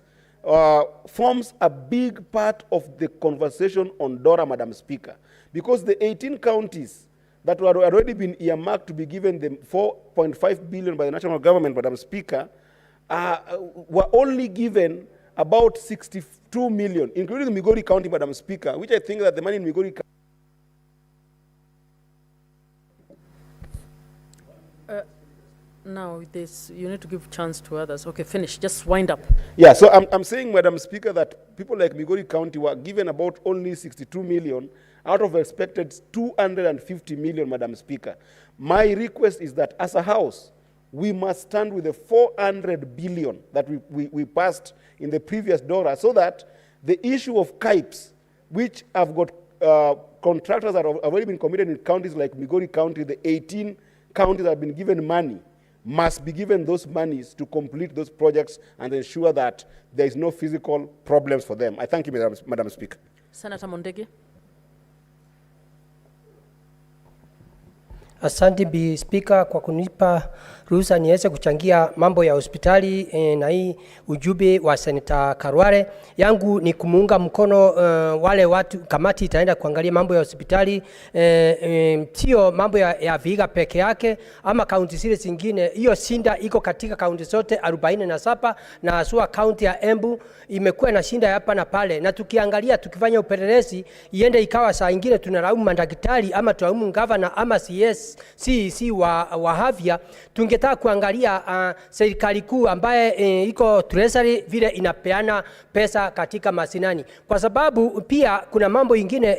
forms a big part of the conversation on DORA, Madam Speaker, because the 18 counties that were already been earmarked to be given the 4.5 billion by the national government, Madam Speaker, were only given about 62 million, including Migori County, Madam Speaker, which I think that the money in Migori County. Now, this, you need to give chance to others. Okay, finish. Just wind up. Yeah, so I'm saying, Madam Speaker, that people like Migori County were given about only 62 million out of expected 250 million, Madam Speaker. My request is that as a house, we must stand with the 400 billion that we passed in the previous DORA, so that the issue of KIPES, which have got contractors that have already been committed in counties like Migori County, the 18 counties that have been given money, must be given those monies to complete those projects and ensure that there is no physical problems for them. I thank you, Madam Speaker. Senator Mondegi. Asante Bi Speaker kwa kunipa ruhusa niweze kuchangia mambo ya hospitali na hii ujumbe wa Senator Karware. Yangu ni kumuunga mkono wale watu, kamati itaenda kuangalia mambo ya hospitali, sio mambo ya Vihiga peke yake ama kaunti zile zingine. Hiyo shinda iko katika kaunti zote 47 na haswa kaunti ya Embu imekuwa na shinda hapa na pale, na tukiangalia tukifanya upelelezi iende ikawa saa nyingine tunalaumu madaktari ama tunalaumu governor ama CS CEC wa afya. Tungetaka kuangalia serikali kuu ambaye iko treasury vile inapeana pesa katika masinani, kwa sababu pia kuna mambo ingine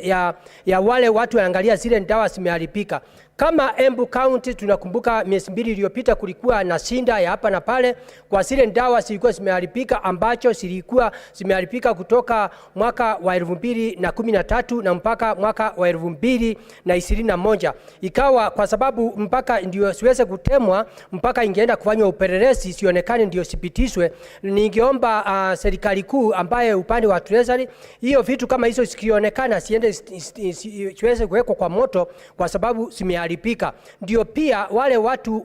ya wale watu waangalia zile dawa zimeharibika. Kama Embu County tunakumbuka miezi 2 iliyopita kulikuwa na shinda ya hapa na pale kwa zile dawa zilikuwa zimeharibika, ambacho zilikuwa zimeharibika kutoka mwaka wa 2013 na mpaka mwaka wa 2021. Ikawa kwa sababu mpaka ndio siweze kutemwa mpaka ingeenda kufanywa upelelezi sionekane ndio sipitishwe. Ningeomba serikali kuu ambaye upande wa treasury hiyo vitu kama hizo sikionekana siende siweze kuwekwa kwa moto kwa sababu zimeharibika. Ndio pia wale watu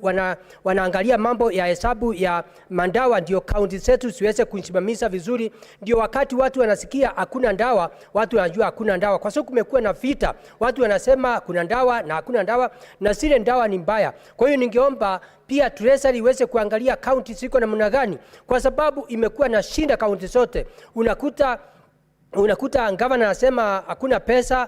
wanaangalia mambo ya hesabu ya mandawa, ndio kaunti zetu siweze kusimamisha vizuri. Ndio wakati watu wanasikia hakuna ndawa, watu wanajua hakuna ndawa, kwa sababu kumekuwa na vita. Watu wanasema kuna ndawa na hakuna ndawa na zile ndawa ni mbaya. Kwa hiyo ningeomba pia treasury iweze kuangalia kaunti ziko namna gani, kwa sababu imekuwa na shinda kaunti zote. Unakuta governor anasema hakuna pesa,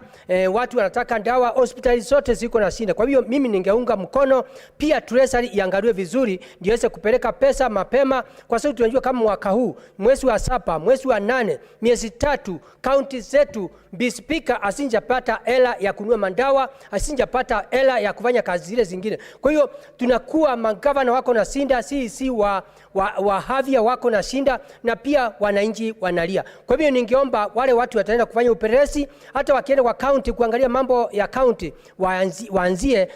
watu wanataka dawa, hospitali zote ziko na shinda. Kwa hiyo mimi ningeunga mkono pia treasury iangaliwe vizuri ndio iweze kupeleka pesa mapema, kwa sababu tunajua kama mwaka huu mwezi wa 7, mwezi wa 8, miezi 3 kaunti zetu Bi Speaker asinjapata hela ya kununua mandawa, asinjapata hela ya kufanya kazi zile zingine. Kwa hiyo tunakuwa magavana wako na shinda, si wa afya wako na shinda, na pia wananchi wanalia. Kwa hiyo ningeomba wale watu wataenda kufanya upelelezi, hata wakienda kwa county kuangalia mambo ya county, waanzie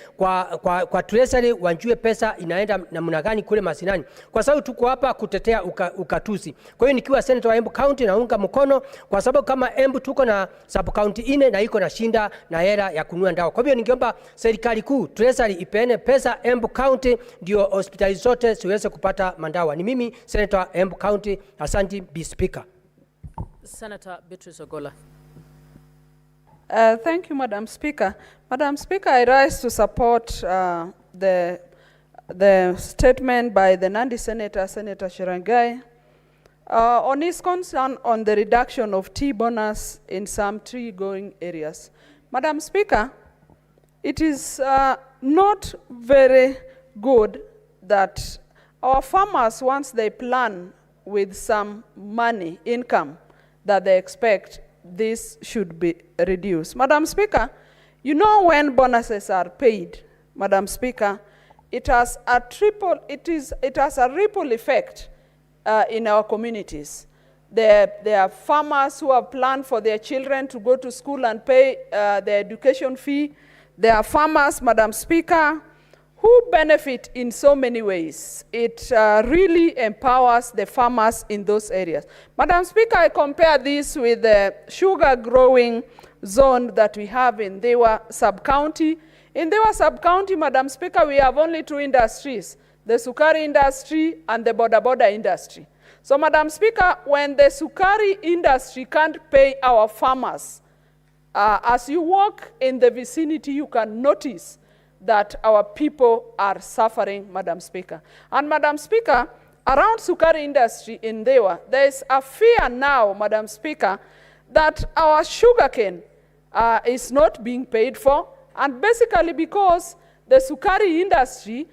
kwa treasury, wanjue pesa inaenda namna gani kule masinani, kwa sababu tuko hapa kutetea ukatusi. Kwa hiyo nikiwa senator wa Embu County naunga mkono, kwa sababu kama Embu tuko na sub county 4 na iko na shinda na hela ya kununua ndawa. Kwa hiyo ningeomba serikali kuu treasury ipeane pesa Embu County ndio hospitali zote siweze kupata mandawa. Ni mimi senator Embu County. Asante Bi Speaker. Senator Beatrice Ogola. Thank you, Madam Speaker. Madam Speaker, I rise to support the statement by the Nandi Senator, Senator Shirangai, on his concern on the reduction of tea bonus in some tree-growing areas. Madam Speaker, it is not very good that our farmers, once they plan with some money, income that they expect, this should be reduced. Madam Speaker, you know when bonuses are paid, Madam Speaker, it has a ripple effect in our communities. There are farmers who have planned for their children to go to school and pay their education fee. There are farmers, Madam Speaker, who benefit in so many ways. It really empowers the farmers in those areas. Madam Speaker, I compare this with the sugar growing zone that we have in Dewa sub-county. In Dewa sub-county, Madam Speaker, we have only 2 industries, the sukari industry and the boda industry. So, Madam Speaker, when the sukari industry can't pay our farmers, as you walk in the vicinity, you can notice that our people are suffering, Madam Speaker. And Madam Speaker, around sukari industry in Dewa, there is a fear now, Madam Speaker, that our sugarcane is not being paid for, and basically because the sukari industry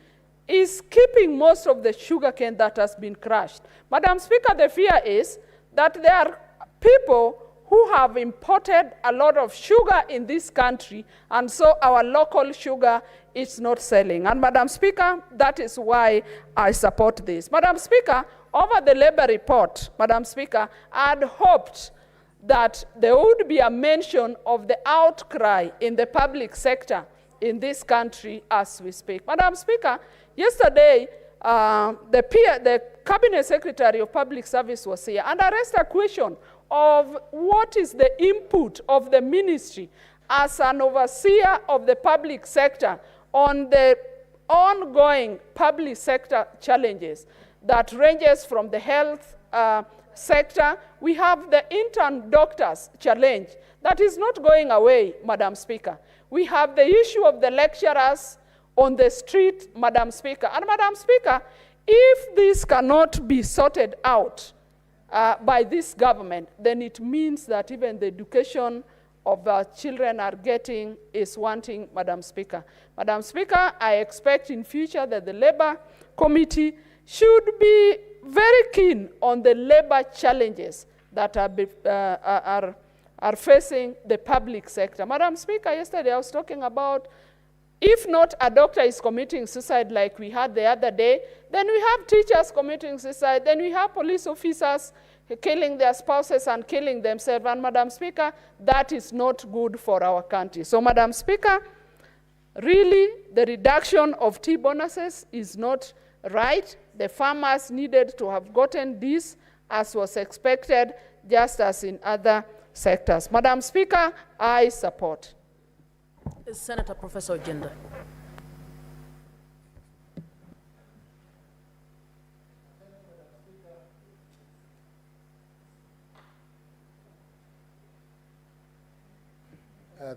is keeping most of the sugarcane that has been crushed. Madam Speaker, the fear is that there are people who have imported a lot of sugar in this country, and so our local sugar is not selling. And Madam Speaker, that is why I support this. Madam Speaker, over the labor report, Madam Speaker, I had hoped that there would be a mention of the outcry in the public sector in this country as we speak. Madam Speaker, yesterday, the Cabinet Secretary of Public Service was here, and I raised a question of what is the input of the ministry as an overseer of the public sector on the ongoing public sector challenges that ranges from the health sector. We have the intern doctors challenge that is not going away, Madam Speaker. We have the issue of the lecturers on the street, Madam Speaker. And Madam Speaker, if this cannot be sorted out by this government, then it means that even the education of our children are getting is wanting, Madam Speaker. Madam Speaker, I expect in future that the Labour Committee should be very keen on the labor challenges that are facing the public sector. Madam Speaker, yesterday I was talking about if not a doctor is committing suicide like we had the other day, then we have teachers committing suicide, then we have police officers killing their spouses and killing themselves. And Madam Speaker, that is not good for our country. So Madam Speaker, really the reduction of tea bonuses is not right. The farmers needed to have gotten this as was expected, just as in other sectors. Madam Speaker, I support. Senator Professor Ogenda.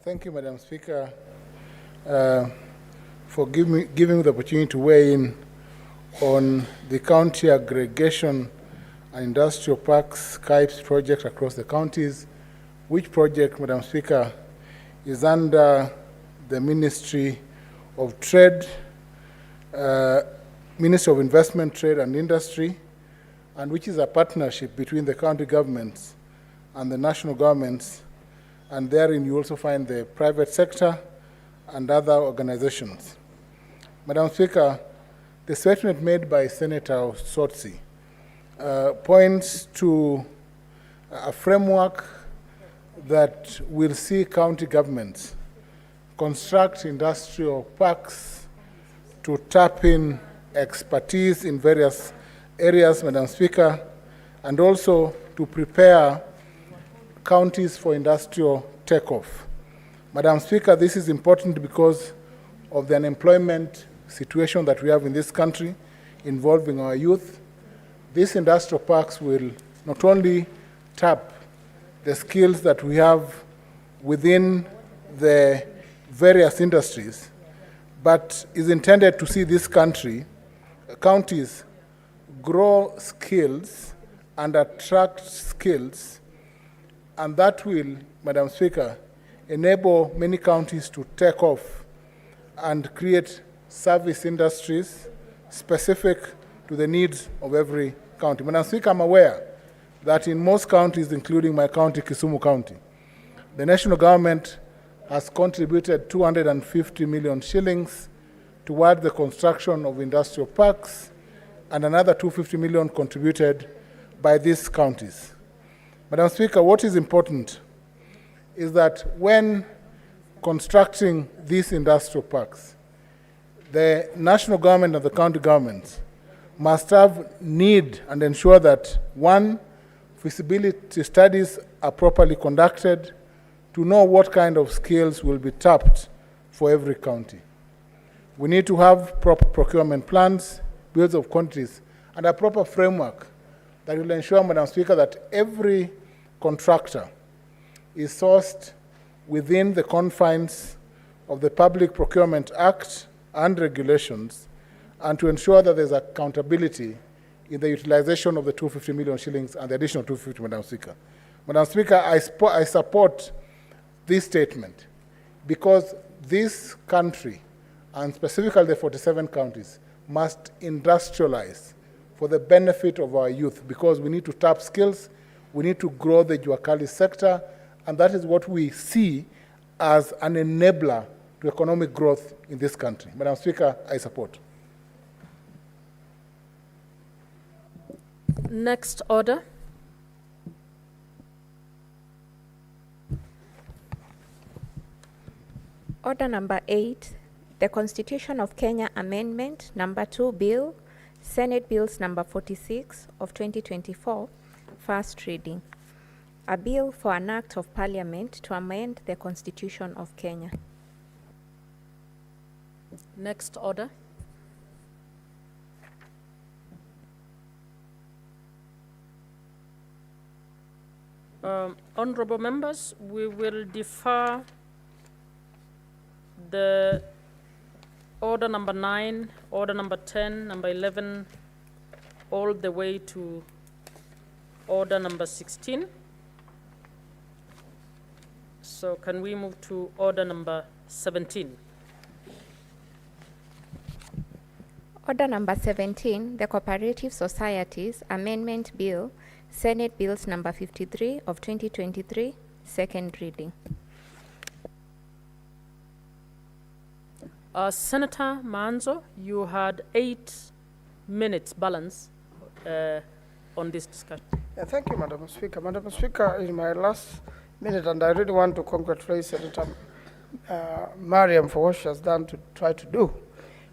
Thank you, Madam Speaker, for giving me the opportunity to weigh in on the county aggregation and industrial parks KIPES project across the counties, which project, Madam Speaker, is under the Ministry of Trade, Ministry of Investment, Trade and Industry, and which is a partnership between the county governments and the national governments, and therein you also find the private sector and other organizations. Madam Speaker, the statement made by Senator Sotsi points to a framework that will see county governments construct industrial parks to tap in expertise in various areas, Madam Speaker, and also to prepare counties for industrial takeoff. Madam Speaker, this is important because of the unemployment situation that we have in this country involving our youth. These industrial parks will not only tap the skills that we have within the various industries, but is intended to see this country, counties, grow skills and attract skills, and that will, Madam Speaker, enable many counties to take off and create service industries specific to the needs of every county. Madam Speaker, I'm aware that in most counties, including my county, Kisumu County, the national government has contributed 250 million shillings toward the construction of industrial parks, and another 250 million contributed by these counties. Madam Speaker, what is important is that when constructing these industrial parks, the national government and the county governments must have need and ensure that, one, feasibility studies are properly conducted to know what kind of skills will be tapped for every county. We need to have proper procurement plans, bills of quantities, and a proper framework that will ensure, Madam Speaker, that every contractor is sourced within the confines of the Public Procurement Act and regulations, and to ensure that there's accountability in the utilization of the 250 million shillings and the additional 250, Madam Speaker. Madam Speaker, I support this statement because this country, and specifically the 47 counties, must industrialize for the benefit of our youth, because we need to tap skills, we need to grow the Juakali sector, and that is what we see as an enabler to economic growth in this country. Madam Speaker, I support. Next order. Order number 8, the Constitution of Kenya Amendment number 2 Bill, Senate Bills number 46 of 2024, first reading. A bill for an act of parliament to amend the Constitution of Kenya. Next order. Honorable members, we will defer the order number 9, order number 10, number 11, all the way to order number 16. So can we move to order number 17? Order number 17, the Cooperative Societies Amendment Bill, Senate Bills number 53 of 2023, second reading. Senator Manzo, you had 8 minutes balance on this discussion. Yeah, thank you, Madam Speaker. Madam Speaker, in my last minute, and I really want to congratulate Senator Mariam for what she has done to try to do.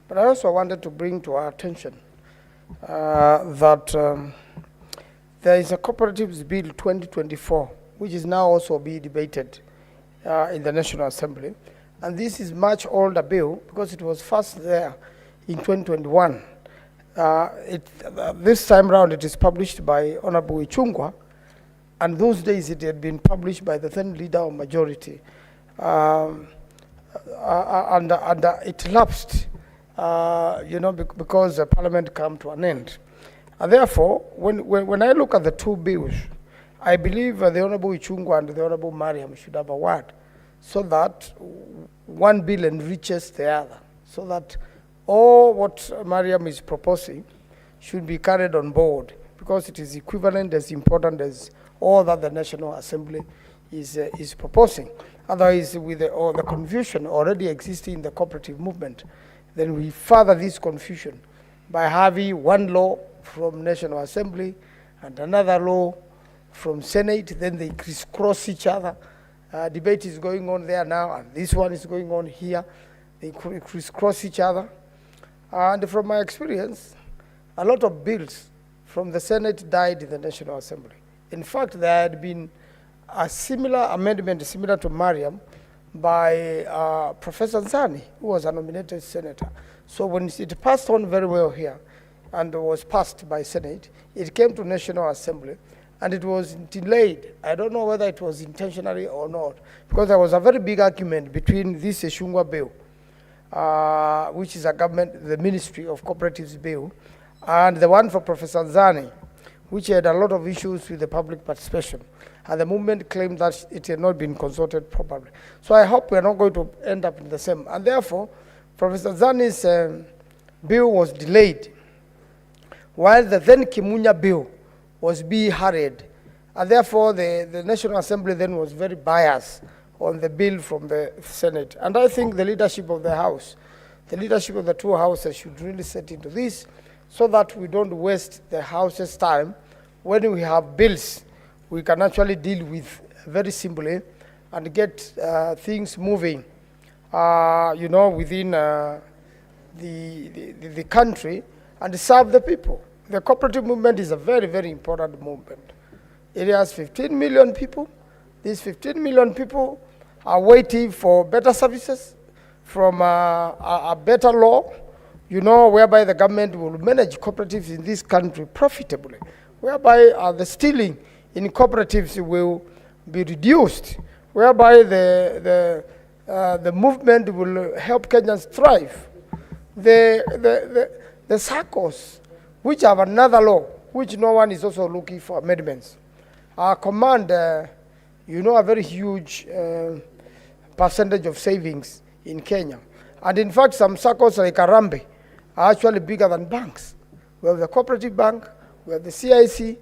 But I also wanted to bring to our attention that there is a Cooperatives Bill 2024, which is now also being debated in the National Assembly. And this is much older bill because it was first there in 2021. This time round it is published by Honorable Ichungwa, and those days it had been published by the then leader of majority. And it lapsed, because the parliament came to an end. And therefore, when I look at the two bills, I believe the Honorable Ichungwa and the Honorable Mariam should have a word, so that one bill enriches the other, so that all what Mariam is proposing should be carried on board, because it is equivalent, as important as all that the National Assembly is proposing. Otherwise, with all the confusion already existing in the cooperative movement, then we further this confusion by having one law from National Assembly and another law from Senate, then they crisscross each other. Debate is going on there now, and this one is going on here. They crisscross each other. And from my experience, a lot of bills from the Senate died in the National Assembly. In fact, there had been a similar amendment, similar to Mariam, by Professor Nzani, who was a nominated senator. So when it passed on very well here and was passed by Senate, it came to National Assembly, and it was delayed. I don't know whether it was intentionally or not, because there was a very big argument between this Eshungwa bill, which is the Ministry of Cooperatives bill, and the one for Professor Nzani, which had a lot of issues with the public participation. And the movement claimed that it had not been consulted properly. So I hope we are not going to end up in the same. And therefore, Professor Zani's bill was delayed, while the then Kimunya bill was being hurried. And therefore, the National Assembly then was very biased on the bill from the Senate. And I think the leadership of the House, the leadership of the two houses should really set into this so that we don't waste the House's time. When we have bills, we can actually deal with very simply and get things moving, within the country and serve the people. The cooperative movement is a very, very important movement. It has 15 million people. These 15 million people are waiting for better services from a better law, whereby the government will manage cooperatives in this country profitably, whereby the stealing in cooperatives will be reduced, whereby the movement will help Kenyans thrive. The SACCOs, which have another law, which no one is also looking for amendments, command, a very huge percentage of savings in Kenya. And in fact, some SACCOs like Arambe are actually bigger than banks. We have the Cooperative Bank, we have the CIC,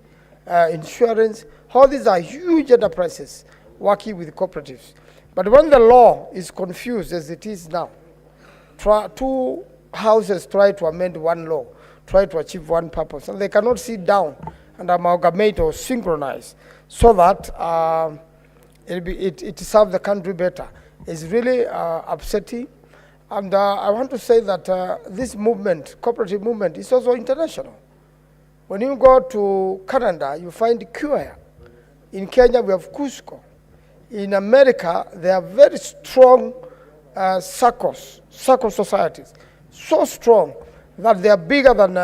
insurance. All these are huge enterprises working with cooperatives. But when the law is confused as it is now, two houses try to amend one law, try to achieve one purpose, and they cannot sit down and amalgamate or synchronize so that it serves the country better. It's really upsetting. And I want to say that this movement, cooperative movement, is also international. When you go to Canada, you find Queer. In Kenya, we have Cusco. In America, there are very strong SACCOs societies, so strong that they are bigger than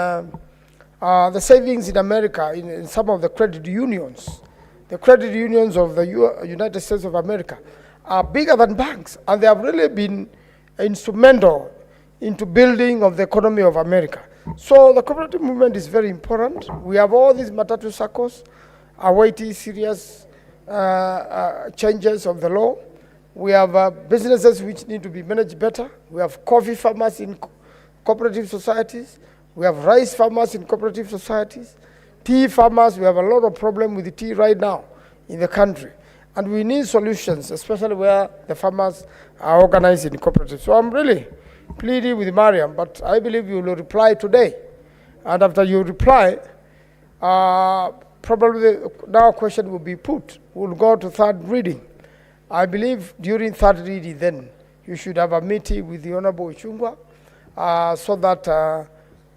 the savings in America in some of the credit unions. The credit unions of the United States of America are bigger than banks, and they have really been instrumental into building of the economy of America. So the cooperative movement is very important. We have all these matatu SACCOs awaiting serious changes of the law. We have businesses which need to be managed better. We have coffee farmers in cooperative societies. We have rice farmers in cooperative societies. Tea farmers, we have a lot of problem with the tea right now in the country. And we need solutions, especially where the farmers are organized in cooperatives. So I'm really pleading with Mariam, but I believe you will reply today. And after you reply, probably now a question will be put. We'll go to third reading. I believe during third reading then, you should have a meeting with the Honorable Uchungwa so that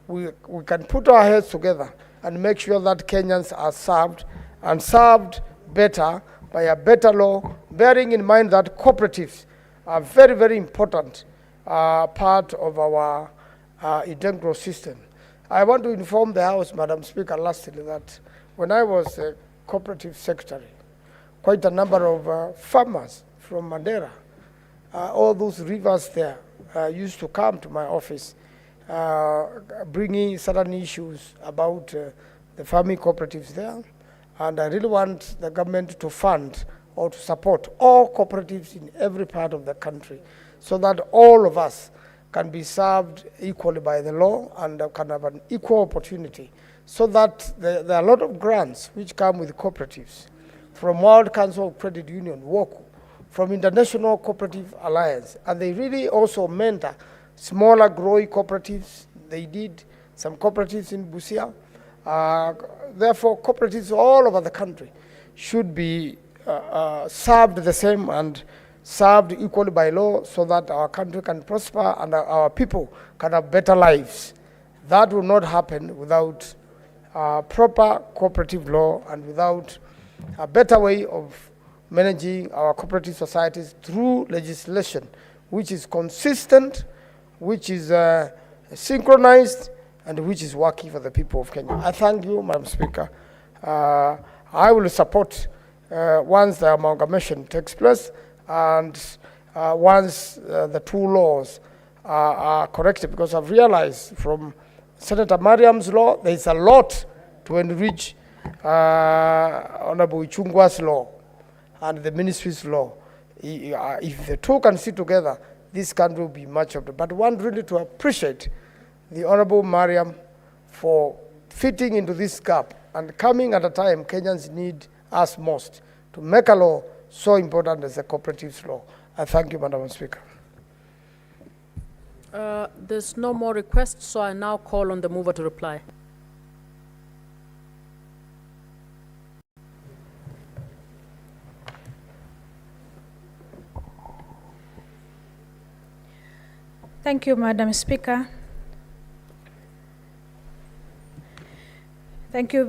we can put our heads together and make sure that Kenyans are served and served better by a better law, bearing in mind that cooperatives are very, very important part of our integral system. I want to inform the House, Madam Speaker, lastly, that when I was a cooperative secretary, quite a number of farmers from Mandera, all those rivers there, used to come to my office, bringing certain issues about the farming cooperatives there. And I really want the government to fund or to support all cooperatives in every part of the country so that all of us can be served equally by the law and can have an equal opportunity, so that there are a lot of grants which come with cooperatives from World Council of Credit Union, WOCU, from International Cooperative Alliance, and they really also mentor smaller growing cooperatives. They did some cooperatives in Busia. Therefore, cooperatives all over the country should be served the same and served equally by law so that our country can prosper and our people can have better lives. That will not happen without proper cooperative law and without a better way of managing our cooperative societies through legislation which is consistent, which is synchronized, and which is working for the people of Kenya. I thank you, Madam Speaker. I will support once the amalgamation takes place and once the two laws are corrected, because I've realized from Senator Mariam's law, there is a lot to enrich Honorable Chungwa's law and the ministry's law. If the two can sit together, this country will be much of the. But one really to appreciate the Honorable Mariam for fitting into this gap and coming at a time Kenyans need us most to make a law so important as the Cooperatives law. I thank you, Madam Speaker. There's no more requests, so I now call on the mover to reply. Thank you, Madam Speaker. Thank you.